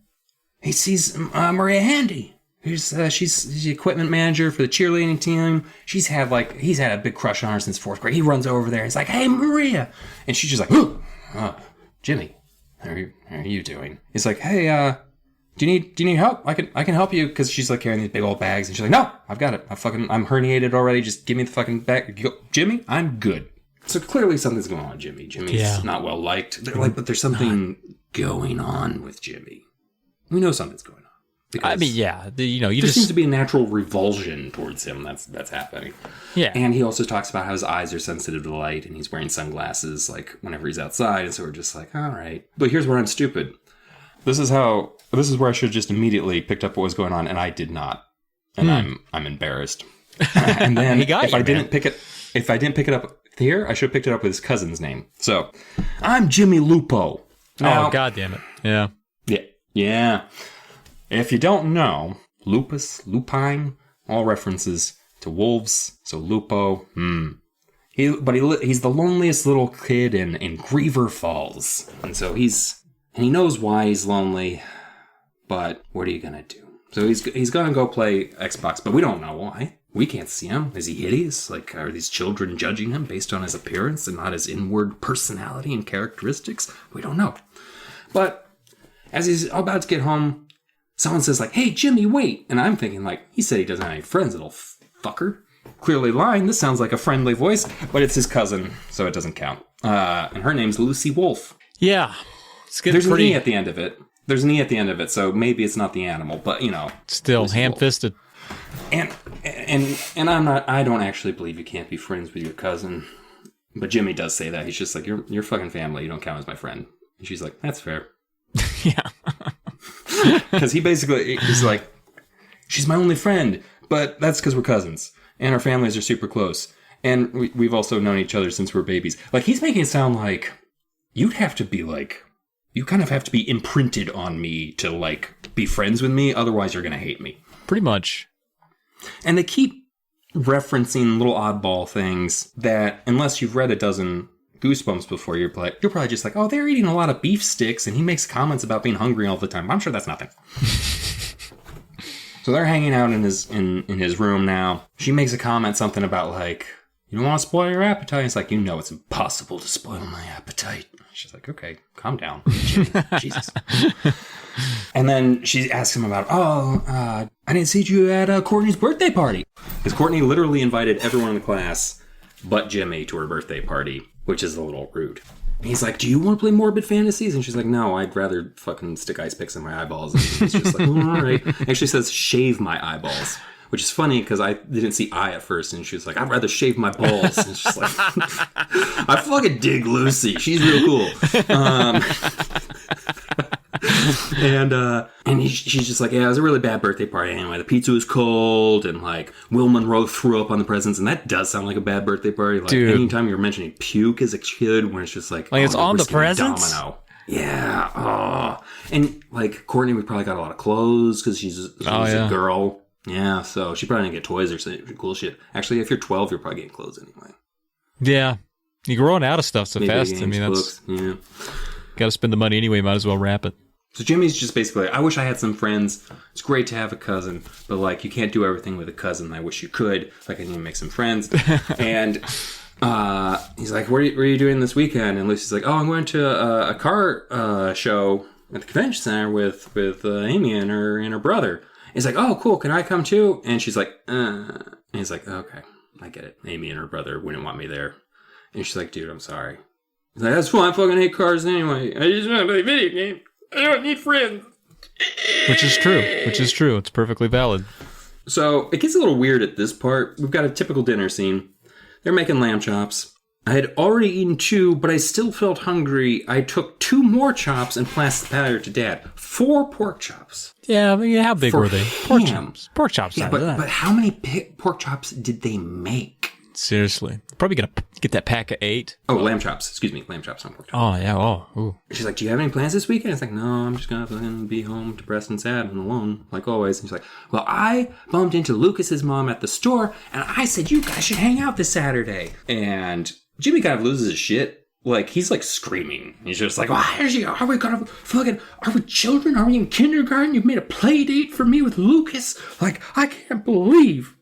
Speaker 1: he sees Maria Handy. She's the equipment manager for the cheerleading team. He's had a big crush on her since 4th grade. He runs over there. He's like, hey, Maria. And she's just like, Jimmy, how are you doing? He's like, hey, do you need help? I can help you. Cause she's like carrying these big old bags. And she's like, no, I've got it. I'm herniated already. Just give me the fucking bag. Jimmy, I'm good. So clearly something's going on with Jimmy. Jimmy's not well liked. They're like, but there's something going on with Jimmy. We know something's going on.
Speaker 2: I mean, yeah,
Speaker 1: there seems to be a natural revulsion towards him that's happening.
Speaker 2: Yeah,
Speaker 1: and he also talks about how his eyes are sensitive to the light, and he's wearing sunglasses like whenever he's outside. And so we're just like, all right. But here's where I'm stupid. This is where I should have just immediately picked up what was going on, and I did not, and I'm embarrassed. And then if I didn't pick it up here, I should have picked it up with his cousin's name. So I'm Jimmy Lupo. Now,
Speaker 2: oh, God damn it! Yeah.
Speaker 1: Yeah. If you don't know, lupus, lupine, all references to wolves. So Lupo, he's the loneliest little kid in Griever Falls, and so he knows why he's lonely. But what are you gonna do? So he's gonna go play Xbox, but we don't know why. We can't see him. Is he hideous? Like, are these children judging him based on his appearance and not his inward personality and characteristics? We don't know. But as he's about to get home, someone says, like, hey, Jimmy, wait. And I'm thinking, like, he said he doesn't have any friends, little fucker. Clearly lying. This sounds like a friendly voice, but it's his cousin, so it doesn't count. And her name's Lucy Wolf.
Speaker 2: Yeah.
Speaker 1: There's an E at the end of it. There's an E at the end of it, so maybe it's not the animal, but, you know.
Speaker 2: Still, ham-fisted.
Speaker 1: And I don't actually believe you can't be friends with your cousin. But Jimmy does say that. He's just like, you're fucking family. You don't count as my friend. And she's like, that's fair.
Speaker 2: Yeah.
Speaker 1: Because he's like, she's my only friend. But that's because we're cousins. And our families are super close. And we've also known each other since we were babies. Like, he's making it sound like you'd have to be like, you kind of have to be imprinted on me to, like, be friends with me. Otherwise, you're going to hate me.
Speaker 2: Pretty much.
Speaker 1: And they keep referencing little oddball things that, unless you've read a dozen Goosebumps before, you're probably just like, oh, they're eating a lot of beef sticks, and he makes comments about being hungry all the time. I'm sure that's nothing. So they're hanging out in his room now. She makes a comment, something about, like, you don't want to spoil your appetite. It's like, you know it's impossible to spoil my appetite. She's like, okay, calm down. Jesus. And then she asks him about, I didn't see you at Courtney's birthday party. Because Courtney literally invited everyone in the class but Jimmy to her birthday party, which is a little rude. And he's like, do you want to play Morbid Fantasies? And she's like, no, I'd rather fucking stick ice picks in my eyeballs. And he's just like, all right. And she says, shave my eyeballs. Which is funny because I didn't see eye at first, and she was like, I'd rather shave my balls. And she's like, I fucking dig Lucy. She's real cool. She's just like, yeah, it was a really bad birthday party anyway. The pizza was cold, and like Will Monroe threw up on the presents, and that does sound like a bad birthday party. Like, dude, anytime you're mentioning puke as a kid, when it's just like
Speaker 2: it's on the presents.
Speaker 1: Domino. Yeah. Oh. And like Courtney, we probably got a lot of clothes because she's a girl. Yeah, so she probably didn't get toys or some cool shit. Actually, if you're 12, you're probably getting clothes anyway.
Speaker 2: Yeah. You're growing out of stuff so fast.
Speaker 1: Games,
Speaker 2: I mean,
Speaker 1: books,
Speaker 2: got to spend the money anyway. Might as well wrap it.
Speaker 1: So Jimmy's just basically, I wish I had some friends. It's great to have a cousin, but like you can't do everything with a cousin. I wish you could. Like, I need to make some friends. And he's like, what are you doing this weekend? And Lucy's like, oh, I'm going to a car show at the convention center with Amy and her brother. He's like, oh, cool. Can I come too? And she's like, And he's like, okay, I get it. Amy and her brother wouldn't want me there. And she's like, dude, I'm sorry. He's like, that's fine. I fucking hate cars anyway. I just want to play video games. I don't need friends.
Speaker 2: Which is true. It's perfectly valid.
Speaker 1: So it gets a little weird at this part. We've got a typical dinner scene. They're making lamb chops. I had already eaten 2, but I still felt hungry. I took 2 more chops and passed the platter to Dad. 4 pork chops.
Speaker 2: Yeah, I mean, how big were they? Pork chops. Pork chops.
Speaker 1: Yeah, but how many pork chops did they make?
Speaker 2: Seriously. Probably going to get that pack of 8.
Speaker 1: Oh, lamb chops. Excuse me. Lamb chops, not pork chops.
Speaker 2: Oh, yeah. Oh, ooh.
Speaker 1: She's like, do you have any plans this weekend? It's like, no, I'm just going to be home depressed and sad and alone, like always. And she's like, well, I bumped into Lucas's mom at the store, and I said, you guys should hang out this Saturday. And Jimmy kind of loses his shit. Like, he's like screaming. He's just like, why is he? Are we children? Are we in kindergarten? You've made a play date for me with Lucas? Like, I can't believe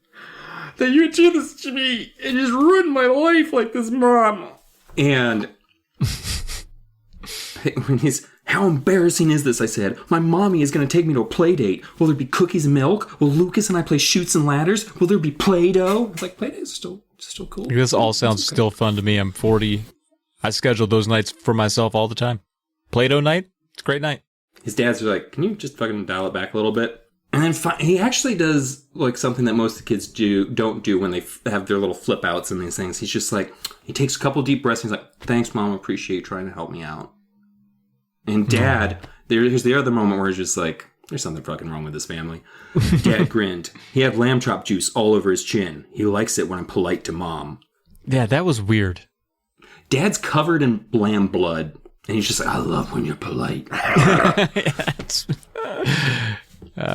Speaker 1: that you do this to me and just ruin my life like this, Mom. And when how embarrassing is this? I said, my mommy is going to take me to a play date. Will there be cookies and milk? Will Lucas and I play Chutes and Ladders? Will there be Play-Doh? It's like, Play-Doh is still cool.
Speaker 2: This all sounds still fun to me. I'm 40. I schedule those nights for myself all the time. Play-Doh night? It's a great night.
Speaker 1: His dad's like, can you just fucking dial it back a little bit? And then he actually does like something that most of the kids don't do when they have their little flip outs and these things. He's just like, he takes a couple deep breaths and he's like, thanks, Mom, I appreciate you trying to help me out. And Dad, here's the other moment where he's just like, there's something fucking wrong with this family. Dad grinned. He had lamb chop juice all over his chin. He likes it when I'm polite to Mom. Yeah,
Speaker 2: that was weird.
Speaker 1: Dad's covered in lamb blood. And he's just like, I love when you're polite.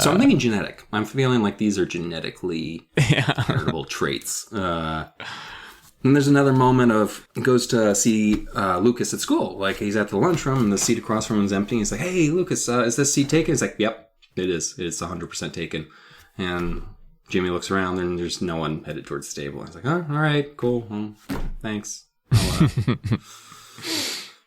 Speaker 1: So I'm thinking genetic. I'm feeling like these are genetically heritable traits. And there's another moment of, he goes to see Lucas at school. Like, he's at the lunchroom and the seat across from him is empty. He's like, hey, Lucas, is this seat taken? He's like, yep, it is. It's 100% taken. And Jimmy looks around and there's no one headed towards the table. He's like, oh, all right, cool. Well, thanks.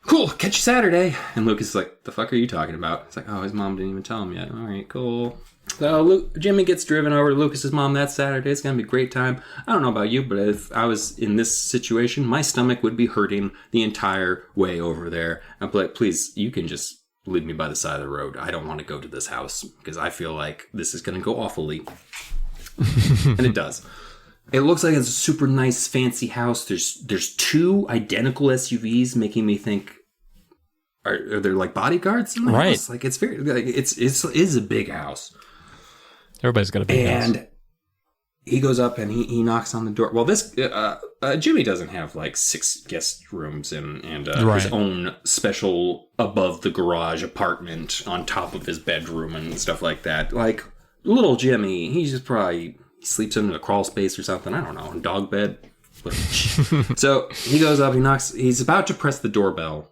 Speaker 1: Cool, catch you Saturday. And Lucas is like, the fuck are you talking about? It's like, oh, his mom didn't even tell him yet. All right, cool. So Jimmy gets driven over to Lucas's mom that Saturday. It's going to be a great time. I don't know about you, but if I was in this situation, my stomach would be hurting the entire way over there. I'd be like, please, you can just leave me by the side of the road. I don't want to go to this house because I feel like this is going to go awfully. And it does. It looks like it's a super nice, fancy house. There's 2 identical SUVs, making me think, are there like bodyguards in the house? Like it's very, like it's a big house.
Speaker 2: Everybody's got a big house.
Speaker 1: And he goes up and he knocks on the door. Well, this Jimmy doesn't have like 6 guest rooms and his own special above the garage apartment on top of his bedroom and stuff like that. Like little Jimmy, he sleeps in a crawl space or something. I don't know, in dog bed. So he goes up, he knocks. He's about to press the doorbell.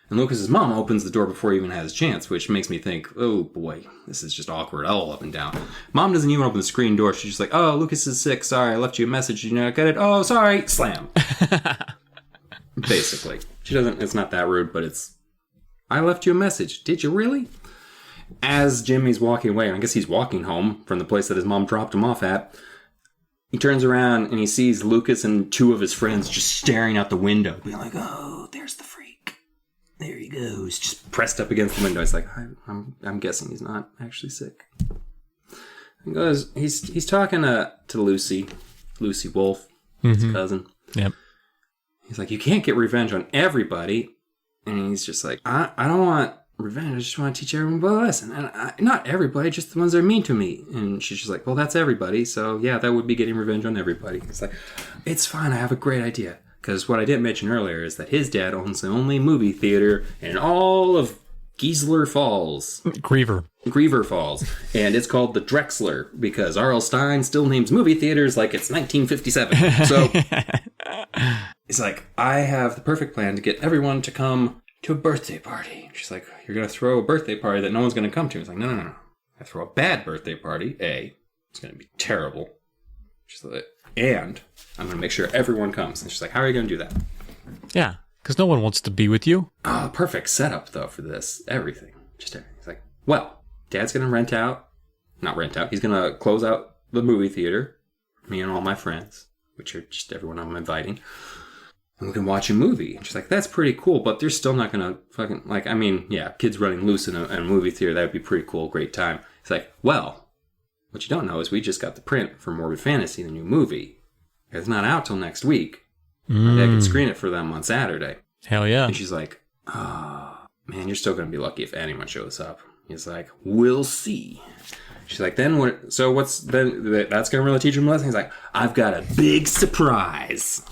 Speaker 1: And Lucas's mom opens the door before he even has a chance, which makes me think, oh boy, this is just awkward all up and down. Mom doesn't even open the screen door. She's just like, oh, Lucas is sick. Sorry, I left you a message. Did you not get it? Oh, sorry. Slam. Basically. She doesn't, it's not that rude, but it's, I left you a message. Did you really? As Jimmy's walking away, and I guess he's walking home from the place that his mom dropped him off at, he turns around and he sees Lucas and 2 of his friends just staring out the window, being like, oh, there's the freak. There he goes, just pressed up against the window. He's like, I'm guessing he's not actually sick. He goes, he's talking to Lucy Wolf, his cousin. Yep. He's like, you can't get revenge on everybody. And he's just like, I don't want revenge. I just want to teach everyone a lesson. And not everybody, just the ones that are mean to me. And she's just like, well, that's everybody. So yeah, that would be getting revenge on everybody. He's like, it's fine. I have a great idea. Because what I didn't mention earlier is that his dad owns the only movie theater in all of Geisler Falls. Griever Falls. And it's called the Drexler because R.L. Stine still names movie theaters like it's 1957. So he's like, I have the perfect plan to get everyone to come to a birthday party. She's like, you're going to throw a birthday party that no one's going to come to. He's like, no. I throw a bad birthday party. It's going to be terrible. She's like, and I'm going to make sure everyone comes. And she's like, how are you going to do that?
Speaker 2: Yeah, because no one wants to be with you.
Speaker 1: Oh, perfect setup, though, for this. Everything. Just everything. He's like, well, Dad's going to he's going to close out the movie theater, me and all my friends, which are just everyone I'm inviting. And we can watch a movie. And she's like, that's pretty cool, but they're still not going to fucking, like, I mean, yeah, kids running loose in a movie theater, that would be pretty cool, great time. He's like, well, what you don't know is we just got the print for Morbid Fantasy, the new movie. It's not out till next week. I can screen it for them on Saturday.
Speaker 2: Hell yeah.
Speaker 1: And she's like, oh, man, you're still going to be lucky if anyone shows up. He's like, we'll see. She's like, then what? So what's then? That's going to really teach him a lesson? He's like, I've got a big surprise.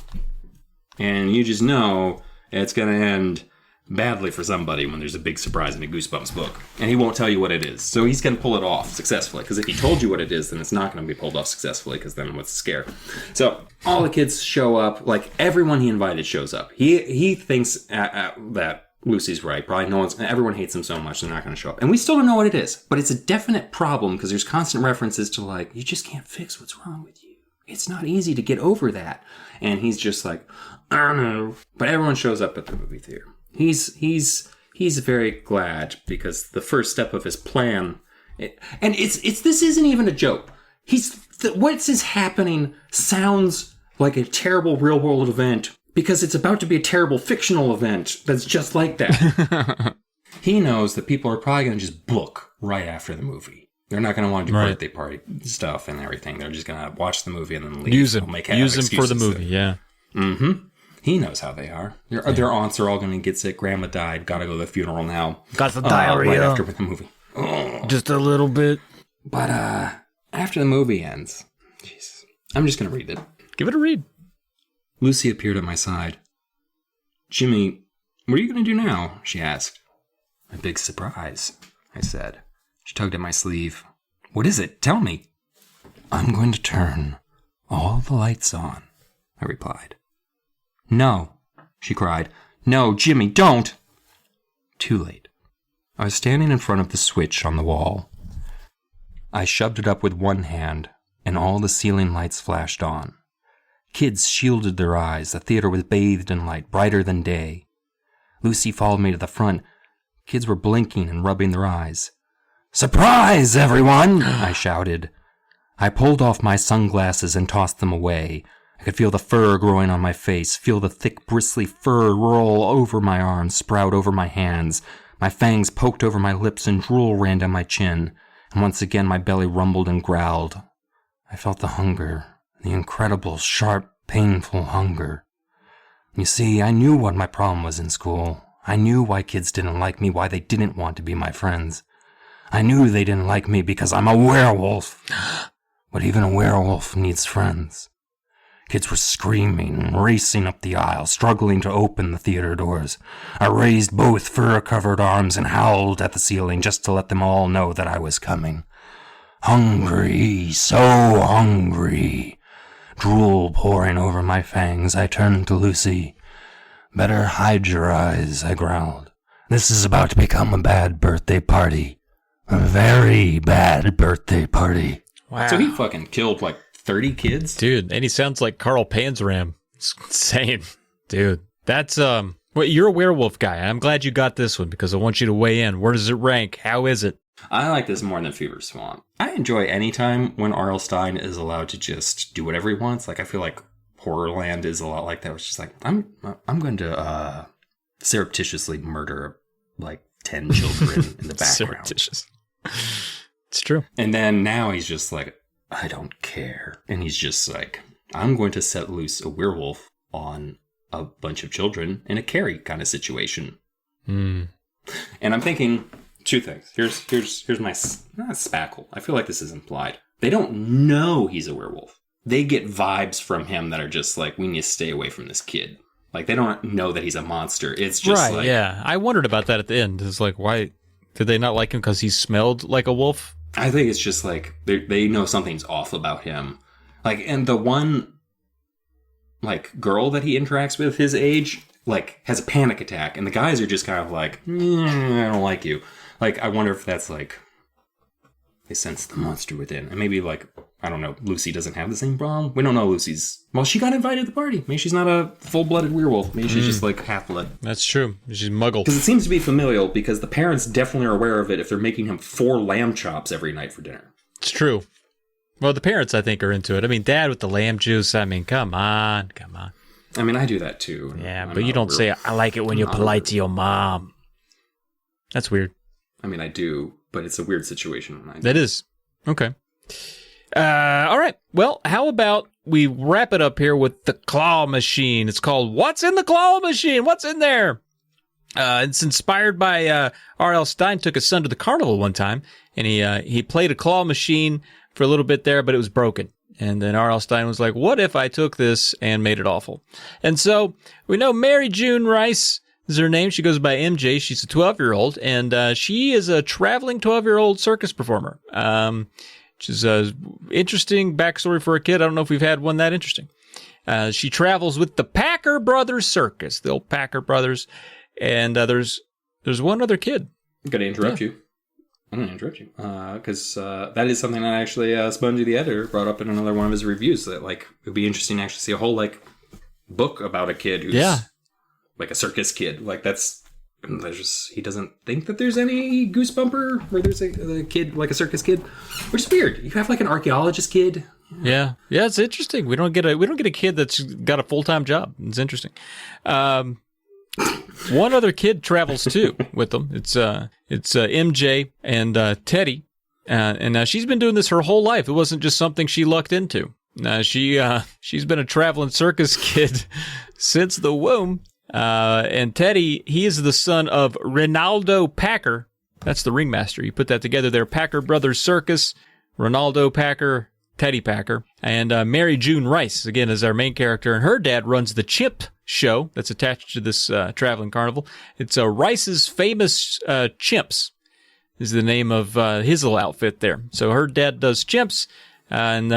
Speaker 1: And you just know it's going to end badly for somebody when there's a big surprise in a Goosebumps book. And he won't tell you what it is. So he's going to pull it off successfully. Because if he told you what it is, then it's not going to be pulled off successfully. Because then what's the scare? So all the kids show up. Like, everyone he invited shows up. He thinks that Lucy's right. Probably everyone hates him so much they're not going to show up. And we still don't know what it is. But it's a definite problem because there's constant references to, like, you just can't fix what's wrong with you. It's not easy to get over that. And he's just like, I don't know. But everyone shows up at the movie theater. He's very glad because the first step of his plan, this isn't even a joke. What's happening sounds like a terrible real world event because it's about to be a terrible fictional event that's just like that. He knows that people are probably going to just book right after the movie. They're not going to want to do birthday party stuff and everything. They're just going to watch the movie and then leave.
Speaker 2: Use him for the movie, yeah.
Speaker 1: Mm-hmm. He knows how they are. Their aunts are all going to get sick. Grandma died. Got to go to the funeral now.
Speaker 2: Got the diarrhea.
Speaker 1: Right after the movie. Oh.
Speaker 2: Just a little bit.
Speaker 1: But after the movie ends, Jesus, I'm just going to read it.
Speaker 2: Give it a read.
Speaker 1: Lucy appeared at my side. Jimmy, what are you going to do now? She asked. A big surprise, I said. She tugged at my sleeve. What is it? Tell me. I'm going to turn all the lights on, I replied. No, she cried. No, Jimmy, don't! Too late. I was standing in front of the switch on the wall. I shoved it up with one hand, and all the ceiling lights flashed on. Kids shielded their eyes. The theater was bathed in light, brighter than day. Lucy followed me to the front. Kids were blinking and rubbing their eyes. Surprise, everyone! I shouted. I pulled off my sunglasses and tossed them away. I could feel the fur growing on my face, feel the thick, bristly fur roll over my arms, sprout over my hands.
Speaker 3: My fangs poked over my lips and drool ran down my chin, and once again my belly rumbled and growled. I felt the hunger, the incredible, sharp, painful hunger. You see, I knew what my problem was in school. I knew why kids didn't like me, why they didn't want to be my friends. I knew they didn't like me because I'm a werewolf. But even a werewolf needs friends. Kids were screaming and racing up the aisle, struggling to open the theater doors. I raised both fur-covered arms and howled at the ceiling just to let them all know that I was coming. Hungry, so hungry. Drool pouring over my fangs, I turned to Lucy. Better hide your eyes, I growled. This is about to become a bad birthday party. A very bad birthday party.
Speaker 1: Wow. So he fucking killed like 30 kids?
Speaker 2: Dude, and he sounds like Carl Panzram. It's insane. Dude, that's, well, you're a werewolf guy. I'm glad you got this one because I want you to weigh in. Where does it rank? How is it?
Speaker 1: I like this more than Fever Swamp. I enjoy any time when R.L. Stine is allowed to just do whatever he wants. Like, I feel like Horrorland is a lot like that. It's just like, I'm going to surreptitiously murder like 10 children in the background.
Speaker 2: Surreptitious. It's true.
Speaker 1: And then now he's just like, I don't care. And he's just like, I'm going to set loose a werewolf on a bunch of children in a Carrie kind of situation.
Speaker 2: Mm.
Speaker 1: And I'm thinking two things. Here's my not spackle. I feel like this is implied. They don't know he's a werewolf. They get vibes from him that are just like, we need to stay away from this kid. Like, they don't know that he's a monster. It's just
Speaker 2: right,
Speaker 1: like...
Speaker 2: yeah. I wondered about that at the end. It's like, why did they not like him because he smelled like a wolf?
Speaker 1: I think it's just like, they know something's off about him. Like, and the one, like, girl that he interacts with his age, like, has a panic attack. And the guys are just kind of like, I don't like you. Like, I wonder if that's like, they sense the monster within. And maybe, like, I don't know, Lucy doesn't have the same problem. We don't know Lucy's... Well, she got invited to the party. Maybe she's not a full-blooded werewolf. Maybe she's just, like, half-blood.
Speaker 2: That's true. She's muggle.
Speaker 1: Because it seems to be familial, because the parents definitely are aware of it if they're making him 4 lamb chops every night for dinner.
Speaker 2: It's true. Well, the parents, I think, are into it. I mean, Dad with the lamb juice. I mean, come on.
Speaker 1: I mean, I do that, too.
Speaker 2: Yeah, but you don't say, I like it when you're polite to your mom. That's weird.
Speaker 1: I mean, I do, but it's a weird situation when I do.
Speaker 2: That is. Okay. All right. Well, how about we wrap it up here with the claw machine? It's called What's in the Claw Machine? What's in there? It's inspired by R.L. Stine. Took his son to the carnival one time, and he played a claw machine for a little bit there, but it was broken. And then R.L. Stine was like, what if I took this and made it awful? And so we know Mary June Rice is her name. She goes by MJ. She's a 12-year-old, and she is a traveling 12-year-old circus performer. Which is an interesting backstory for a kid. I don't know if we've had one that interesting. She travels with the Packer Brothers Circus, the old Packer Brothers. And there's one other kid.
Speaker 1: I'm going to interrupt you. I'm going to interrupt you. Because that is something that actually Spongy the Editor brought up in another one of his reviews. That like it would be interesting to actually see a whole like book about a kid who's like a circus kid. Like that's... he doesn't think that there's any Goosebumper where there's a kid, like a circus kid, which is weird. You have like an archaeologist kid.
Speaker 2: Yeah, it's interesting. We don't get a kid that's got a full-time job. It's interesting. One other kid travels too with them. It's MJ and Teddy, and she's been doing this her whole life. It wasn't just something she lucked into. She's been a traveling circus kid since the womb. And Teddy, he is the son of Ronaldo Packer. That's the ringmaster. You put that together there. Packer Brothers Circus, Ronaldo Packer, Teddy Packer. And Mary June Rice, again, is our main character. And her dad runs the Chimp Show that's attached to this traveling carnival. It's Rice's Famous Chimps is the name of his little outfit there. So her dad does chimps, and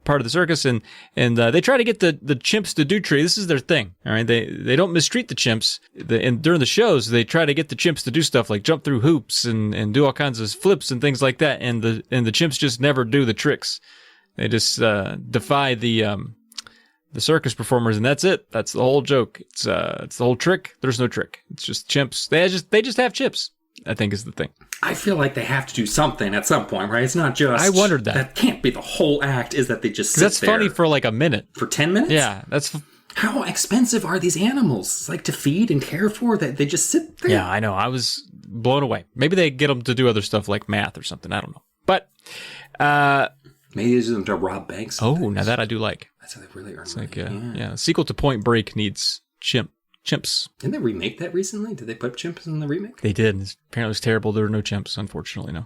Speaker 2: part of the circus, and they try to get the chimps to do tricks. This is their thing. All right, they don't mistreat the chimps. And during the shows, they try to get the chimps to do stuff like jump through hoops and do all kinds of flips and things like that. And the chimps just never do the tricks. They just defy the circus performers, and that's it. That's the whole joke. It's the whole trick. There's no trick. It's just chimps. They just have chips, I think, is the thing.
Speaker 1: I feel like they have to do something at some point, right? It's not just...
Speaker 2: I wondered that.
Speaker 1: That can't be the whole act, is that they just sit
Speaker 2: that's
Speaker 1: there.
Speaker 2: Funny for like a minute.
Speaker 1: For 10 minutes?
Speaker 2: Yeah, that's
Speaker 1: How expensive are these animals? Like to feed and care for? That they just sit there.
Speaker 2: Yeah, I know. I was blown away. Maybe they get them to do other stuff like math or something. I don't know. But
Speaker 1: maybe they use them to rob banks.
Speaker 2: Oh, now that I do like.
Speaker 1: That's how they really earn
Speaker 2: money. Yeah. Sequel to Point Break needs chimps.
Speaker 1: Didn't they remake that recently? Did they put chimps in the remake?
Speaker 2: They did. Apparently it was terrible. There were no chimps, unfortunately, no.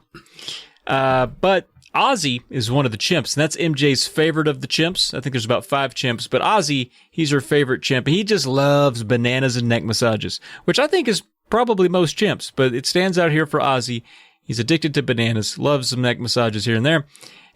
Speaker 2: But Ozzy is one of the chimps, and that's MJ's favorite of the chimps. I think there's about 5 chimps, but Ozzy, he's her favorite chimp. He just loves bananas and neck massages, which I think is probably most chimps, but it stands out here for Ozzy. He's addicted to bananas, loves some neck massages here and there.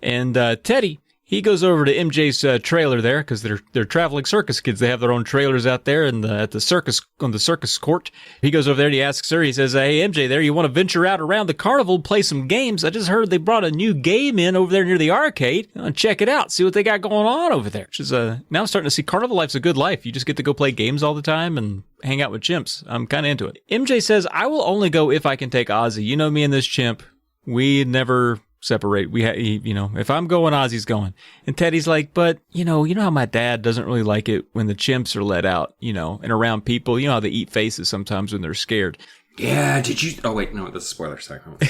Speaker 2: And Teddy, he goes over to MJ's trailer there because they're traveling circus kids. They have their own trailers out there at the circus on the circus court. He goes over there and he asks her. He says, "Hey MJ, there, you want to venture out around the carnival, play some games? I just heard they brought a new game in over there near the arcade. Check it out, see what they got going on over there." Which is now I'm starting to see carnival life's a good life. You just get to go play games all the time and hang out with chimps. I'm kind of into it. MJ says, "I will only go if I can take Ozzy. You know me and this chimp. We never separate. If I'm going, Ozzy's going." And Teddy's like, "But, you know how my dad doesn't really like it when the chimps are let out, and around people. You know how they eat faces sometimes when they're scared."
Speaker 1: Yeah, did you? Oh, wait, no, this is spoiler second.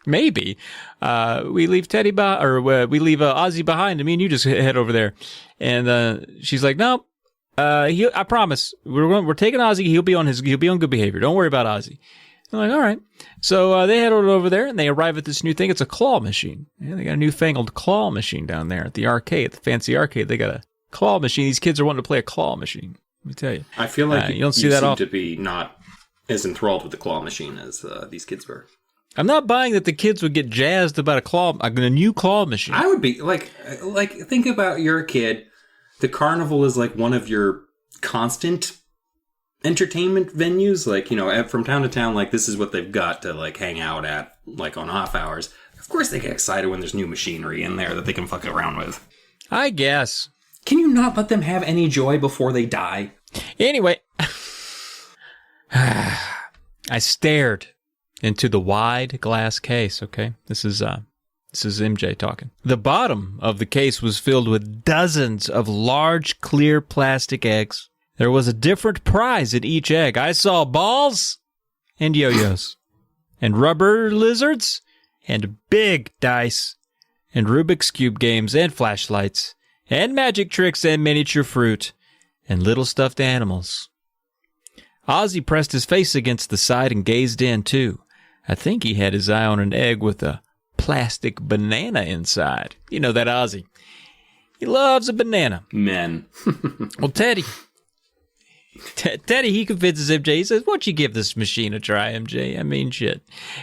Speaker 2: Maybe. We leave we leave Ozzy behind, and me and you just head over there. And she's like, "No, I promise. We're taking Ozzy. He'll be on good behavior. Don't worry about Ozzy." I'm like, all right. So they head over there, and they arrive at this new thing. It's a claw machine. Yeah, they got a newfangled claw machine down there at the arcade, the fancy arcade. They got a claw machine. These kids are wanting to play a claw machine. Let me tell you.
Speaker 1: I feel like you don't see that often. To be not as enthralled with the claw machine as these kids were.
Speaker 2: I'm not buying that the kids would get jazzed about a new claw machine.
Speaker 1: I would be like think about you're a kid. The carnival is like one of your constant entertainment venues, like, from town to town, like this is what they've got to like hang out at, like on off hours. Of course they get excited when there's new machinery in there that they can fuck around with.
Speaker 2: I guess.
Speaker 1: Can you not let them have any joy before they die?
Speaker 2: Anyway, I stared into the wide glass case, okay? This is MJ talking. The bottom of the case was filled with dozens of large clear plastic eggs. There was a different prize in each egg. I saw balls and yo-yos and rubber lizards and big dice and Rubik's Cube games and flashlights and magic tricks and miniature fruit and little stuffed animals. Ozzy pressed his face against the side and gazed in, too. I think he had his eye on an egg with a plastic banana inside. You know that Ozzy. He loves a banana.
Speaker 1: Men.
Speaker 2: Well, Teddy, he convinces MJ. He says, "Why don't you give this machine a try, MJ? I mean, shit."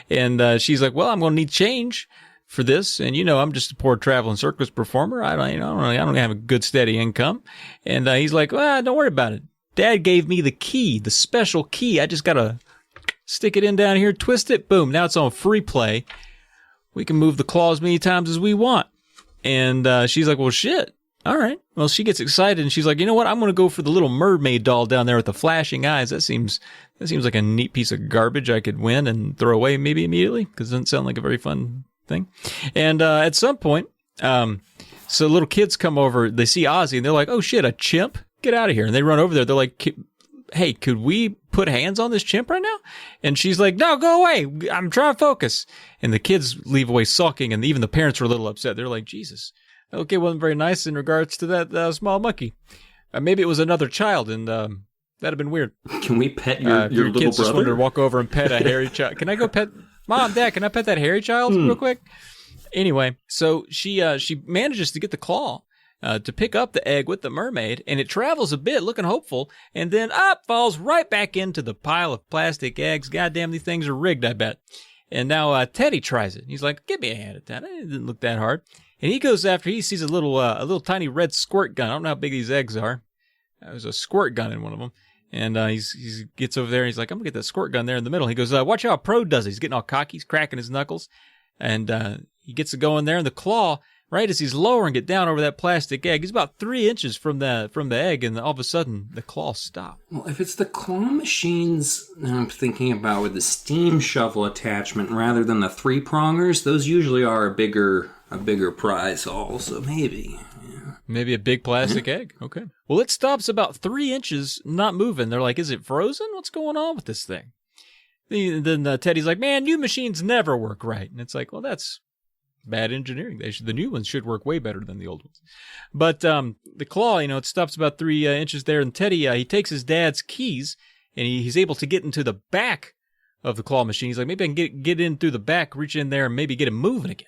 Speaker 2: And she's like, "Well, I'm going to need change for this, and I'm just a poor traveling circus performer. I don't have a good steady income." And he's like, "Well, don't worry about it. Dad gave me the key, the special key. I just got to stick it in down here, twist it, boom. Now it's on free play. We can move the claw as many times as we want." And she's like, "Well, shit. All right." Well, she gets excited and she's like, "You know what? I'm going to go for the little mermaid doll down there with the flashing eyes. That seems like a neat piece of garbage I could win and throw away maybe immediately because it doesn't sound like a very fun thing." And at some point, so little kids come over. They see Ozzy and they're like, "Oh shit, a chimp! Get out of here!" And they run over there. They're like, "Hey, could we put hands on this chimp right now?" And she's like, "No, go away. I'm trying to focus." And the kids leave away sulking, and even the parents were a little upset. They're like, "Jesus. Okay, wasn't very nice in regards to that small monkey. Maybe it was another child, and that'd have been weird."
Speaker 1: Can we pet your little
Speaker 2: kids
Speaker 1: brother?
Speaker 2: Just wanted to walk over and pet a hairy child. Can I go pet Mom, Dad? Can I pet that hairy child real quick? Anyway, so she manages to get the claw to pick up the egg with the mermaid, and it travels a bit, looking hopeful, and then falls right back into the pile of plastic eggs. Goddamn, these things are rigged, I bet. And now Teddy tries it. He's like, "Give me a hand at that. It didn't look that hard." And he goes after. He sees a little tiny red squirt gun. I don't know how big these eggs are. There's a squirt gun in one of them. And he gets over there and he's like, "I'm going to get that squirt gun there in the middle." He goes, "Watch how a pro does it." He's getting all cocky. He's cracking his knuckles. And he gets to go in there. And the claw, right as he's lowering it down over that plastic egg, he's about 3 inches from the egg. And all of a sudden, the claw stops.
Speaker 1: Well, if it's the claw machines that I'm thinking about with the steam shovel attachment rather than the 3-prongers, those usually are a bigger a bigger prize haul, so maybe. Yeah.
Speaker 2: Maybe a big plastic egg. Okay. Well, it stops about 3 inches, not moving. They're like, is it frozen? What's going on with this thing? Then Teddy's like, man, new machines never work right. And it's like, well, that's bad engineering. The new ones should work way better than the old ones. But the claw, it stops about 3 inches there. And Teddy, he takes his dad's keys, and he's able to get into the back of the claw machine. He's like, maybe I can get in through the back, reach in there, and maybe get him moving again.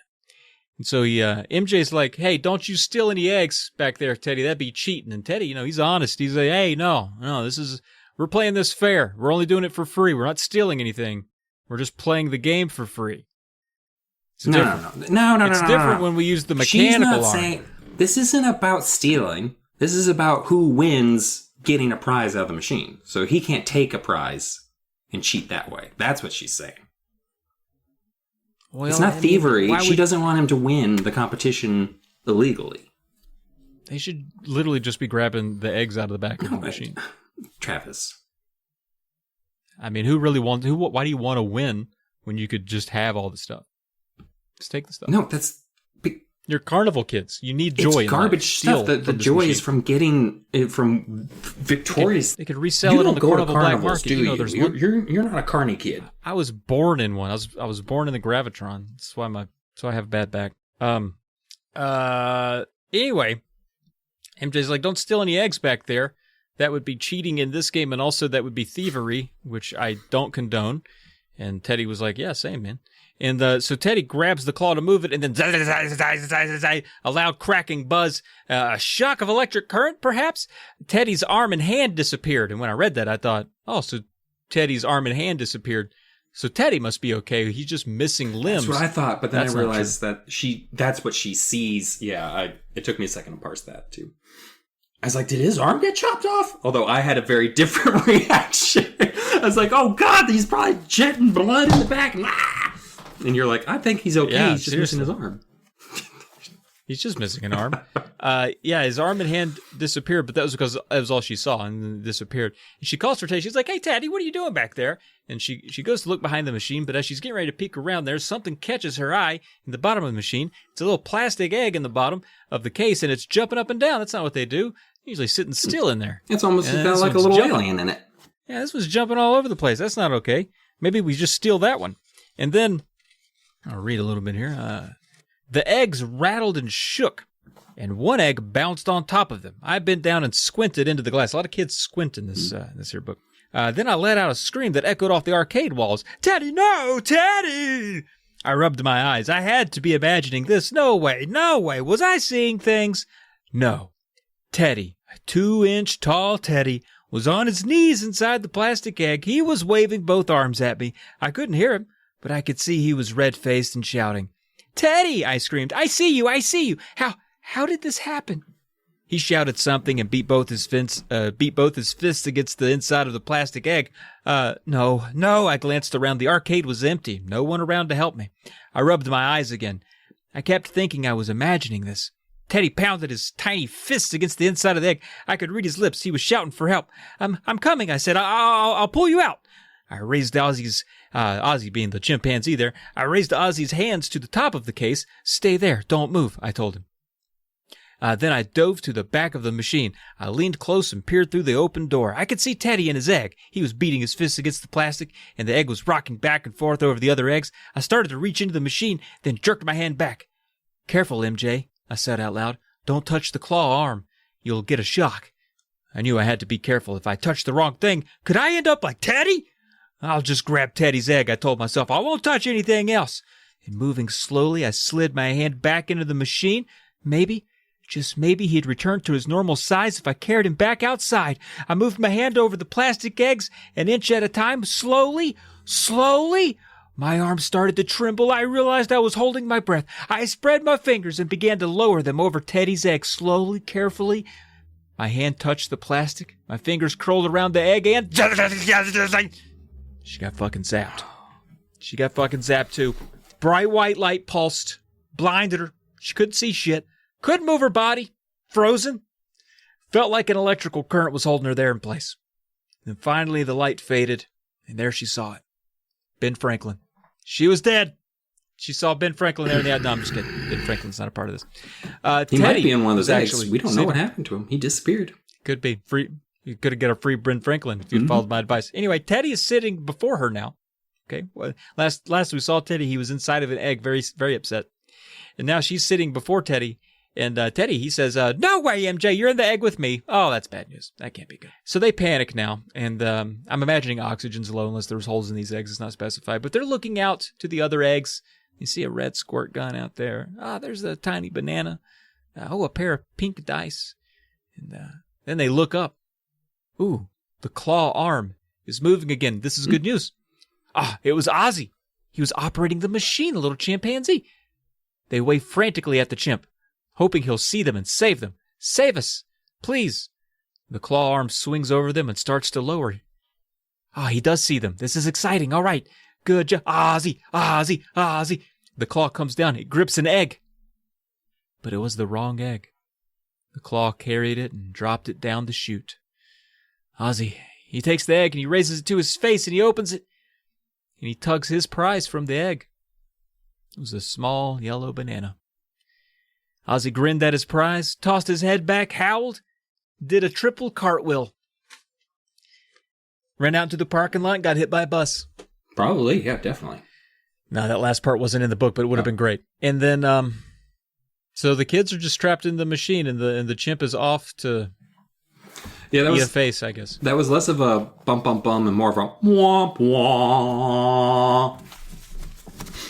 Speaker 2: And so MJ's like, hey, don't you steal any eggs back there, Teddy. That'd be cheating. And Teddy, he's honest. He's like, hey, no, we're playing this fair. We're only doing it for free. We're not stealing anything. We're just playing the game for free.
Speaker 1: No.
Speaker 2: It's different when we use the mechanical arm.
Speaker 1: This isn't about stealing. This is about who wins getting a prize out of the machine. So he can't take a prize and cheat that way. That's what she's saying. Well, it's not thievery. She doesn't want him to win the competition illegally.
Speaker 2: They should literally just be grabbing the eggs out of the back of the machine.
Speaker 1: Travis.
Speaker 2: I mean, why do you want to win when you could just have all the stuff? Just take the stuff.
Speaker 1: No, that's...
Speaker 2: You're carnival kids. You need joy.
Speaker 1: It's garbage stuff. The joy is from getting it from victorious.
Speaker 2: They could resell it on the carnival black market.
Speaker 1: You're not a carny kid.
Speaker 2: I was born in one. I was born in the Gravitron. That's why I have a bad back. Anyway, MJ's like, don't steal any eggs back there. That would be cheating in this game, and also that would be thievery, which I don't condone. And Teddy was like, yeah, same, man. And so Teddy grabs the claw to move it, and then a loud cracking buzz, a shock of electric current, perhaps? Teddy's arm and hand disappeared. And when I read that, I thought, oh, so Teddy's arm and hand disappeared. So Teddy must be okay. He's just missing limbs.
Speaker 1: That's what I thought, but then I realized that's what she sees. Yeah, it took me a second to parse that, too. I was like, did his arm get chopped off? Although I had a very different reaction. I was like, oh, God, he's probably jetting blood in the back. And you're like, I think he's okay.
Speaker 2: Yeah,
Speaker 1: he's just missing his arm.
Speaker 2: He's just missing an arm. His arm and hand disappeared, but that was because that was all she saw, and then it disappeared. And she calls for Teddy. She's like, hey, Teddy, what are you doing back there? And she goes to look behind the machine, but as she's getting ready to peek around there, something catches her eye in the bottom of the machine. It's a little plastic egg in the bottom of the case, and it's jumping up and down. That's not what they do. Usually sitting still in there.
Speaker 1: It's almost got like a little alien in it.
Speaker 2: Yeah, this was jumping all over the place. That's not okay. Maybe we just steal that one. And then, I'll read a little bit here. The eggs rattled and shook, and one egg bounced on top of them. I bent down and squinted into the glass. A lot of kids squint in this here book. Then I let out a scream that echoed off the arcade walls. Teddy, no! Teddy! I rubbed my eyes. I had to be imagining this. No way, no way. Was I seeing things? No. Teddy, a 2-inch tall Teddy, was on his knees inside the plastic egg. He was waving both arms at me. I couldn't hear him, but I could see he was red-faced and shouting. Teddy, I screamed. I see you, I see you. How did this happen? He shouted something and beat both his fists against the inside of the plastic egg. No, I glanced around. The arcade was empty. No one around to help me. I rubbed my eyes again. I kept thinking I was imagining this. Teddy pounded his tiny fists against the inside of the egg. I could read his lips. He was shouting for help. I'm coming, I said. I'll pull you out. I raised Ozzy being the chimpanzee there, I raised Ozzy's hands to the top of the case. Stay there, don't move, I told him. Then I dove to the back of the machine. I leaned close and peered through the open door. I could see Teddy and his egg. He was beating his fists against the plastic, and the egg was rocking back and forth over the other eggs. I started to reach into the machine, then jerked my hand back. Careful, MJ, I said out loud. Don't touch the claw arm. You'll get a shock. I knew I had to be careful. If I touched the wrong thing, could I end up like Teddy? I'll just grab Teddy's egg, I told myself. I won't touch anything else. And moving slowly, I slid my hand back into the machine. Maybe, just maybe, he'd return to his normal size if I carried him back outside. I moved my hand over the plastic eggs, an inch at a time, slowly. My arm started to tremble. I realized I was holding my breath. I spread my fingers and began to lower them over Teddy's egg, slowly, carefully. My hand touched the plastic. My fingers curled around the egg and... She got fucking zapped. She got fucking zapped too. Bright white light pulsed, blinded her. She couldn't see shit. Couldn't move her body. Frozen. Felt like an electrical current was holding her there in place. Then finally the light faded, and there she saw it. Ben Franklin. She was dead. She saw Ben Franklin there. No, I'm just kidding. Ben Franklin's not a part of this.
Speaker 1: He
Speaker 2: Teddy
Speaker 1: might be in one of those eggs.
Speaker 2: actually
Speaker 1: We don't know what happened to him. He disappeared.
Speaker 2: Could be free. You could get a free Ben Franklin if you'd followed my advice. Anyway, Teddy is sitting before her now. Okay. Well, last we saw Teddy, he was inside of an egg, very, very upset. And now she's sitting before Teddy. And Teddy, he says, no way, MJ, you're in the egg with me. Oh, that's bad news. That can't be good. So they panic now. And I'm imagining oxygen's low unless there's holes in these eggs. It's not specified. But they're looking out to the other eggs. You see a red squirt gun out there. There's a tiny banana. A pair of pink dice. And then they look up. Ooh, the claw arm is moving again. This is good news. It was Ozzy. He was operating the machine, the little chimpanzee. They wave frantically at the chimp, hoping he'll see them and save them. Save us, please. The claw arm swings over them and starts to lower. He does see them. This is exciting. All right. Good job. Ozzy, Ozzy, Ozzy. The claw comes down. It grips an egg. But it was the wrong egg. The claw carried it and dropped it down the chute. Ozzy, he takes the egg and he raises it to his face and he opens it. And he tugs his prize from the egg. It was a small yellow banana. Ozzy grinned at his prize, tossed his head back, howled, did a triple cartwheel. Ran out into the parking lot and got hit by a bus.
Speaker 1: Probably, yeah, definitely.
Speaker 2: No, that last part wasn't in the book, but it would have been great. And then, so the kids are just trapped in the machine, and the chimp is off to eat a face, I guess. That
Speaker 1: was less of a bum bum bum and more of a womp womp.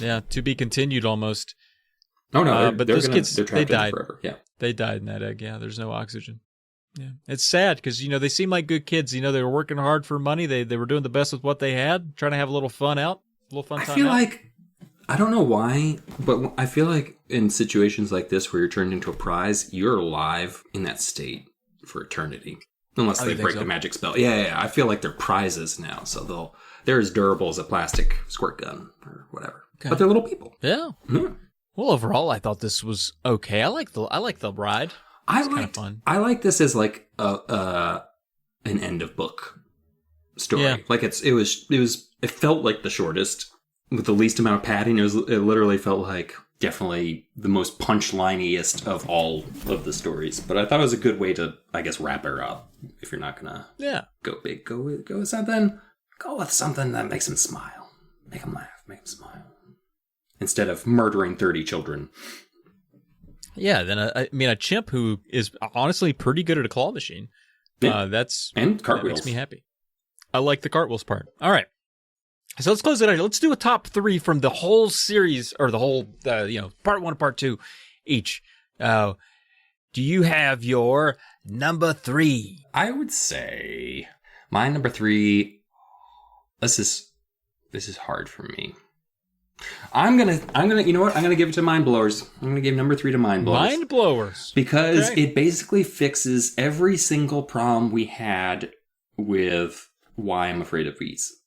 Speaker 2: Yeah, to be continued almost.
Speaker 1: Oh no,
Speaker 2: but those kids, they died.
Speaker 1: Forever. Yeah,
Speaker 2: they died in that egg. Yeah, there's no oxygen. Yeah, it's sad because they seem like good kids. They were working hard for money. They were doing the best with what they had, trying to have a little fun time.
Speaker 1: I feel like I don't know why, but I feel like in situations like this where you're turned into a prize, you're alive in that state for eternity, unless they break the magic spell. Yeah. I feel like they're prizes now, so they're as durable as a plastic squirt gun or whatever. Okay. But they're little people.
Speaker 2: Yeah. Mm-hmm. Well, overall, I thought this was okay. I like the ride. It's kind of fun.
Speaker 1: I like this as like an end of book story. Yeah. Like it felt like the shortest with the least amount of padding. It literally felt like definitely the most punchline-iest of all of the stories. But I thought it was a good way to, I guess, wrap her up. If you're not gonna go big, go with something. Go with something that makes them smile, make them laugh, make them smile, instead of murdering 30 children.
Speaker 2: Yeah, then a chimp who is honestly pretty good at a claw machine.
Speaker 1: Yeah. And cartwheels.
Speaker 2: That makes me happy. I like the cartwheels part. All right. So let's close it out. Let's do a top 3 from the whole series, or the whole, part 1, part 2 each. Do you have your number 3?
Speaker 1: I would say my number 3. This is hard for me. I'm gonna. You know what? I'm gonna give it to Mind Blowers. I'm gonna give number 3 to Mind Blowers.
Speaker 2: Mind Blowers,
Speaker 1: because it basically fixes every single problem we had with Why I'm Afraid of Bees.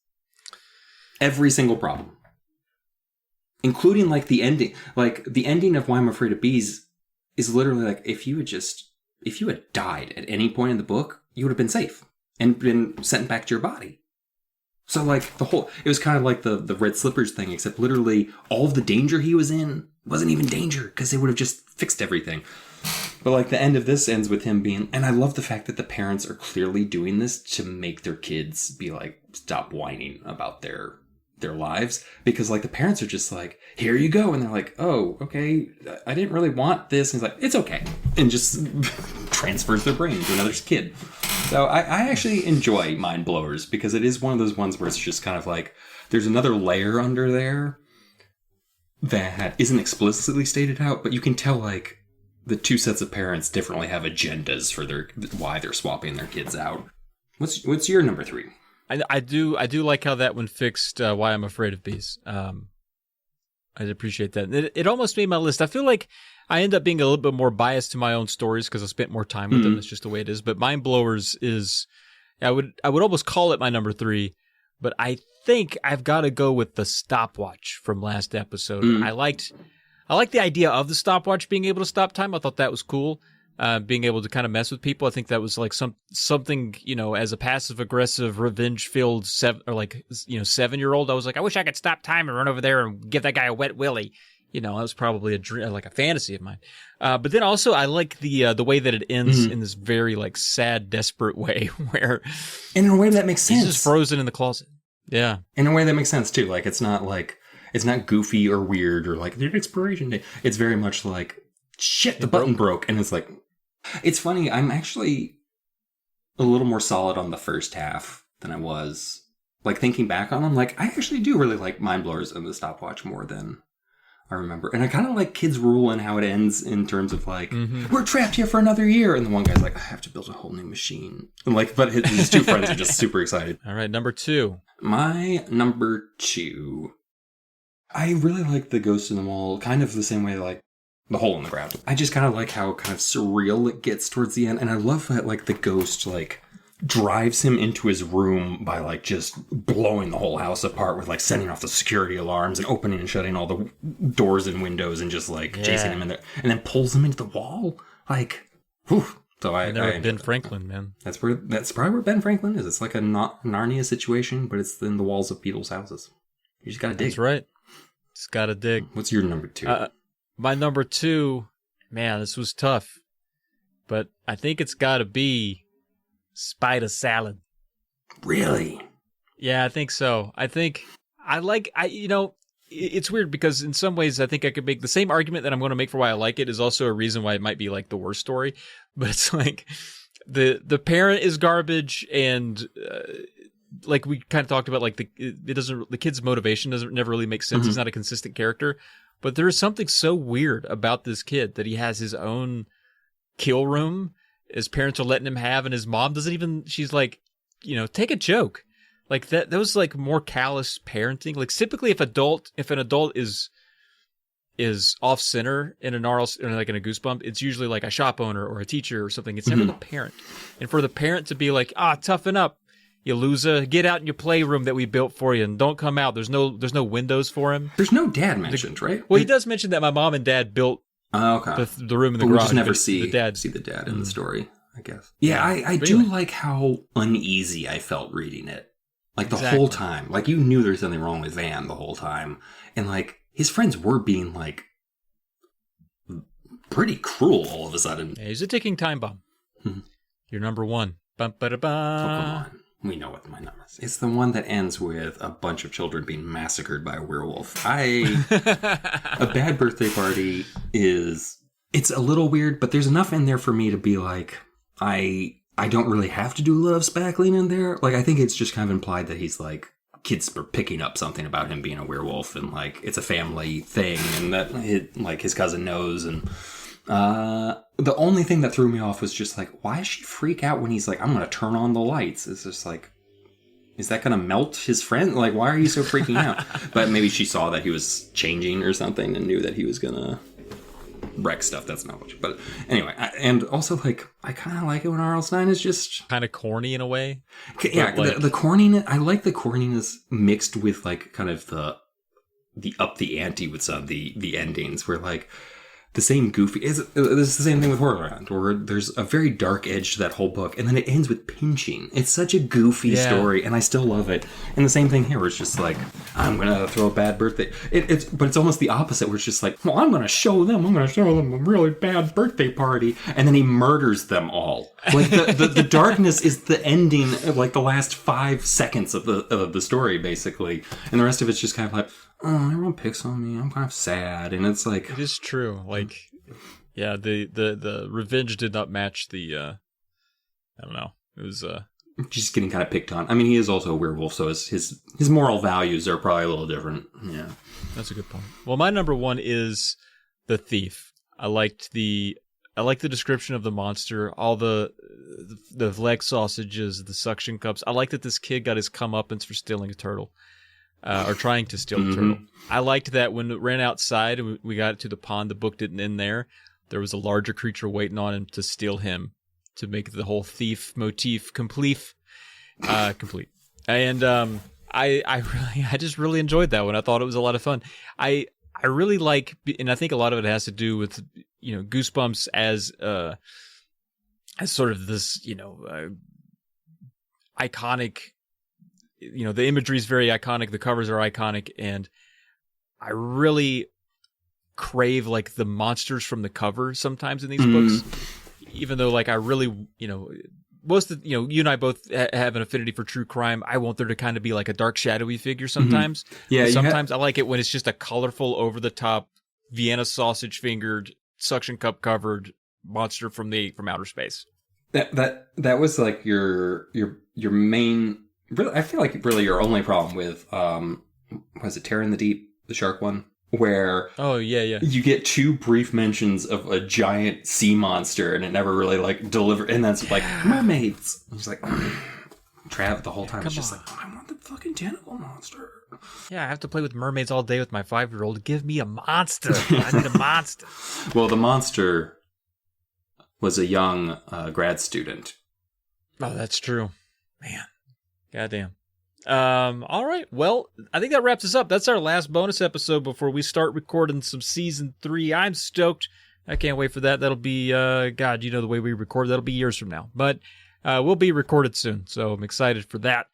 Speaker 1: Every single problem, including like the ending. Like the ending of Why I'm Afraid of Bees is literally like if you had died at any point in the book, you would have been safe and been sent back to your body. So, like, it was kind of like the red slippers thing, except literally all of the danger he was in wasn't even danger, because they would have just fixed everything. But, like, the end of this ends with him being, and I love the fact that the parents are clearly doing this to make their kids be like, stop whining about their lives, because, like, the parents are just like, here you go, and they're like, oh, okay, I didn't really want this, and he's like, it's okay, and just transfers their brain to another kid. So I actually enjoy Mind Blowers, because it is one of those ones where it's just kind of like, there's another layer under there that isn't explicitly stated out, but you can tell, like, the two sets of parents differently have agendas for why they're swapping their kids out. What's your number 3?
Speaker 2: I do like how that one fixed Why I'm Afraid of Bees. I appreciate that. It almost made my list. I feel like I end up being a little bit more biased to my own stories because I spent more time with them. It's just the way it is. But Mind Blowers is, I would almost call it my number 3, but I think I've got to go with the stopwatch from last episode. I liked the idea of the stopwatch being able to stop time. I thought that was cool. being able to kind of mess with people. I think that was like something, as a passive aggressive, revenge filled 7-year-old. I was like, I wish I could stop time and run over there and give that guy a wet willy. That was probably a fantasy of mine. But then also I like the way that it ends in this very like sad, desperate way where,
Speaker 1: and in a way that makes sense.
Speaker 2: He's just frozen in the closet. Yeah,
Speaker 1: in a way that makes sense too. Like it's not goofy or weird or like their expiration date. It's very much like shit. The button broke, and it's like. It's funny, I'm actually a little more solid on the first half than I was. Like, thinking back on them, like, I actually do really like Mind Blowers and the Stopwatch more than I remember. And I kind of like Kids Rule and how it ends in terms of, like, we're trapped here for another year. And the one guy's like, I have to build a whole new machine. And like, but his two friends are just super excited.
Speaker 2: All right, number 2.
Speaker 1: My number 2, I really like The Ghost in the Mall, kind of the same way like The Hole in the Ground. I just kind of like how kind of surreal it gets towards the end. And I love that, like, the ghost, like, drives him into his room by, like, just blowing the whole house apart with, like, setting off the security alarms and opening and shutting all the doors and windows and just, like, chasing him in there. And then pulls him into the wall. Like, whew. So I
Speaker 2: Ben Franklin, man.
Speaker 1: That's probably where Ben Franklin is. It's like a Narnia situation, but it's in the walls of people's houses. You just gotta dig.
Speaker 2: That's right. Just gotta dig.
Speaker 1: What's your number 2?
Speaker 2: My number 2, man, this was tough, but I think it's got to be Spider Salad.
Speaker 1: Really?
Speaker 2: Yeah, I think so. It's weird because in some ways I think I could make the same argument that I'm going to make for why I like it is also a reason why it might be like the worst story. But it's like the parent is garbage, and like we kind of talked about, like the kid's motivation never really make sense. He's not a consistent character. But there is something so weird about this kid that he has his own kill room his parents are letting him have, and his mom doesn't even, she's like, take a joke. Like that was like more callous parenting. Like typically if an adult is off center in a like in a Goosebump, it's usually like a shop owner or a teacher or something. It's never the parent. And for the parent to be like, toughen up, you loser, get out in your playroom that we built for you and don't come out. There's no windows for him.
Speaker 1: There's no dad mentioned, right?
Speaker 2: Well, he does mention that my mom and dad built the room in the garage.
Speaker 1: We just never see the dad in the story, I guess. Yeah, I do like how uneasy I felt reading it. Like the whole time. Like you knew there was something wrong with Van the whole time. And like his friends were being like pretty cruel all of a sudden.
Speaker 2: Yeah, he's a ticking time bomb. You're number 1. Bum-ba-da-ba.
Speaker 1: Oh, come on. We know what my number is. It's the one that ends with a bunch of children being massacred by a werewolf. A Bad Birthday Party it's a little weird, but there's enough in there for me to be like, I don't really have to do Love Spackling in there. Like, I think it's just kind of implied that he's like, kids are picking up something about him being a werewolf and like, it's a family thing and that his cousin knows. And the only thing that threw me off was just like, why does she freak out when he's like, I'm going to turn on the lights? It's just like, is that going to melt his friend? Like, why are you so freaking out? But maybe she saw that he was changing or something and knew that he was going to wreck stuff. That's not much. But anyway, and also like, I kind of like it when R.L. Stine is just
Speaker 2: kind of corny in a way.
Speaker 1: Yeah, like, the corniness. I like the corniness mixed with like kind of the up the ante with some of the endings where like the same goofy this is the same thing with Horrorland, where there's a very dark edge to that whole book, and then it ends with pinching. It's such a goofy story, and I still love it. And the same thing here, where it's just like, I'm gonna throw a bad birthday. But it's almost the opposite, where it's just like, well, I'm gonna show them a really bad birthday party, and then he murders them all. Like the darkness is the ending, like the last 5 seconds of the story, basically, and the rest of it's just kind of like, oh, everyone picks on me. I'm kind of sad, and it's like
Speaker 2: it is true. Like, yeah, the revenge did not match the. I don't know. It was
Speaker 1: just getting kind of picked on. I mean, he is also a werewolf, so his moral values are probably a little different. Yeah,
Speaker 2: that's a good point. Well, my number 1 is the thief. I liked the description of the monster, all the leg sausages, the suction cups. I like that this kid got his comeuppance for stealing a turtle. Or trying to steal the turtle. I liked that when it ran outside and we got to the pond, the book didn't end there. There was a larger creature waiting on him to steal him, to make the whole thief motif complete. And I just really enjoyed that one. I thought it was a lot of fun. I I really like, and I think a lot of it has to do with, Goosebumps as sort of this, iconic, the imagery is very iconic, the covers are iconic, and I really crave like the monsters from the cover sometimes in these books, even though like I really, most of, you and I both have an affinity for true crime. I want there to kind of be like a dark, shadowy figure sometimes.
Speaker 1: Yeah.
Speaker 2: Sometimes I like it when it's just a colorful, over the top, Vienna sausage fingered, suction cup covered monster from outer space.
Speaker 1: That was like your main. Really, I feel like really your only problem with was it Terror in the Deep, the shark one, where you get 2 brief mentions of a giant sea monster and it never really like deliver, and that's like mermaids. I was like, Trav the whole time is just like, I want the fucking tentacle monster.
Speaker 2: Yeah, I have to play with mermaids all day with my 5-year-old. Give me a monster. I need a monster.
Speaker 1: Well, the monster was a young grad student.
Speaker 2: Oh, that's true. Man. Goddamn. All right. Well, I think that wraps us up. That's our last bonus episode before we start recording some season 3. I'm stoked. I can't wait for that. That'll be, God, the way we record, that'll be years from now. But we'll be recorded soon, so I'm excited for that.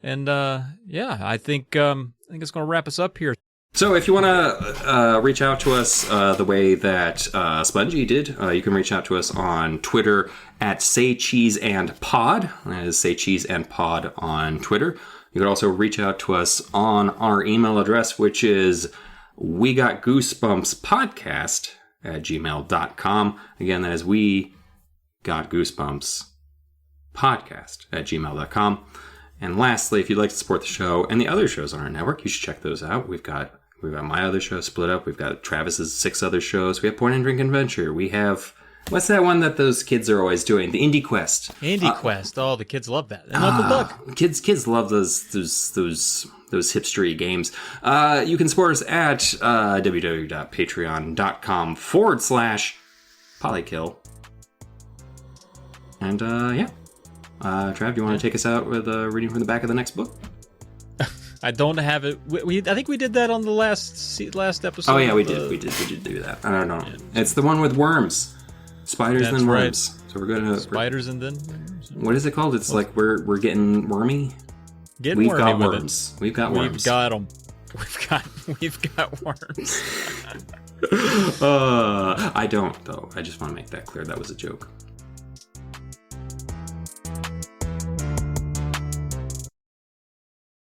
Speaker 2: And I think it's going to wrap us up here.
Speaker 1: So if you want to reach out to us the way that Spongy did, you can reach out to us on Twitter at SayCheeseAndPod. That is SayCheeseAndPod on Twitter. You can also reach out to us on our email address, which is wegotgoosebumpspodcast@gmail.com. Again, that is wegotgoosebumpspodcast@gmail.com. And lastly, if you'd like to support the show and the other shows on our network, you should check those out. We've got my other show split up. We've got Travis's 6 other shows. We have Point and Drink Adventure. We have, what's that one that those kids are always doing? The Indie Quest.
Speaker 2: Indie Quest. Oh, the kids love that. And Uncle Duck.
Speaker 1: Kids love those hipstery games. You can support us at www.patreon.com/polykill. And Trav, do you want to take us out with a reading from the back of the next book?
Speaker 2: I don't have it. I think we did that on the last episode.
Speaker 1: Oh yeah, we did. We did do that. I don't know. Yeah. It's the one with worms, spiders and worms. Right. So we're gonna
Speaker 2: spiders and then.
Speaker 1: What is it called? It's like we're getting wormy. We've got worms. We've got worms.
Speaker 2: We've got them. We've got worms.
Speaker 1: I don't though. I just want to make that clear. That was a joke.